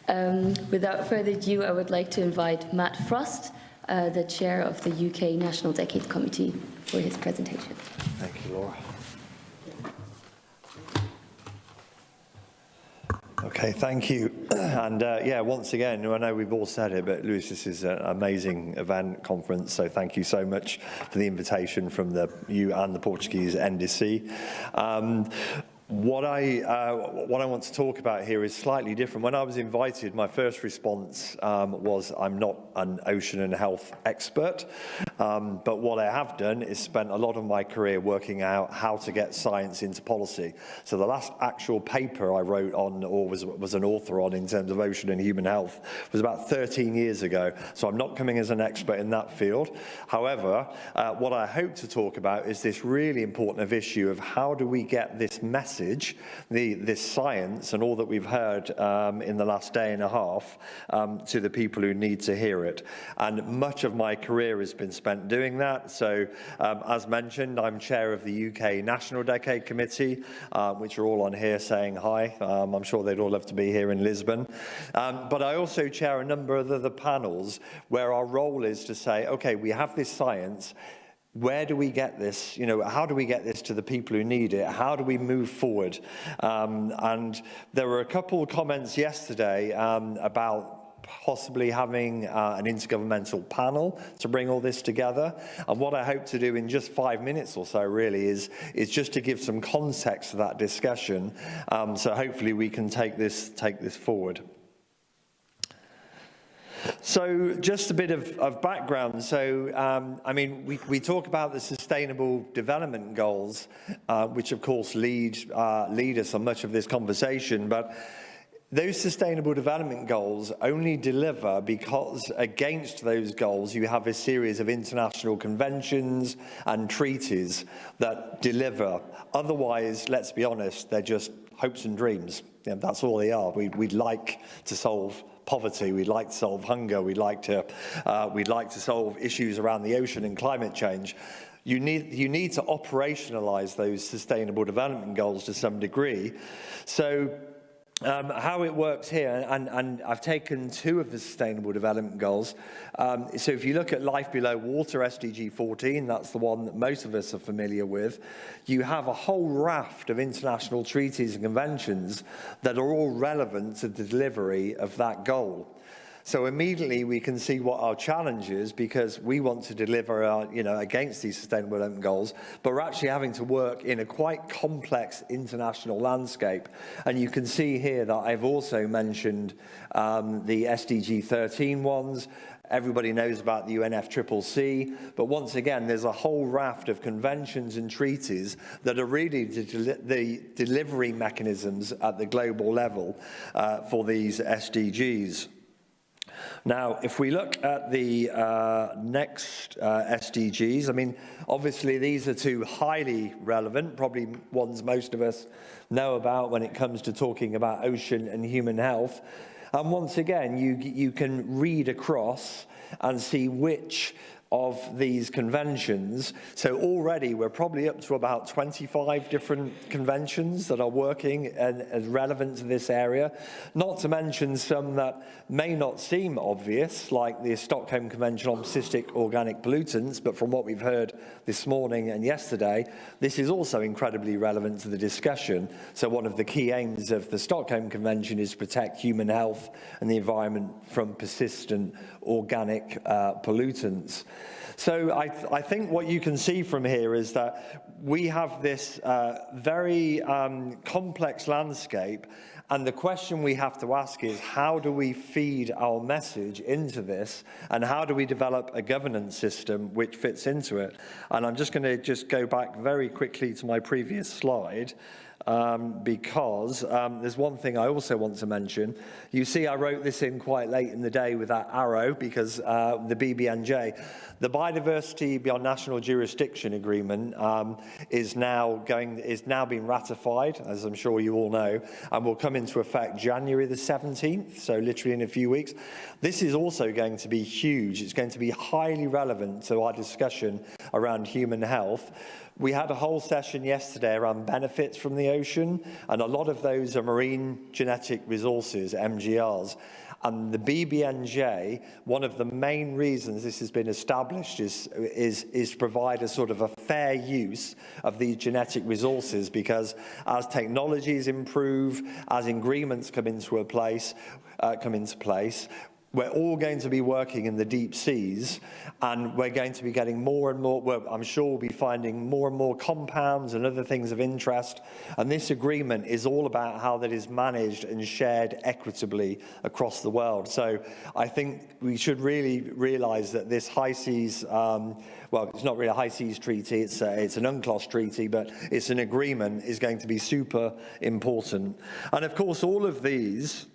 Without further ado, I would like to invite Matt Frost, the chair of the UK National Decade Committee, for his presentation. Thank you, Laura. Okay, thank you. And yeah, once again, I know we've all said it, but Luis, this is an amazing event, conference, so thank you so much for the invitation from you and the Portuguese NDC. What I want to talk about here is slightly different. When I was invited, my first response was, I'm not an ocean and health expert, but what I have done is spent a lot of my career working out how to get science into policy. So the last actual paper I wrote on, or was an author on, in terms of ocean and human health, was about 13 years ago. So I'm not coming as an expert in that field. However, what I hope to talk about is this really important issue of how do we get this message, this science and all that we've heard in the last day and a half to the people who need to hear it. And much of my career has been spent doing that. So as mentioned, I'm chair of the UK National Decade Committee, which are all on here saying hi. I'm sure they'd all love to be here in Lisbon. But I also chair a number of other panels where our role is to say, okay, we have this science. Where do we get this? How do we get this to the people who need it? How do we move forward? And there were a couple of comments yesterday about possibly having an intergovernmental panel to bring all this together. And what I hope to do in just 5 minutes or so really is just to give some context to that discussion. So hopefully we can take this forward. So just a bit of background. So, I mean, we talk about the Sustainable Development Goals, which of course lead us on much of this conversation, but those Sustainable Development Goals only deliver because against those goals you have a series of international conventions and treaties that deliver. Otherwise, let's be honest, they're just hopes and dreams. That's all they are. We'd like to solve poverty, we'd like to solve hunger, we'd like to solve issues around the ocean and climate change. You need to operationalize those Sustainable Development Goals to some degree. So how it works here, and I've taken 2 of the Sustainable Development Goals. So if you look at Life Below Water, SDG 14, that's the one that most of us are familiar with, you have a whole raft of international treaties and conventions that are all relevant to the delivery of that goal. So immediately we can see what our challenge is, because we want to deliver against these Sustainable Development Goals, but we're actually having to work in a quite complex international landscape. And you can see here that I've also mentioned the SDG 13 ones. Everybody knows about the UNFCCC, but once again, there's a whole raft of conventions and treaties that are really the delivery mechanisms at the global level for these SDGs. Now, if we look at the next SDGs, I mean, obviously these are 2 highly relevant, probably ones most of us know about when it comes to talking about ocean and human health. And once again, you can read across and see which of these conventions. So already we're probably up to about 25 different conventions that are working and as relevant to this area, not to mention some that may not seem obvious, like the Stockholm Convention on Persistent Organic Pollutants, but from what we've heard this morning and yesterday, this is also incredibly relevant to the discussion. So one of the key aims of the Stockholm Convention is to protect human health and the environment from persistent organic pollutants. So I think what you can see from here is that we have this very complex landscape, and the question we have to ask is, how do we feed our message into this, and how do we develop a governance system which fits into it? And I'm just going to go back very quickly to my previous slide, because there's one thing I also want to mention. You see, I wrote this in quite late in the day with that arrow, because the BBNJ, the Biodiversity Beyond National Jurisdiction Agreement, is now being ratified, as I'm sure you all know, and will come into effect January the 17th, so literally in a few weeks. This is also going to be huge. It's going to be highly relevant to our discussion around human health. We had a whole session yesterday around benefits from the ocean, and a lot of those are marine genetic resources, MGRs. And the BBNJ, one of the main reasons this has been established is to provide a sort of a fair use of these genetic resources, because as technologies improve, as agreements come into place, we're all going to be working in the deep seas, and we're going to be getting more and more, well, I'm sure we'll be finding more and more compounds and other things of interest. And this agreement is all about how that is managed and shared equitably across the world. So I think we should really realize that this high seas, well, it's not really a high seas treaty, it's an UNCLOS treaty, but it's an agreement, is going to be super important. And of course, all of these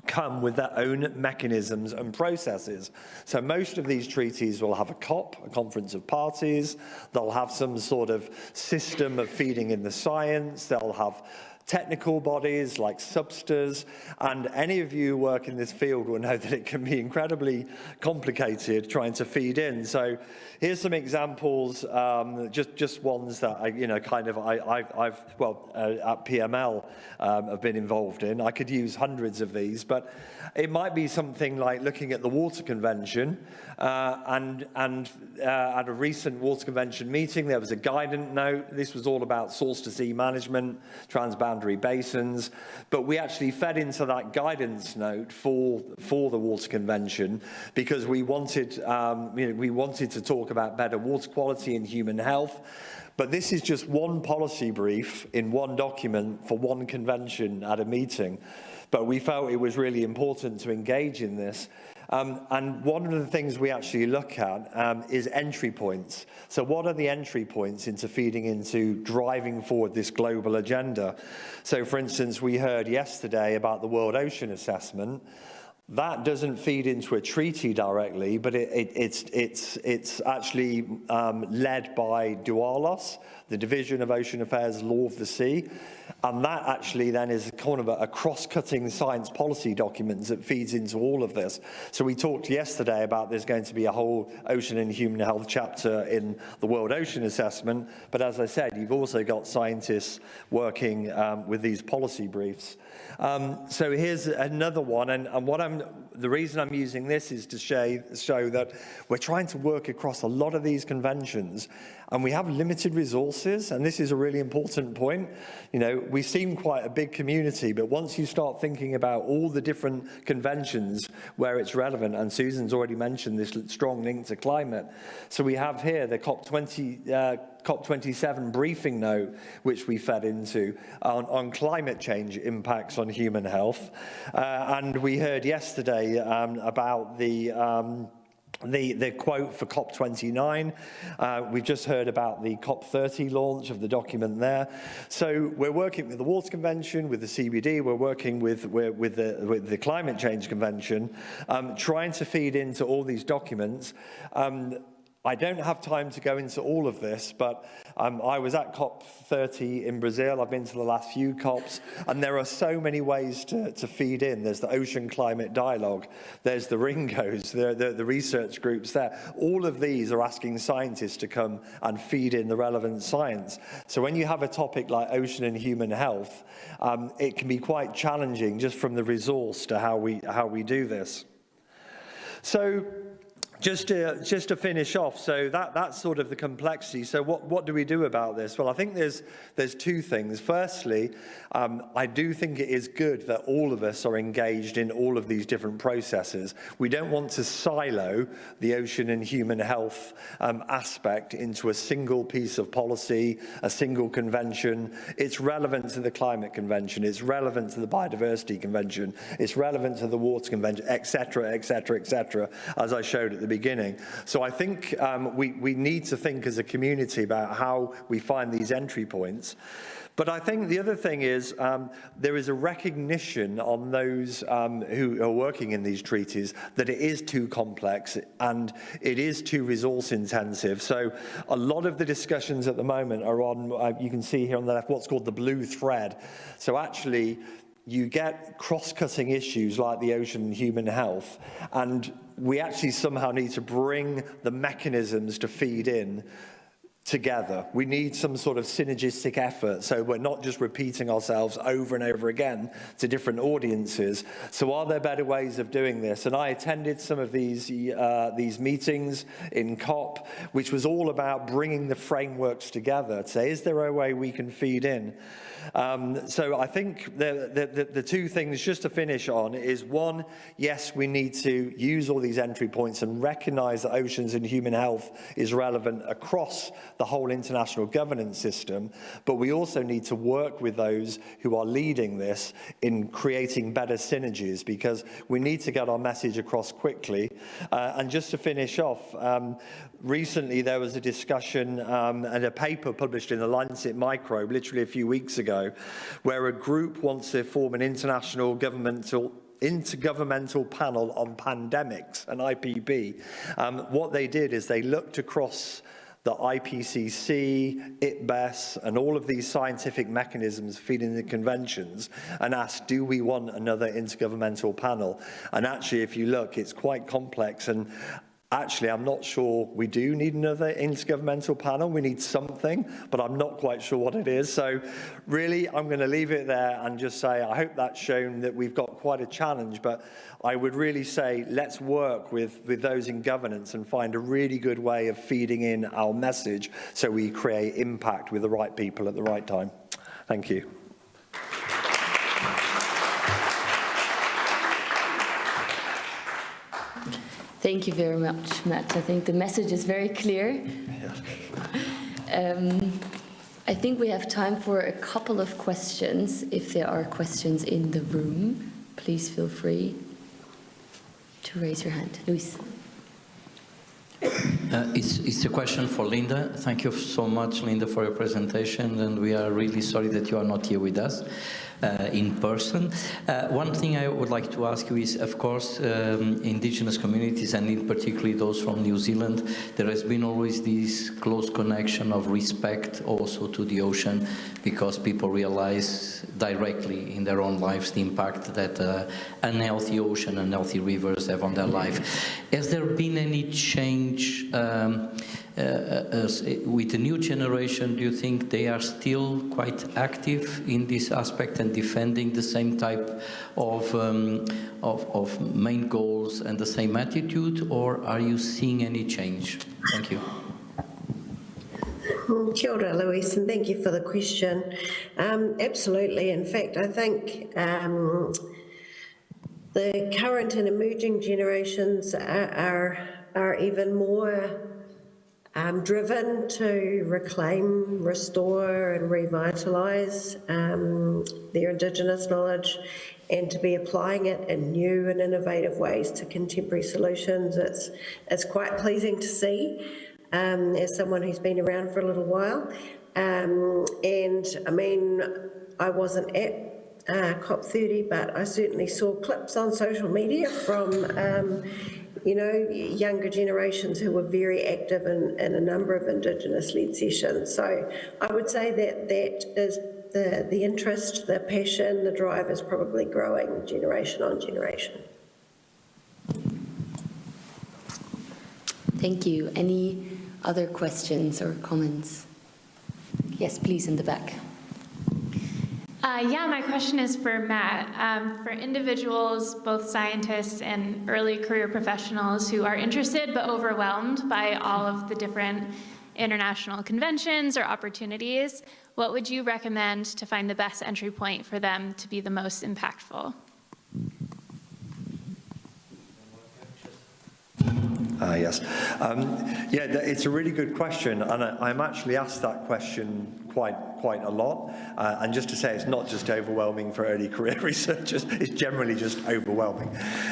come with their own mechanisms and processes. So most of these treaties will have a COP, a Conference of Parties. They'll have some sort of system of feeding in the science. They'll have technical bodies like SBSTAs, and any of you who work in this field will know that it can be incredibly complicated trying to feed in. So here's some examples, just ones that I've at PML have been involved in. I could use hundreds of these, but it might be something like looking at the Water Convention, and at a recent Water Convention meeting, there was a guidance note. This was all about source to sea management, transboundary basins, but we actually fed into that guidance note for the Water Convention, because we wanted to talk about better water quality and human health. But this is just one policy brief in one document for one convention at a meeting. But we felt it was really important to engage in this. And one of the things we actually look at is entry points. So what are the entry points into feeding into driving forward this global agenda? So for instance, we heard yesterday about the World Ocean Assessment. that doesn't feed into a treaty directly, but it's actually led by DUALOS, the Division of Ocean Affairs Law of the Sea. And that actually then is kind of a cross-cutting science policy document that feeds into all of this. So we talked yesterday about there's going to be a whole ocean and human health chapter in the World Ocean Assessment. But as I said, you've also got scientists working with these policy briefs. So here's another one, and the reason I'm using this is to show that we're trying to work across a lot of these conventions, and we have limited resources, and this is a really important point. You know, we seem quite a big community, but once you start thinking about all the different conventions where it's relevant, and Susan's already mentioned this strong link to climate. So we have here the COP27 briefing note, which we fed into on climate change impacts on human health. And we heard yesterday about the quote for COP29. We've just heard about the COP30 launch of the document there. So we're working with the Water Convention, with the CBD, we're working with the Climate Change Convention, trying to feed into all these documents. I don't have time to go into all of this, but I was at COP30 in Brazil. I've been to the last few COPs, and there are so many ways to feed in. There's the Ocean Climate Dialogue. There's the RINGOs, the research groups there. All of these are asking scientists to come and feed in the relevant science. So when you have a topic like ocean and human health, it can be quite challenging just from the resource to how we do this. So just to finish off, so that's sort of the complexity. So what do we do about this? Well, I think there's two things. Firstly, I do think it is good that all of us are engaged in all of these different processes. We don't want to silo the ocean and human health aspect into a single piece of policy, a single convention. It's relevant to the Climate Convention, it's relevant to the Biodiversity Convention, it's relevant to the Water Convention, etc., etc., etc., as I showed at the beginning. So I think we need to think as a community about how we find these entry points. But I think the other thing is there is a recognition on those who are working in these treaties that it is too complex and it is too resource intensive. So a lot of the discussions at the moment are on, you can see here on the left, what's called the blue thread. So actually, you get cross-cutting issues like the ocean and human health, and we actually somehow need to bring the mechanisms to feed in together. We need some sort of synergistic effort, so we're not just repeating ourselves over and over again to different audiences. So are there better ways of doing this? And I attended some of these meetings in COP, which was all about bringing the frameworks together to say, is there a way we can feed in? So I think the two things just to finish on is, one, yes, we need to use all these entry points and recognize that oceans and human health is relevant across the whole international governance system, but we also need to work with those who are leading this in creating better synergies, because we need to get our message across quickly. And just to finish off, recently there was a discussion and a paper published in the Lancet Microbe literally a few weeks ago, where a group wants to form an intergovernmental panel on pandemics, an IPB. What they did is they looked across the IPCC, IPBES, and all of these scientific mechanisms feeding the conventions, and asked, do we want another intergovernmental panel? And actually, if you look, it's quite complex, and actually, I'm not sure we do need another intergovernmental panel. We need something, but I'm not quite sure what it is. So really, I'm going to leave it there and just say, I hope that's shown that we've got quite a challenge, but I would really say, let's work with those in governance and find a really good way of feeding in our message so we create impact with the right people at the right time. Thank you. Thank you very much, Matt. I think the message is very clear. I think we have time for a couple of questions. If there are questions in the room, please feel free to raise your hand. Luis. It's a question for Linda. Thank you so much, Linda, for your presentation, and we are really sorry that you are not here with us in person. One thing I would like to ask you is, of course, indigenous communities, and in particularly those from New Zealand, there has been always this close connection of respect also to the ocean, because people realize directly in their own lives the impact that unhealthy ocean and unhealthy rivers have on their life. Has there been any change with the new generation? Do you think they are still quite active in this aspect and defending the same type of main goals and the same attitude, or are you seeing any change? Thank you. Kia ora, Luis, and thank you for the question. Absolutely. In fact, I think the current and emerging generations are even more driven to reclaim, restore and revitalise their Indigenous knowledge, and to be applying it in new and innovative ways to contemporary solutions. It's quite pleasing to see as someone who's been around for a little while. And I mean, I wasn't at COP30, but I certainly saw clips on social media from you know, younger generations who were very active in a number of Indigenous-led sessions. So I would say that is the interest, the passion, the drive is probably growing generation on generation. Thank you. Any other questions or comments? Yes, please, in the back. Yeah, my question is for Matt. For individuals, both scientists and early career professionals who are interested but overwhelmed by all of the different international conventions or opportunities, what would you recommend to find the best entry point for them to be the most impactful? Yes. Yeah, it's a really good question, and I'm actually asked that question quite a lot. And just to say, it's not just overwhelming for early career researchers, it's generally just overwhelming.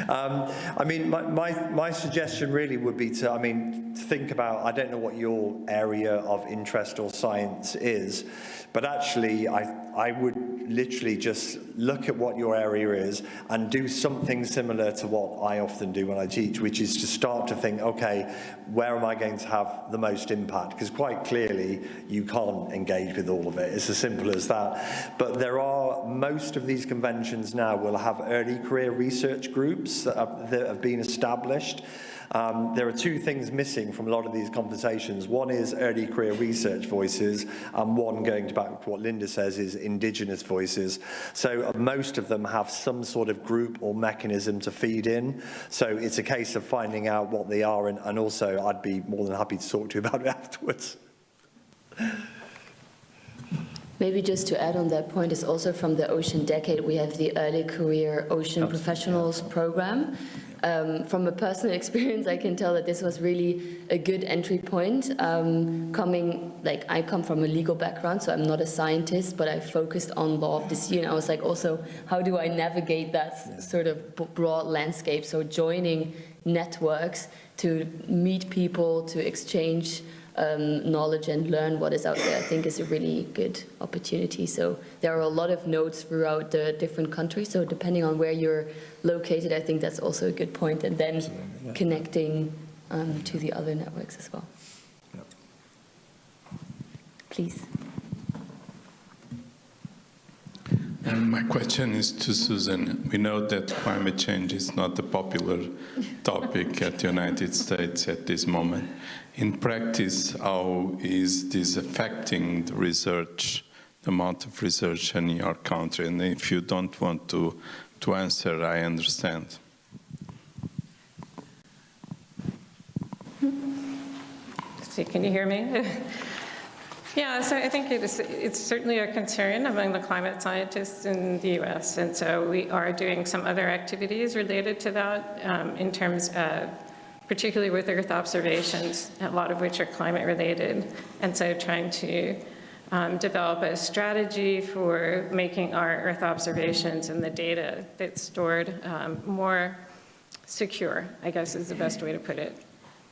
I mean, my suggestion really would be to, I mean, think about, I don't know what your area of interest or science is, but actually I would literally just look at what your area is and do something similar to what I often do when I teach, which is to start to think, okay, where am I going to have the most impact? Because quite clearly you can't engage with all of it. It's as simple as that. But there are, most of these conventions now will have early career research groups that have been established. There are two things missing from a lot of these conversations. One is early career research voices, and one, going back to what Linda says, is Indigenous voices. So most of them have some sort of group or mechanism to feed in. So it's a case of finding out what they are, and also I'd be more than happy to talk to you about it afterwards. Maybe just to add on that point is also from the Ocean Decade, we have the Early Career Ocean Professionals Program. From a personal experience, I can tell that this was really a good entry point. I come from a legal background, so I'm not a scientist, but I focused on law of the sea, and I was like, also, how do I navigate that sort of broad landscape? So joining networks to meet people, to exchange knowledge and learn what is out there, I think is a really good opportunity. So there are a lot of nodes throughout the different countries. So depending on where you're located, I think that's also a good point. And then connecting to the other networks as well. Yep. Please. My question is to Susan. We know that climate change is not a popular topic at the United States at this moment. In practice, how is this affecting the research, the amount of research in your country? And if you don't want to answer, I understand. So can you hear me? Yeah, so I think it's certainly a concern among the climate scientists in the US, and so we are doing some other activities related to that in terms of, particularly with Earth observations, a lot of which are climate related, and so trying to develop a strategy for making our Earth observations and the data that's stored more secure, I guess is the best way to put it.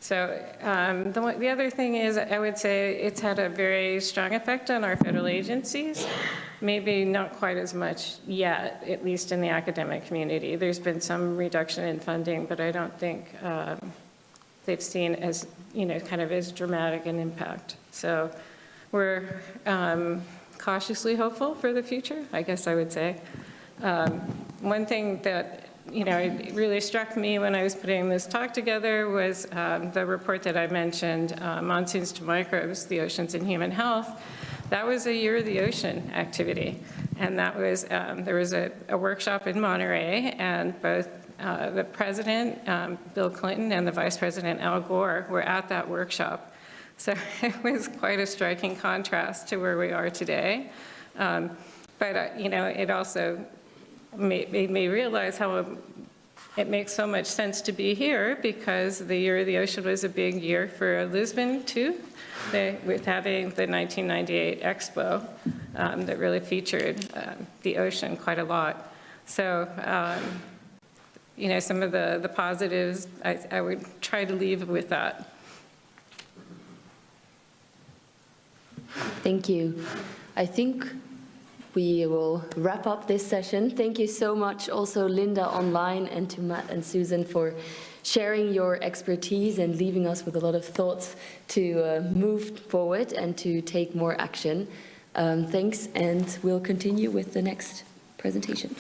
So the other thing is, I would say it's had a very strong effect on our federal agencies, maybe not quite as much yet, at least in the academic community. There's been some reduction in funding, but I don't think they've seen as, kind of as dramatic an impact. So we're cautiously hopeful for the future, I guess I would say. One thing that it really struck me when I was putting this talk together was the report that I mentioned, Monsoons to Microbes, the Oceans and Human Health. That was a Year of the Ocean activity. And that was, there was a workshop in Monterey, and both the president, Bill Clinton, and the vice president, Al Gore, were at that workshop. So it was quite a striking contrast to where we are today. But it also made me realize how it makes so much sense to be here, because the Year of the Ocean was a big year for Lisbon too, with having the 1998 Expo that really featured the ocean quite a lot. So, some of the positives, I would try to leave with that. Thank you. I think we will wrap up this session. Thank you so much also, Linda online, and to Matt and Susan for sharing your expertise and leaving us with a lot of thoughts to move forward and to take more action. Thanks, and we'll continue with the next presentation.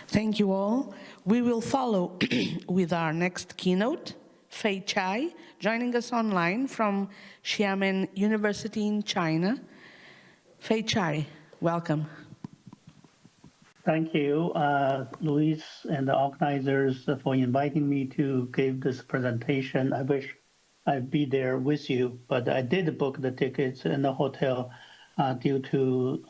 Thank you all. We will follow with our next keynote, Fei Chai, joining us online from Xiamen University in China. Fei Chai, welcome. Thank you, Luis and the organizers, for inviting me to give this presentation. I wish I'd be there with you, but I did book the tickets in the hotel due to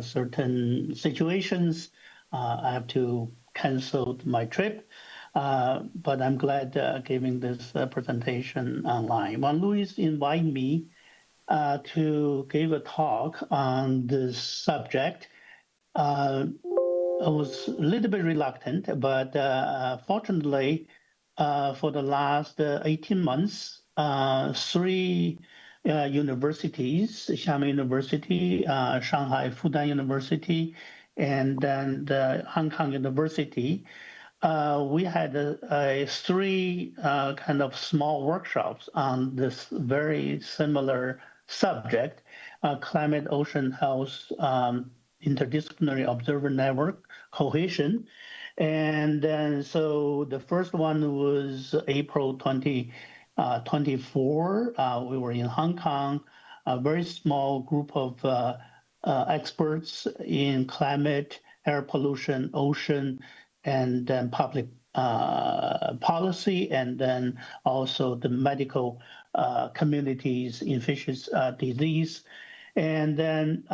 certain situations. I have to cancel my trip. But I'm glad giving this presentation online. When Luis invited me to give a talk on this subject, I was a little bit reluctant, but fortunately, for the last 18 months, 3 universities, Xiamen University, Shanghai Fudan University, and then the Hong Kong University, we had 3 kind of small workshops on this very similar subject, climate ocean health interdisciplinary observer network cohesion. And then so the first one was April 2024. We were in Hong Kong, a very small group of experts in climate, air pollution, ocean, and then public policy, and then also the medical communities, infectious disease. And then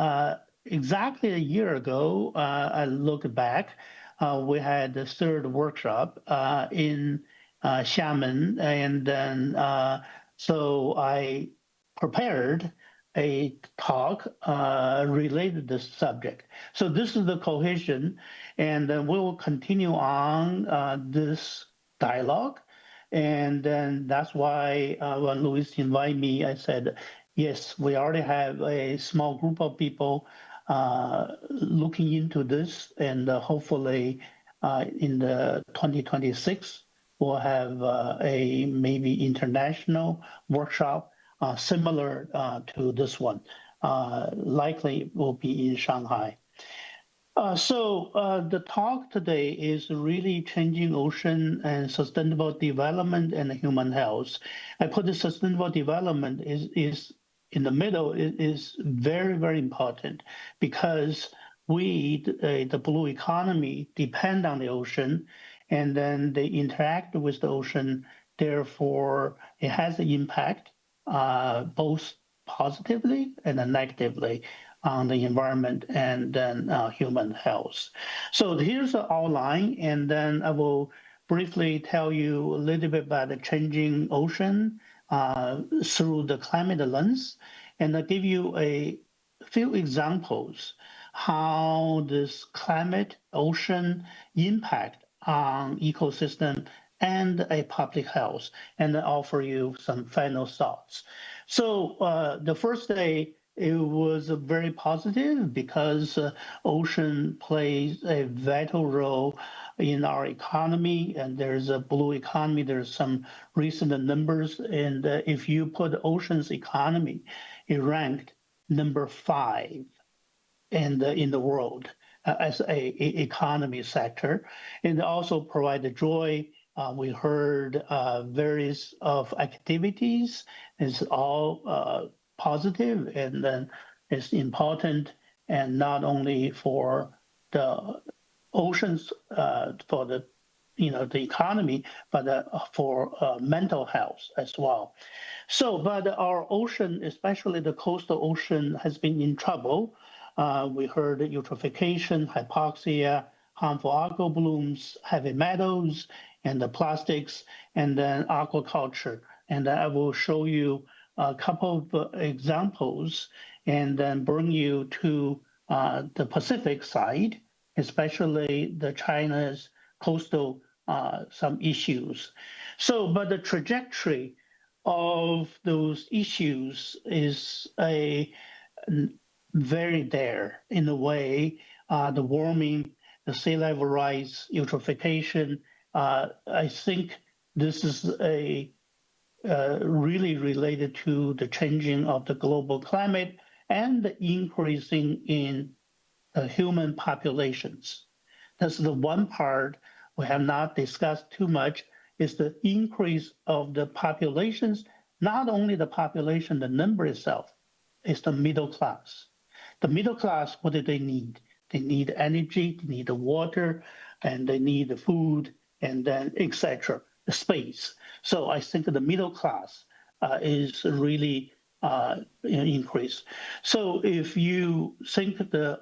exactly a year ago, I look back, we had the 3rd workshop in Xiamen, and then so I prepared a talk related to this subject. So this is the cohesion, and then we will continue on this dialogue. And then that's why when Luis invited me, I said, yes, we already have a small group of people looking into this, and hopefully in the 2026, we'll have a maybe international workshop similar to this one. Likely will be in Shanghai. So the talk today is really changing ocean and sustainable development and human health. I put the sustainable development is in the middle. It is very, very important, because we, the blue economy, depend on the ocean, and then they interact with the ocean. Therefore, it has an impact both positively and negatively on the environment and then human health. So here's the outline, and then I will briefly tell you a little bit about the changing ocean through the climate lens, and I'll give you a few examples how this climate, ocean impact on ecosystem and a public health, and then offer you some final thoughts. So the first day, it was very positive because ocean plays a vital role in our economy, and there's a blue economy. There's some recent numbers, and if you put ocean's economy, it ranked number 5 in the world as a economy sector, and also provide the joy. We heard various of activities. It's all positive, and then it's important, and not only for the oceans, for the the economy, but for mental health as well. So, but our ocean, especially the coastal ocean, has been in trouble. We heard eutrophication, hypoxia, harmful algal blooms, heavy metals, and the plastics, and then aquaculture. And I will show you a couple of examples, and then bring you to the Pacific side, especially the China's coastal some issues. So, but the trajectory of those issues is very there in a way. The warming, the sea level rise, eutrophication. I think this is really related to the changing of the global climate and the increasing in human populations. That's the one part we have not discussed too much, is the increase of the populations. Not only the population, the number itself, is the middle class. The middle class, what do they need? They need energy, they need the water, and they need the food, and then etc. The space. So I think the middle class is really increased. So if you think the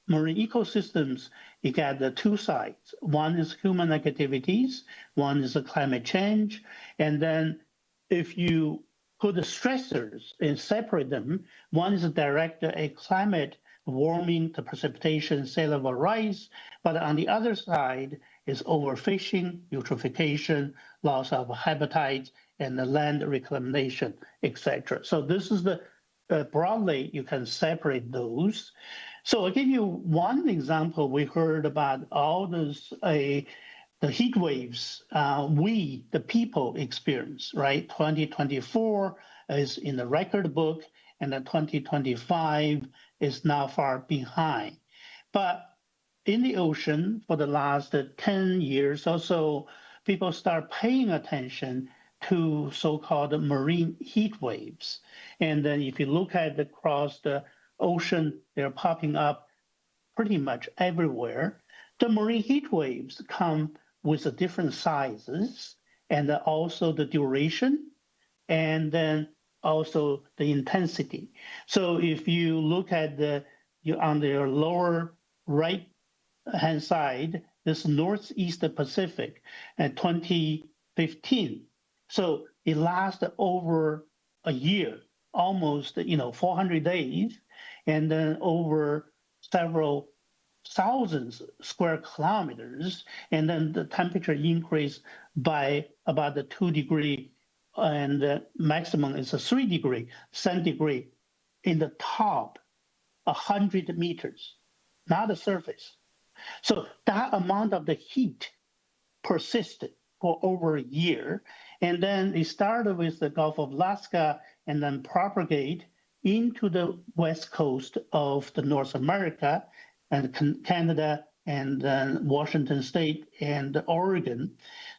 marine ecosystems, you got the two sides. One is human activities, one is the climate change, and then if you put the stressors and separate them, one is direct a climate warming, the precipitation, sea level rise, but on the other side is overfishing, eutrophication, loss of habitat, and the land reclamation, etc. So this is the broadly you can separate those. So I'll give you one example. We heard about all those the heat waves we, the people, experience, right? 2024 is in the record book, and then 2025 is not far behind. But in the ocean, for the last 10 years or so, people start paying attention to so-called marine heat waves. And then if you look at across the ocean, they're popping up pretty much everywhere. The marine heat waves come with the different sizes, and also the duration, and then also the intensity. So if you look at on the lower right hand side, this Northeast Pacific at 2015. So it lasted over a year, almost 400 days, and then over several thousands square kilometers, and then the temperature increased by about 2 degrees, and the maximum is 3 degrees centigrade in the top 100 meters, not the surface. So that amount of the heat persisted for over a year, and then it started with the Gulf of Alaska and then propagate into the west coast of the North America and Canada and then Washington State and Oregon.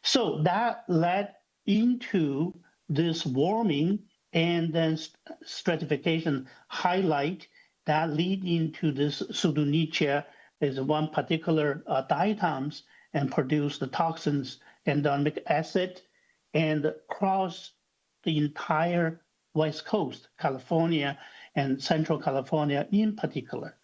So that led into this warming and then stratification highlight that lead into this pseudonychia is one particular diatoms and produce the toxins, endothermic acid, and across the entire West Coast, California and Central California in particular.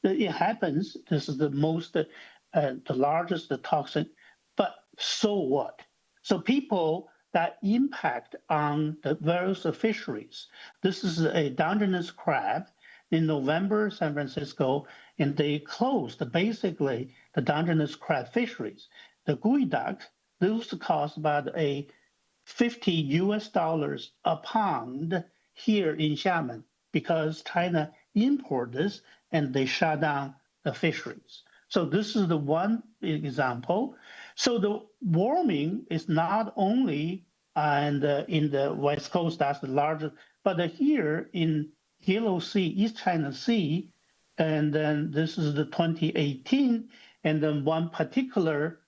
It happens, this is the most, the largest toxin, but so what? So people that impact on the various fisheries. This is a Dungeness crab in November, San Francisco, and they closed basically the Dungeness crab fisheries. The geoduck, those cost about $50 a pound here in Xiamen because China import this and they shut down the fisheries. So this is the one example. So the warming is not only in the West Coast, that's the largest, but here in Yellow Sea, East China Sea, and then this is the 2018, and then one particular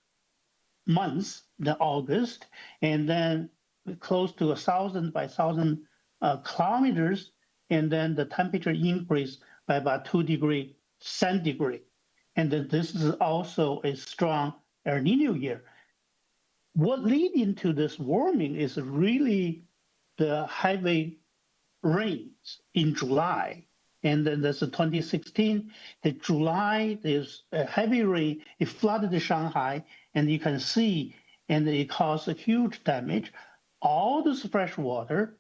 month, the August, and then close to 1,000 by 1,000 kilometers, and then the temperature increased by about 2 degrees centigrade. And then this is also a strong El Nino year. What leads into this warming is really the heavy rains in July. And then there's a 2016, the July, there's a heavy rain, it flooded Shanghai, and you can see, and it caused a huge damage. All this fresh water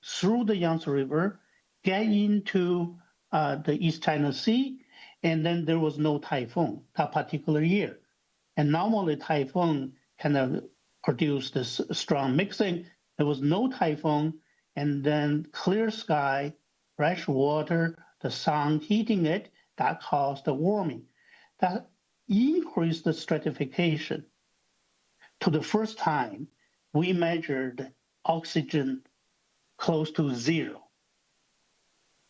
through the Yangtze River get into the East China Sea, and then there was no typhoon that particular year. And normally typhoon kind of produce this strong mixing. There was no typhoon, and then clear sky, fresh water, the sun heating it, that caused the warming. That increased the stratification. To the first time, we measured oxygen close to zero.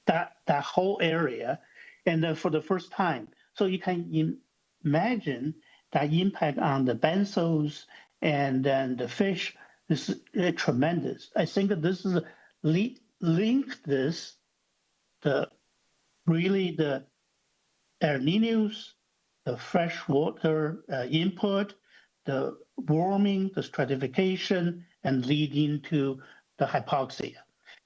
That whole area, and then for the first time. So you can imagine that impact on the benzos and then the fish is tremendous. I think that this is linked this, the El Ninos, the freshwater input, the warming, the stratification, and leading to the hypoxia.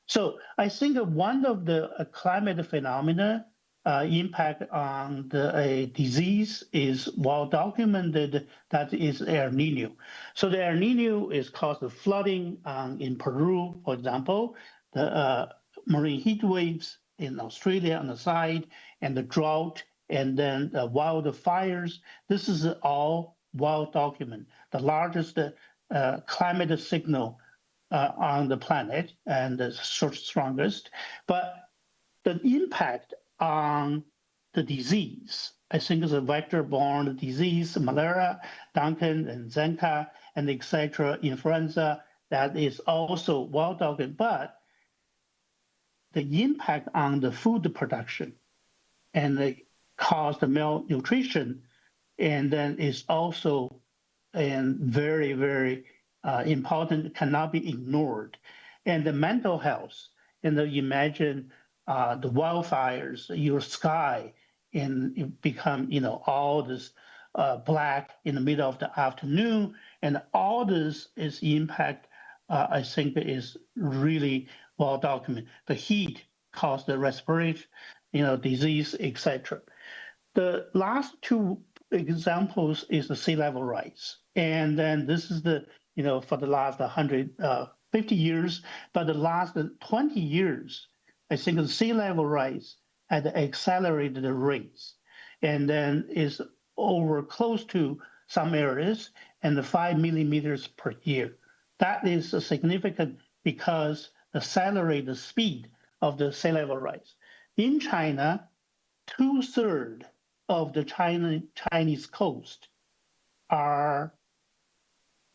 So I think one of the climate phenomena impact on the disease is well documented, that is El Nino. So the El Nino is caused of flooding in Peru, for example, the marine heat waves in Australia on the side, and the drought, and then the wildfires. This is all well documented. The largest climate signal on the planet, and the strongest. But the impact on the disease, I think, is a vector-borne disease, malaria, Duncan, and Zika, and etc., influenza, that is also well documented. But the impact on the food production and the cause the malnutrition, and then is also very, very important, cannot be ignored. And the mental health, and imagine the wildfires, your sky, and it become, all this black in the middle of the afternoon, and all this is impact, I think is really well documented. The heat caused the respiratory, disease, etc. The last two examples is the sea level rise. And then this is the, for the last 150 years, but the last 20 years, I think the sea level rise at accelerated rates, and then is over close to some areas and 5 millimeters per year. That is significant because the speed of the sea level rise. In China, 2/3 of the Chinese coast are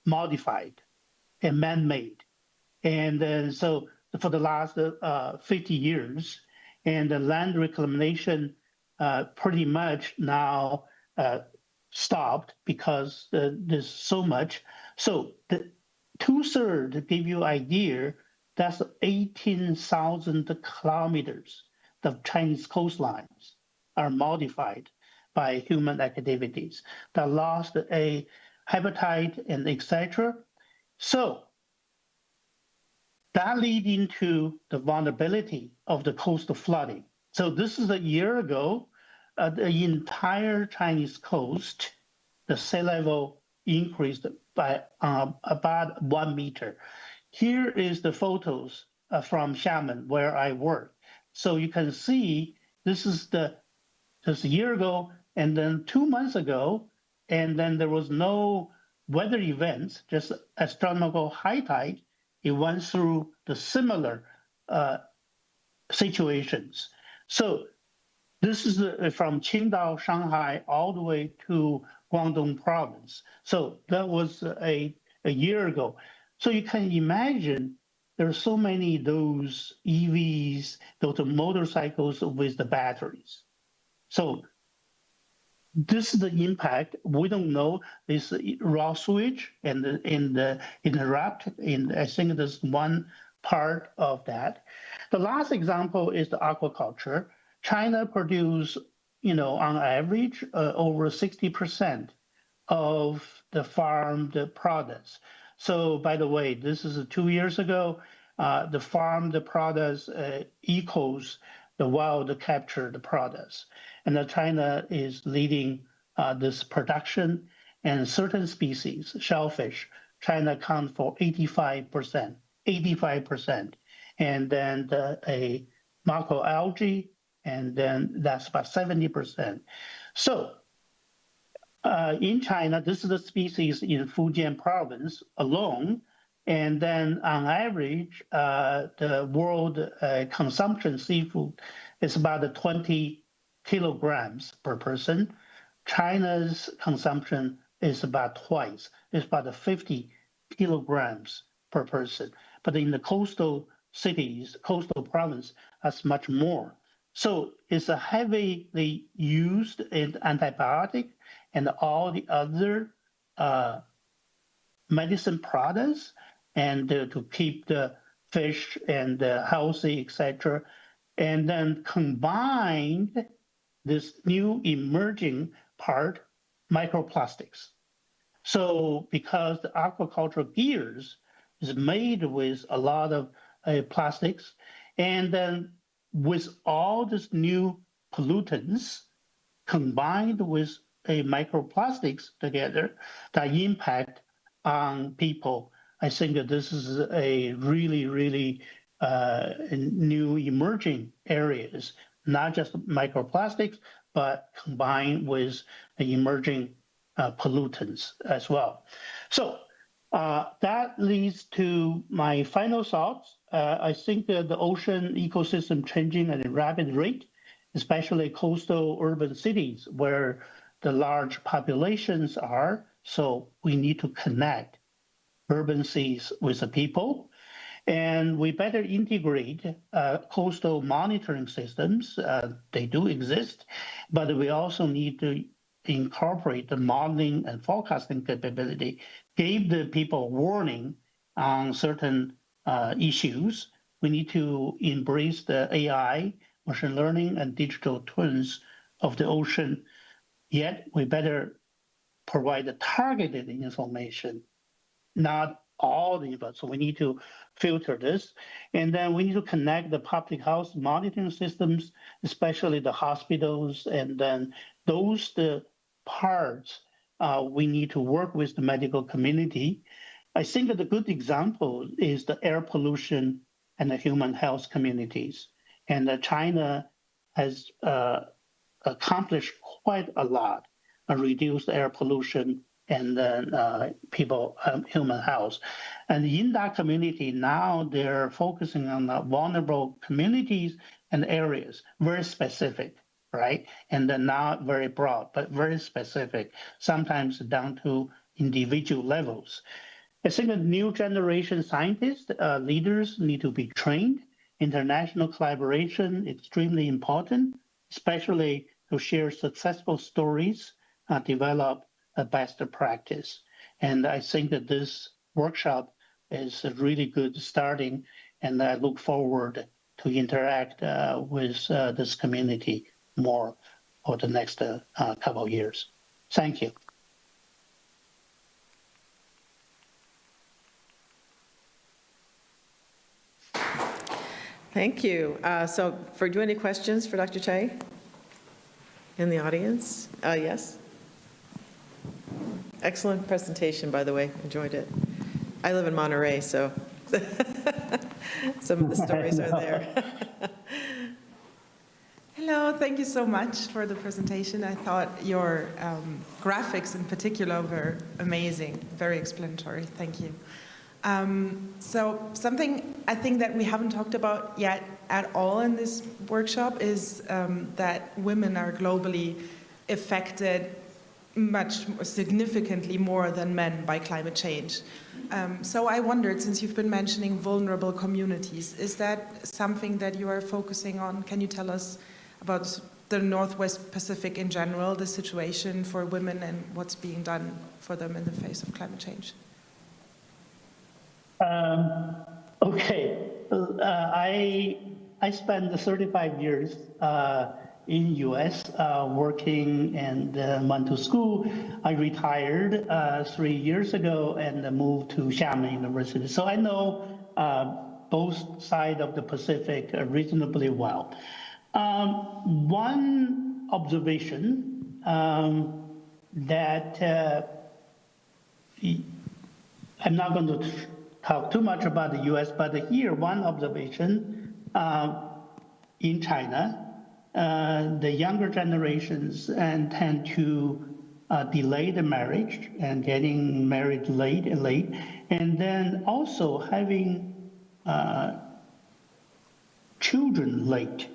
modified and man-made. And then so for the last 50 years, and the land reclamation pretty much now stopped because there's so much. So the 2/3, to give you an idea, that's 18,000 kilometers of Chinese coastlines are modified by human activities that lost a habitat and etc. So that leads into the vulnerability of the coastal flooding. So this is a year ago, the entire Chinese coast, the sea level increased by about 1 meter. Here is the photos from Xiamen where I work. So you can see this is just a year ago, and then 2 months ago, and then there was no weather events, just astronomical high tide. It went through the similar situations. So this is from Qingdao, Shanghai, all the way to Guangdong province. So that was a year ago. So you can imagine there are so many those EVs, those motorcycles with the batteries. So this is the impact. We don't know this raw sewage and interrupt. I think there's one part of that. The last example is the aquaculture. China produce, on average, over 60% of the farmed products. So, by the way, this is 2 years ago. The farmed products equals the wild captured products. And China is leading this production, and certain species, shellfish, China accounts for 85%, and then a macroalgae, and then that's about 70%. So in China, this is the species in Fujian province alone, and then on average, the world consumption seafood is about 20 kilograms per person. China's consumption is about twice. It's about 50 kilograms per person. But in the coastal cities, coastal province, that's much more. So it's a heavily used antibiotic and all the other medicine products, and to keep the fish and healthy, etc. And then combined this new emerging part, microplastics. So because the aquaculture gears is made with a lot of plastics, and then with all this new pollutants combined with microplastics together, that impact on people, I think that this is a really, really new emerging areas, not just microplastics, but combined with the emerging pollutants as well. So that leads to my final thoughts. I think that the ocean ecosystem changing at a rapid rate, especially coastal urban cities where the large populations are. So we need to connect urban seas with the people. And we better integrate coastal monitoring systems. They do exist, but we also need to incorporate the modeling and forecasting capability, give the people warning on certain issues. We need to embrace the AI, machine learning, and digital twins of the ocean. Yet we better provide the targeted information, not all the info. So we need to filter this. And then we need to connect the public health monitoring systems, especially the hospitals, and then those the parts we need to work with the medical community. I think that a good example is the air pollution and the human health communities. And China has accomplished quite a lot, reduced air pollution and then human health. And in that community now, they're focusing on the vulnerable communities and areas, very specific, right? And then not very broad, but very specific, sometimes down to individual levels. I think that new generation scientists, leaders need to be trained. International collaboration, extremely important, especially to share successful stories, develop a best practice. And I think that this workshop is a really good starting, and I look forward to interact with this community more for the next couple of years. Thank you. Thank you. So, do you have any questions for Dr. Chai in the audience? Yes. Excellent presentation, by the way. Enjoyed it. I live in Monterey, so some of the stories are there. Hello, thank you so much for the presentation. I thought your graphics in particular were amazing, very explanatory. Thank you. So something I think that we haven't talked about yet at all in this workshop is that women are globally affected much significantly more than men by climate change. So I wondered, since you've been mentioning vulnerable communities, is that something that you are focusing on? Can you tell us about the Northwest Pacific in general, the situation for women and what's being done for them in the face of climate change? Okay, I spent 35 years in US working and went to school. I retired 3 years ago and moved to Xiamen University. So I know both sides of the Pacific reasonably well. One observation that I'm not going to talk too much about the US, but here one observation in China, the younger generations tend to delay the marriage and getting married late, and then also having children late.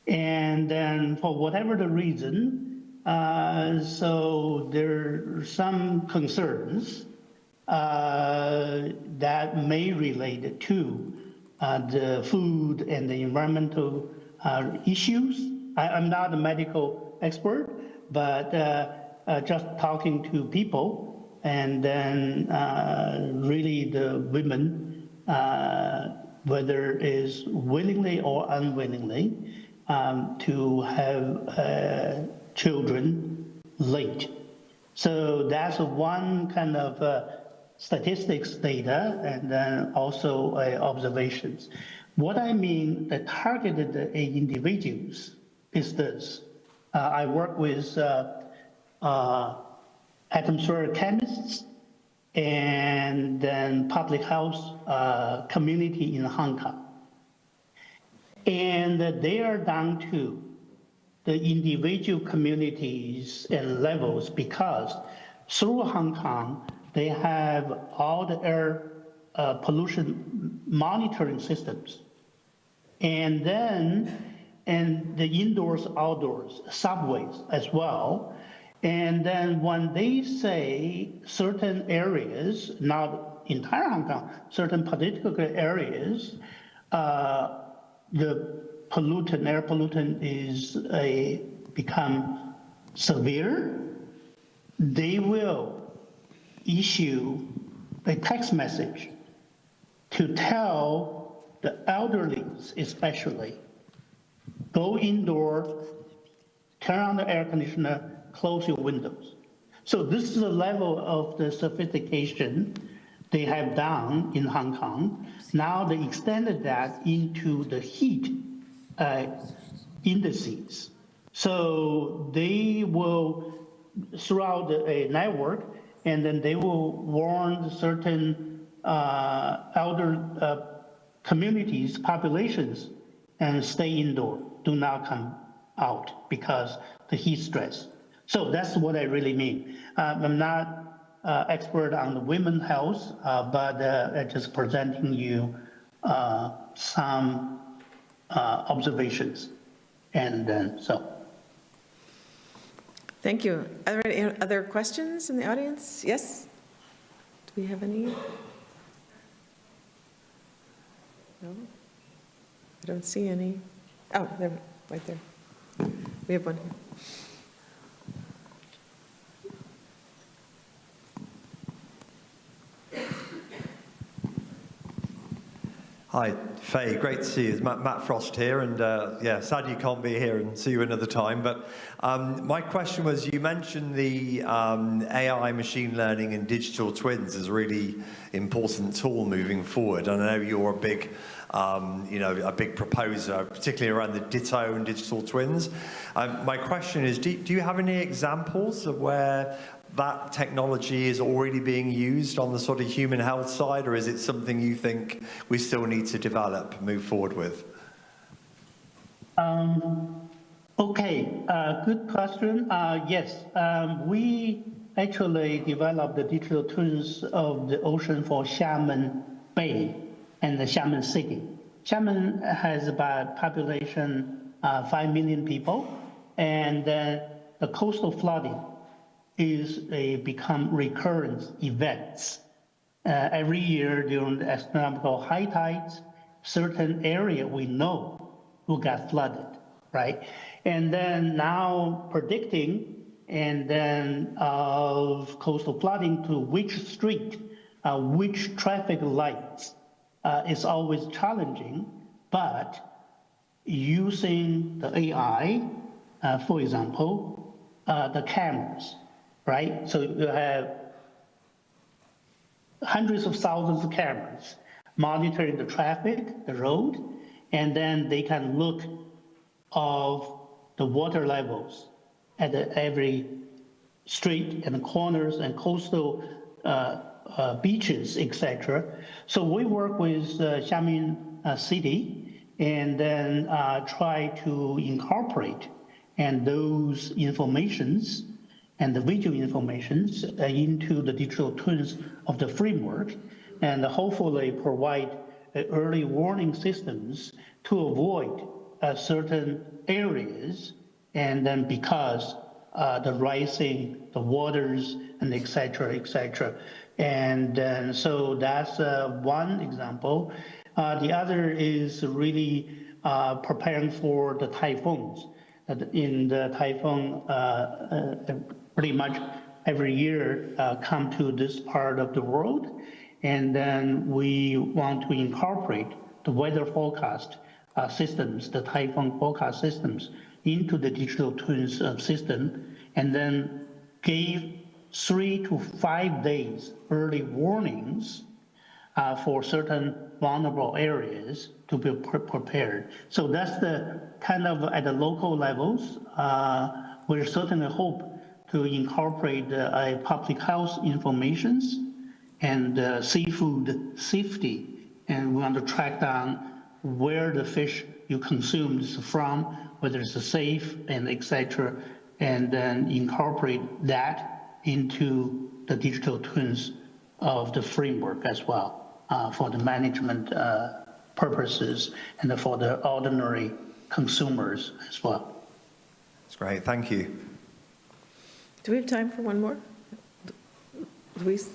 And then for whatever the reason, so there are some concerns that may relate to the food and the environmental issues. I'm not a medical expert, but just talking to people, and then really the women, whether is willingly or unwillingly, to have children late. So that's one kind of statistics data, and then also observations. What I mean, the targeted individuals is this. I work with atmospheric chemists and then public health community in Hong Kong. And they are down to the individual communities and levels, because through Hong Kong, they have all the air pollution monitoring systems. And then, and the indoors, outdoors, subways as well. And then when they say certain areas, not entire Hong Kong, certain particular areas, the pollutant, air pollutant is become severe, they will issue a text message to tell the elderly especially, go indoor, turn on the air conditioner, close your windows. So this is the level of the sophistication they have done in Hong Kong. Now they extended that into the heat indices. So they will, throughout a network, and then they will warn certain elder communities, populations, and stay indoor, do not come out because the heat stress. So that's what I really mean. I'm not expert on the women's health, but just presenting you some observations. And then, so. Thank you. Are there any other questions in the audience? Yes? Do we have any? No? I don't see any. Oh, there, right there. We have one here. Hi, Faye, great to see you. It's Matt Frost here, and yeah, sad you can't be here and see you another time. But my question was, you mentioned the AI, machine learning, and digital twins as a really important tool moving forward. And I know you're a big, a big proposer, particularly around the ditto and digital twins. My question is, do you have any examples of where that technology is already being used on the sort of human health side, or is it something you think we still need to develop, move forward with? Okay, good question. Yes, we actually developed the digital twins of the ocean for Xiamen Bay and the Xiamen City. Xiamen has about population 5 million people, and the coastal flooding is become recurrent events. Every year during the astronomical high tides, certain area we know will get flooded, right? And then now predicting and then of coastal flooding to which street, which traffic lights is always challenging, but using the AI, for example, the cameras, right? So you have hundreds of thousands of cameras monitoring the traffic, the road, and then they can look of the water levels at every street and corners and coastal beaches, etc. So we work with Xiamen City and then try to incorporate and those informations and the visual informations into the digital twins of the framework, and hopefully provide early warning systems to avoid certain areas, and then because the rising, the waters, and et cetera, and then so that's one example. The other is really preparing for the typhoons. In the typhoon, pretty much every year come to this part of the world, and then we want to incorporate the weather forecast systems, the typhoon forecast systems, into the digital twins system, and then give 3 to 5 days early warnings for certain vulnerable areas to be prepared. So that's the kind of at the local levels. We certainly hope to incorporate public health informations and seafood safety, and we want to track down where the fish you consume is from, whether it's safe and etc., and then incorporate that into the digital twins of the framework as well for the management purposes and for the ordinary consumers as well. That's great, thank you. Do we have time for one more? Luis?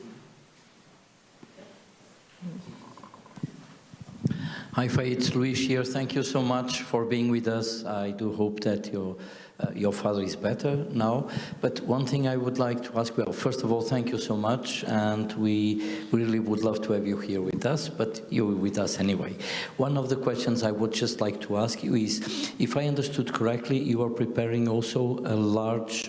Hi, Faye, it's Luis here. Thank you so much for being with us. I do hope that your father is better now. But one thing I would like to ask, well, first of all, thank you so much, and we really would love to have you here with us, but you're with us anyway. One of the questions I would just like to ask you is, if I understood correctly, you are preparing also a large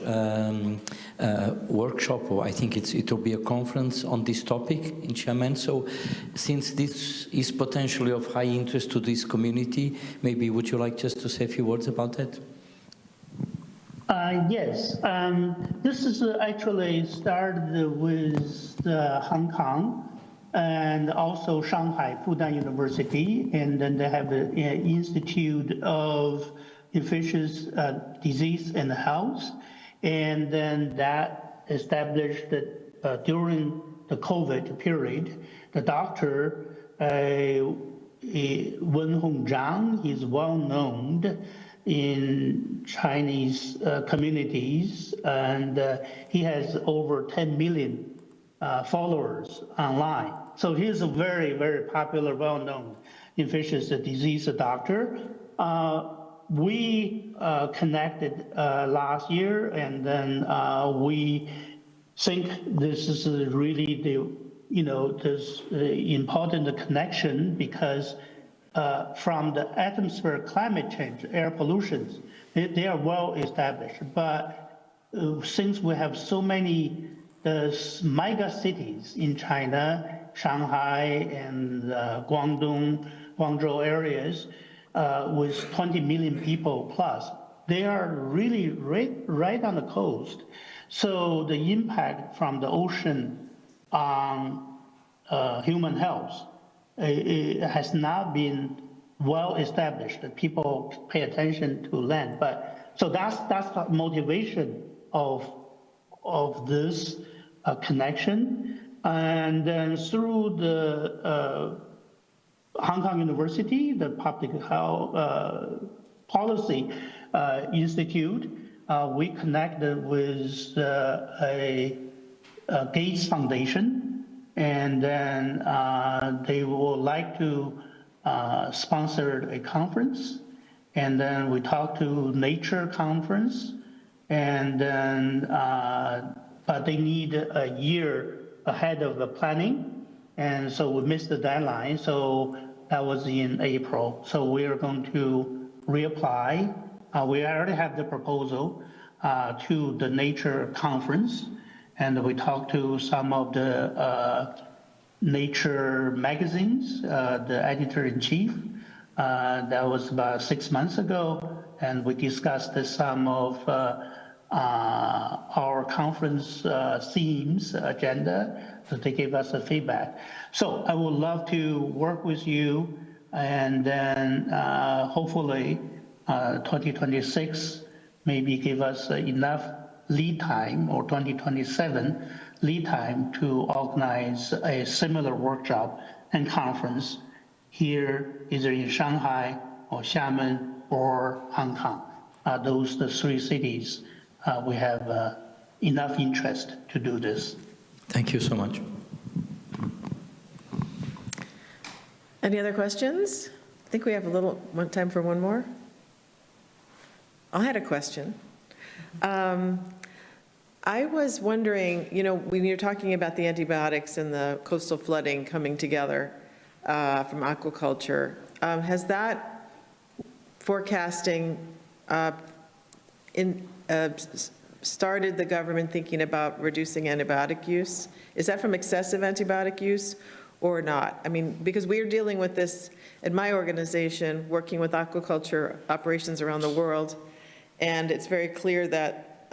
workshop, or I think it will be a conference on this topic in Xiamen. So since this is potentially of high interest to this community, maybe would you like just to say a few words about that? Yes, this is actually started with Hong Kong and also Shanghai Fudan University, and then they have an Institute of Infectious Disease and Health, and then that established that during the COVID period, the doctor Wen Hongzhang is well known in Chinese communities, and he has over 10 million followers online. So he's a very, very popular, well-known infectious disease doctor. We connected last year, and then we think this is really this important connection, because from the atmospheric climate change, air pollutions, they are well established. But since we have so many mega cities in China, Shanghai and Guangzhou areas, with 20 million people plus, they are really right on the coast. So the impact from the ocean on human health, it has not been well established. People pay attention to land, but So that's the motivation of this connection. And then through the Hong Kong University, the Public Health Policy Institute, we connected with a Gates Foundation, and then they would like to sponsor a conference, and then we talked to Nature Conference, and then but they need a year ahead of the planning, and so we missed the deadline. So that was in April. So we are going to reapply. We already have the proposal to the Nature Conference, and we talked to some of the Nature magazines, the editor-in-chief. That was about 6 months ago, and we discussed some of our conference themes, agenda, so they gave us a feedback. So I would love to work with you, and then hopefully 2026 maybe give us enough lead time, or 2027 lead time, to organize a similar workshop and conference here, either in Shanghai or Xiamen or Hong Kong. Those the three cities we have enough interest to do this. Thank you so much. Any other questions? I think we have time for one more. I had a question. I was wondering, when you're talking about the antibiotics and the coastal flooding coming together from aquaculture, has that forecasting started the government thinking about reducing antibiotic use? Is that from excessive antibiotic use or not? I mean, because we're dealing with this at my organization, working with aquaculture operations around the world, and it's very clear that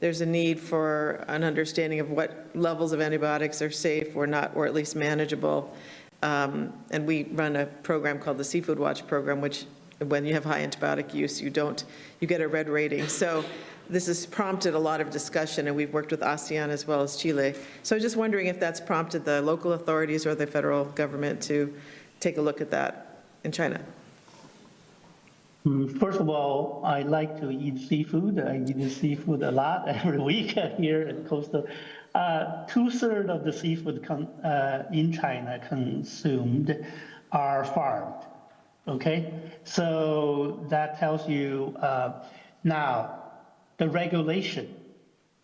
there's a need for an understanding of what levels of antibiotics are safe or not, or at least manageable. And we run a program called the Seafood Watch program, which when you have high antibiotic use, you get a red rating. So this has prompted a lot of discussion, and we've worked with ASEAN as well as Chile. So I'm just wondering if that's prompted the local authorities or the federal government to take a look at that in China. First of all, I like to eat seafood. I eat seafood a lot every week here at Coastal. 2/3 of the seafood in China consumed are farmed, okay? So that tells you, now, the regulation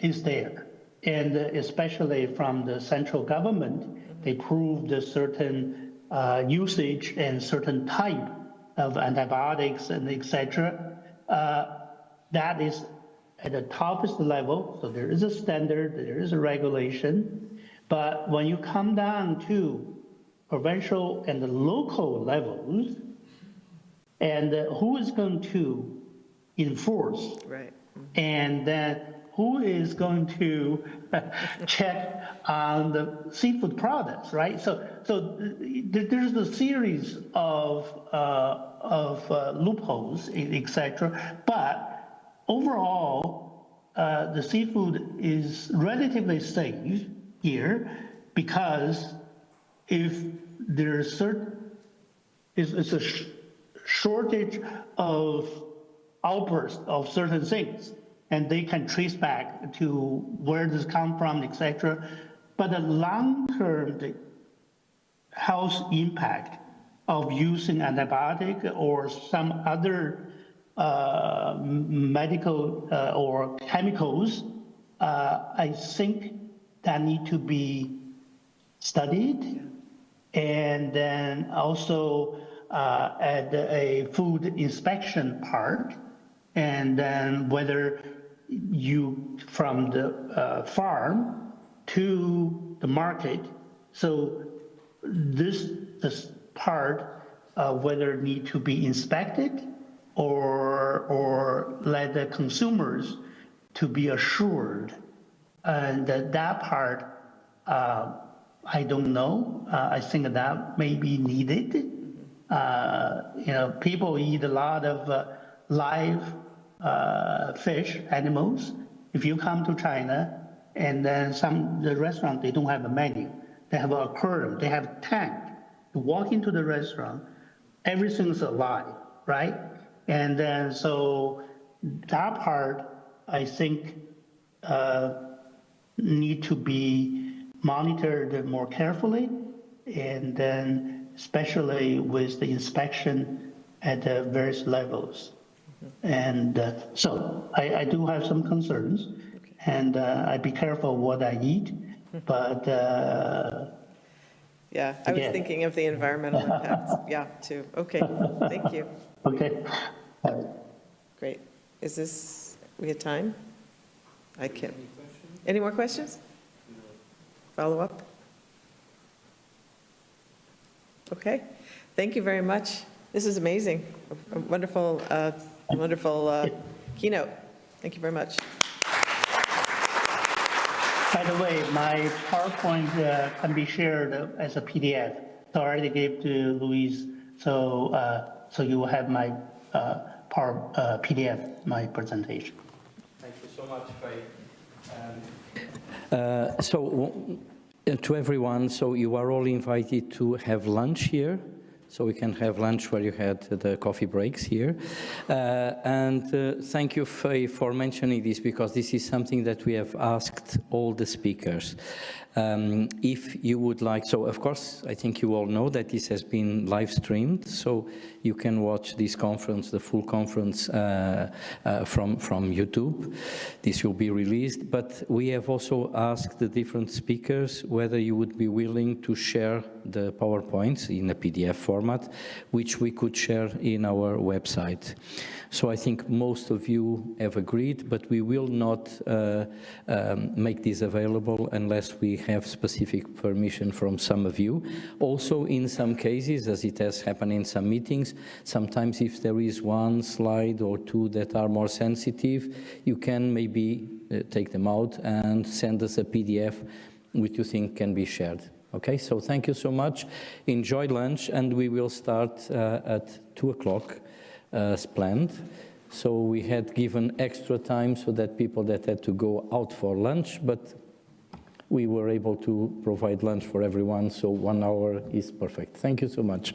is there, and especially from the central government, they proved a certain usage and certain type of antibiotics and etc. That is at the toppest level, so there is a standard, there is a regulation, but when you come down to provincial and the local levels, and who is going to enforce, right, and then who is going to check on the seafood products, right? So there's a series of loopholes, etc. But overall, the seafood is relatively safe here, because if there's it's a shortage of outbursts of certain things, and they can trace back to where this come from, etc. But the long-term health impact of using antibiotic or some other medical or chemicals, I think that need to be studied, and then also at a food inspection part, and then whether you from the farm to the market. So this part, whether it need to be inspected or let the consumers to be assured, and that part, I don't know. I think that may be needed. People eat a lot of live fish, animals. If you come to China, and then the restaurant, they don't have a menu. They have an aquarium, they have a tank. You walk into the restaurant, everything's alive, right? And then so that part, I think, need to be monitored more carefully, and then especially with the inspection at the various levels. And so I do have some concerns, and I be careful what I eat, but yeah, I was thinking of the environmental impacts, yeah, too. Okay, thank you. Okay. Great. Is this, we had time? I can't. Any more questions? Follow up? Okay. Thank you very much. This is amazing. A wonderful, wonderful keynote. Thank you very much. By the way, my PowerPoint can be shared as a PDF. So I already gave to Louise, so so you will have my PDF, my presentation. Thank you so much, Faye. So to everyone, so you are all invited to have lunch here. So we can have lunch where you had the coffee breaks here. And thank you, Faye, for mentioning this, because this is something that we have asked all the speakers. If you would like, so of course, I think you all know that this has been live streamed, so you can watch this conference, the full conference from YouTube. This will be released, but we have also asked the different speakers whether you would be willing to share the PowerPoints in a PDF format, which we could share in our website. So I think most of you have agreed, but we will not make this available unless we have specific permission from some of you. Also, in some cases, as it has happened in some meetings, sometimes if there is one slide or two that are more sensitive, you can maybe take them out and send us a PDF which you think can be shared. Okay, so thank you so much. Enjoy lunch, and we will start at 2 o'clock. As planned. So we had given extra time so that people that had to go out for lunch, but we were able to provide lunch for everyone, so 1 hour is perfect. Thank you so much.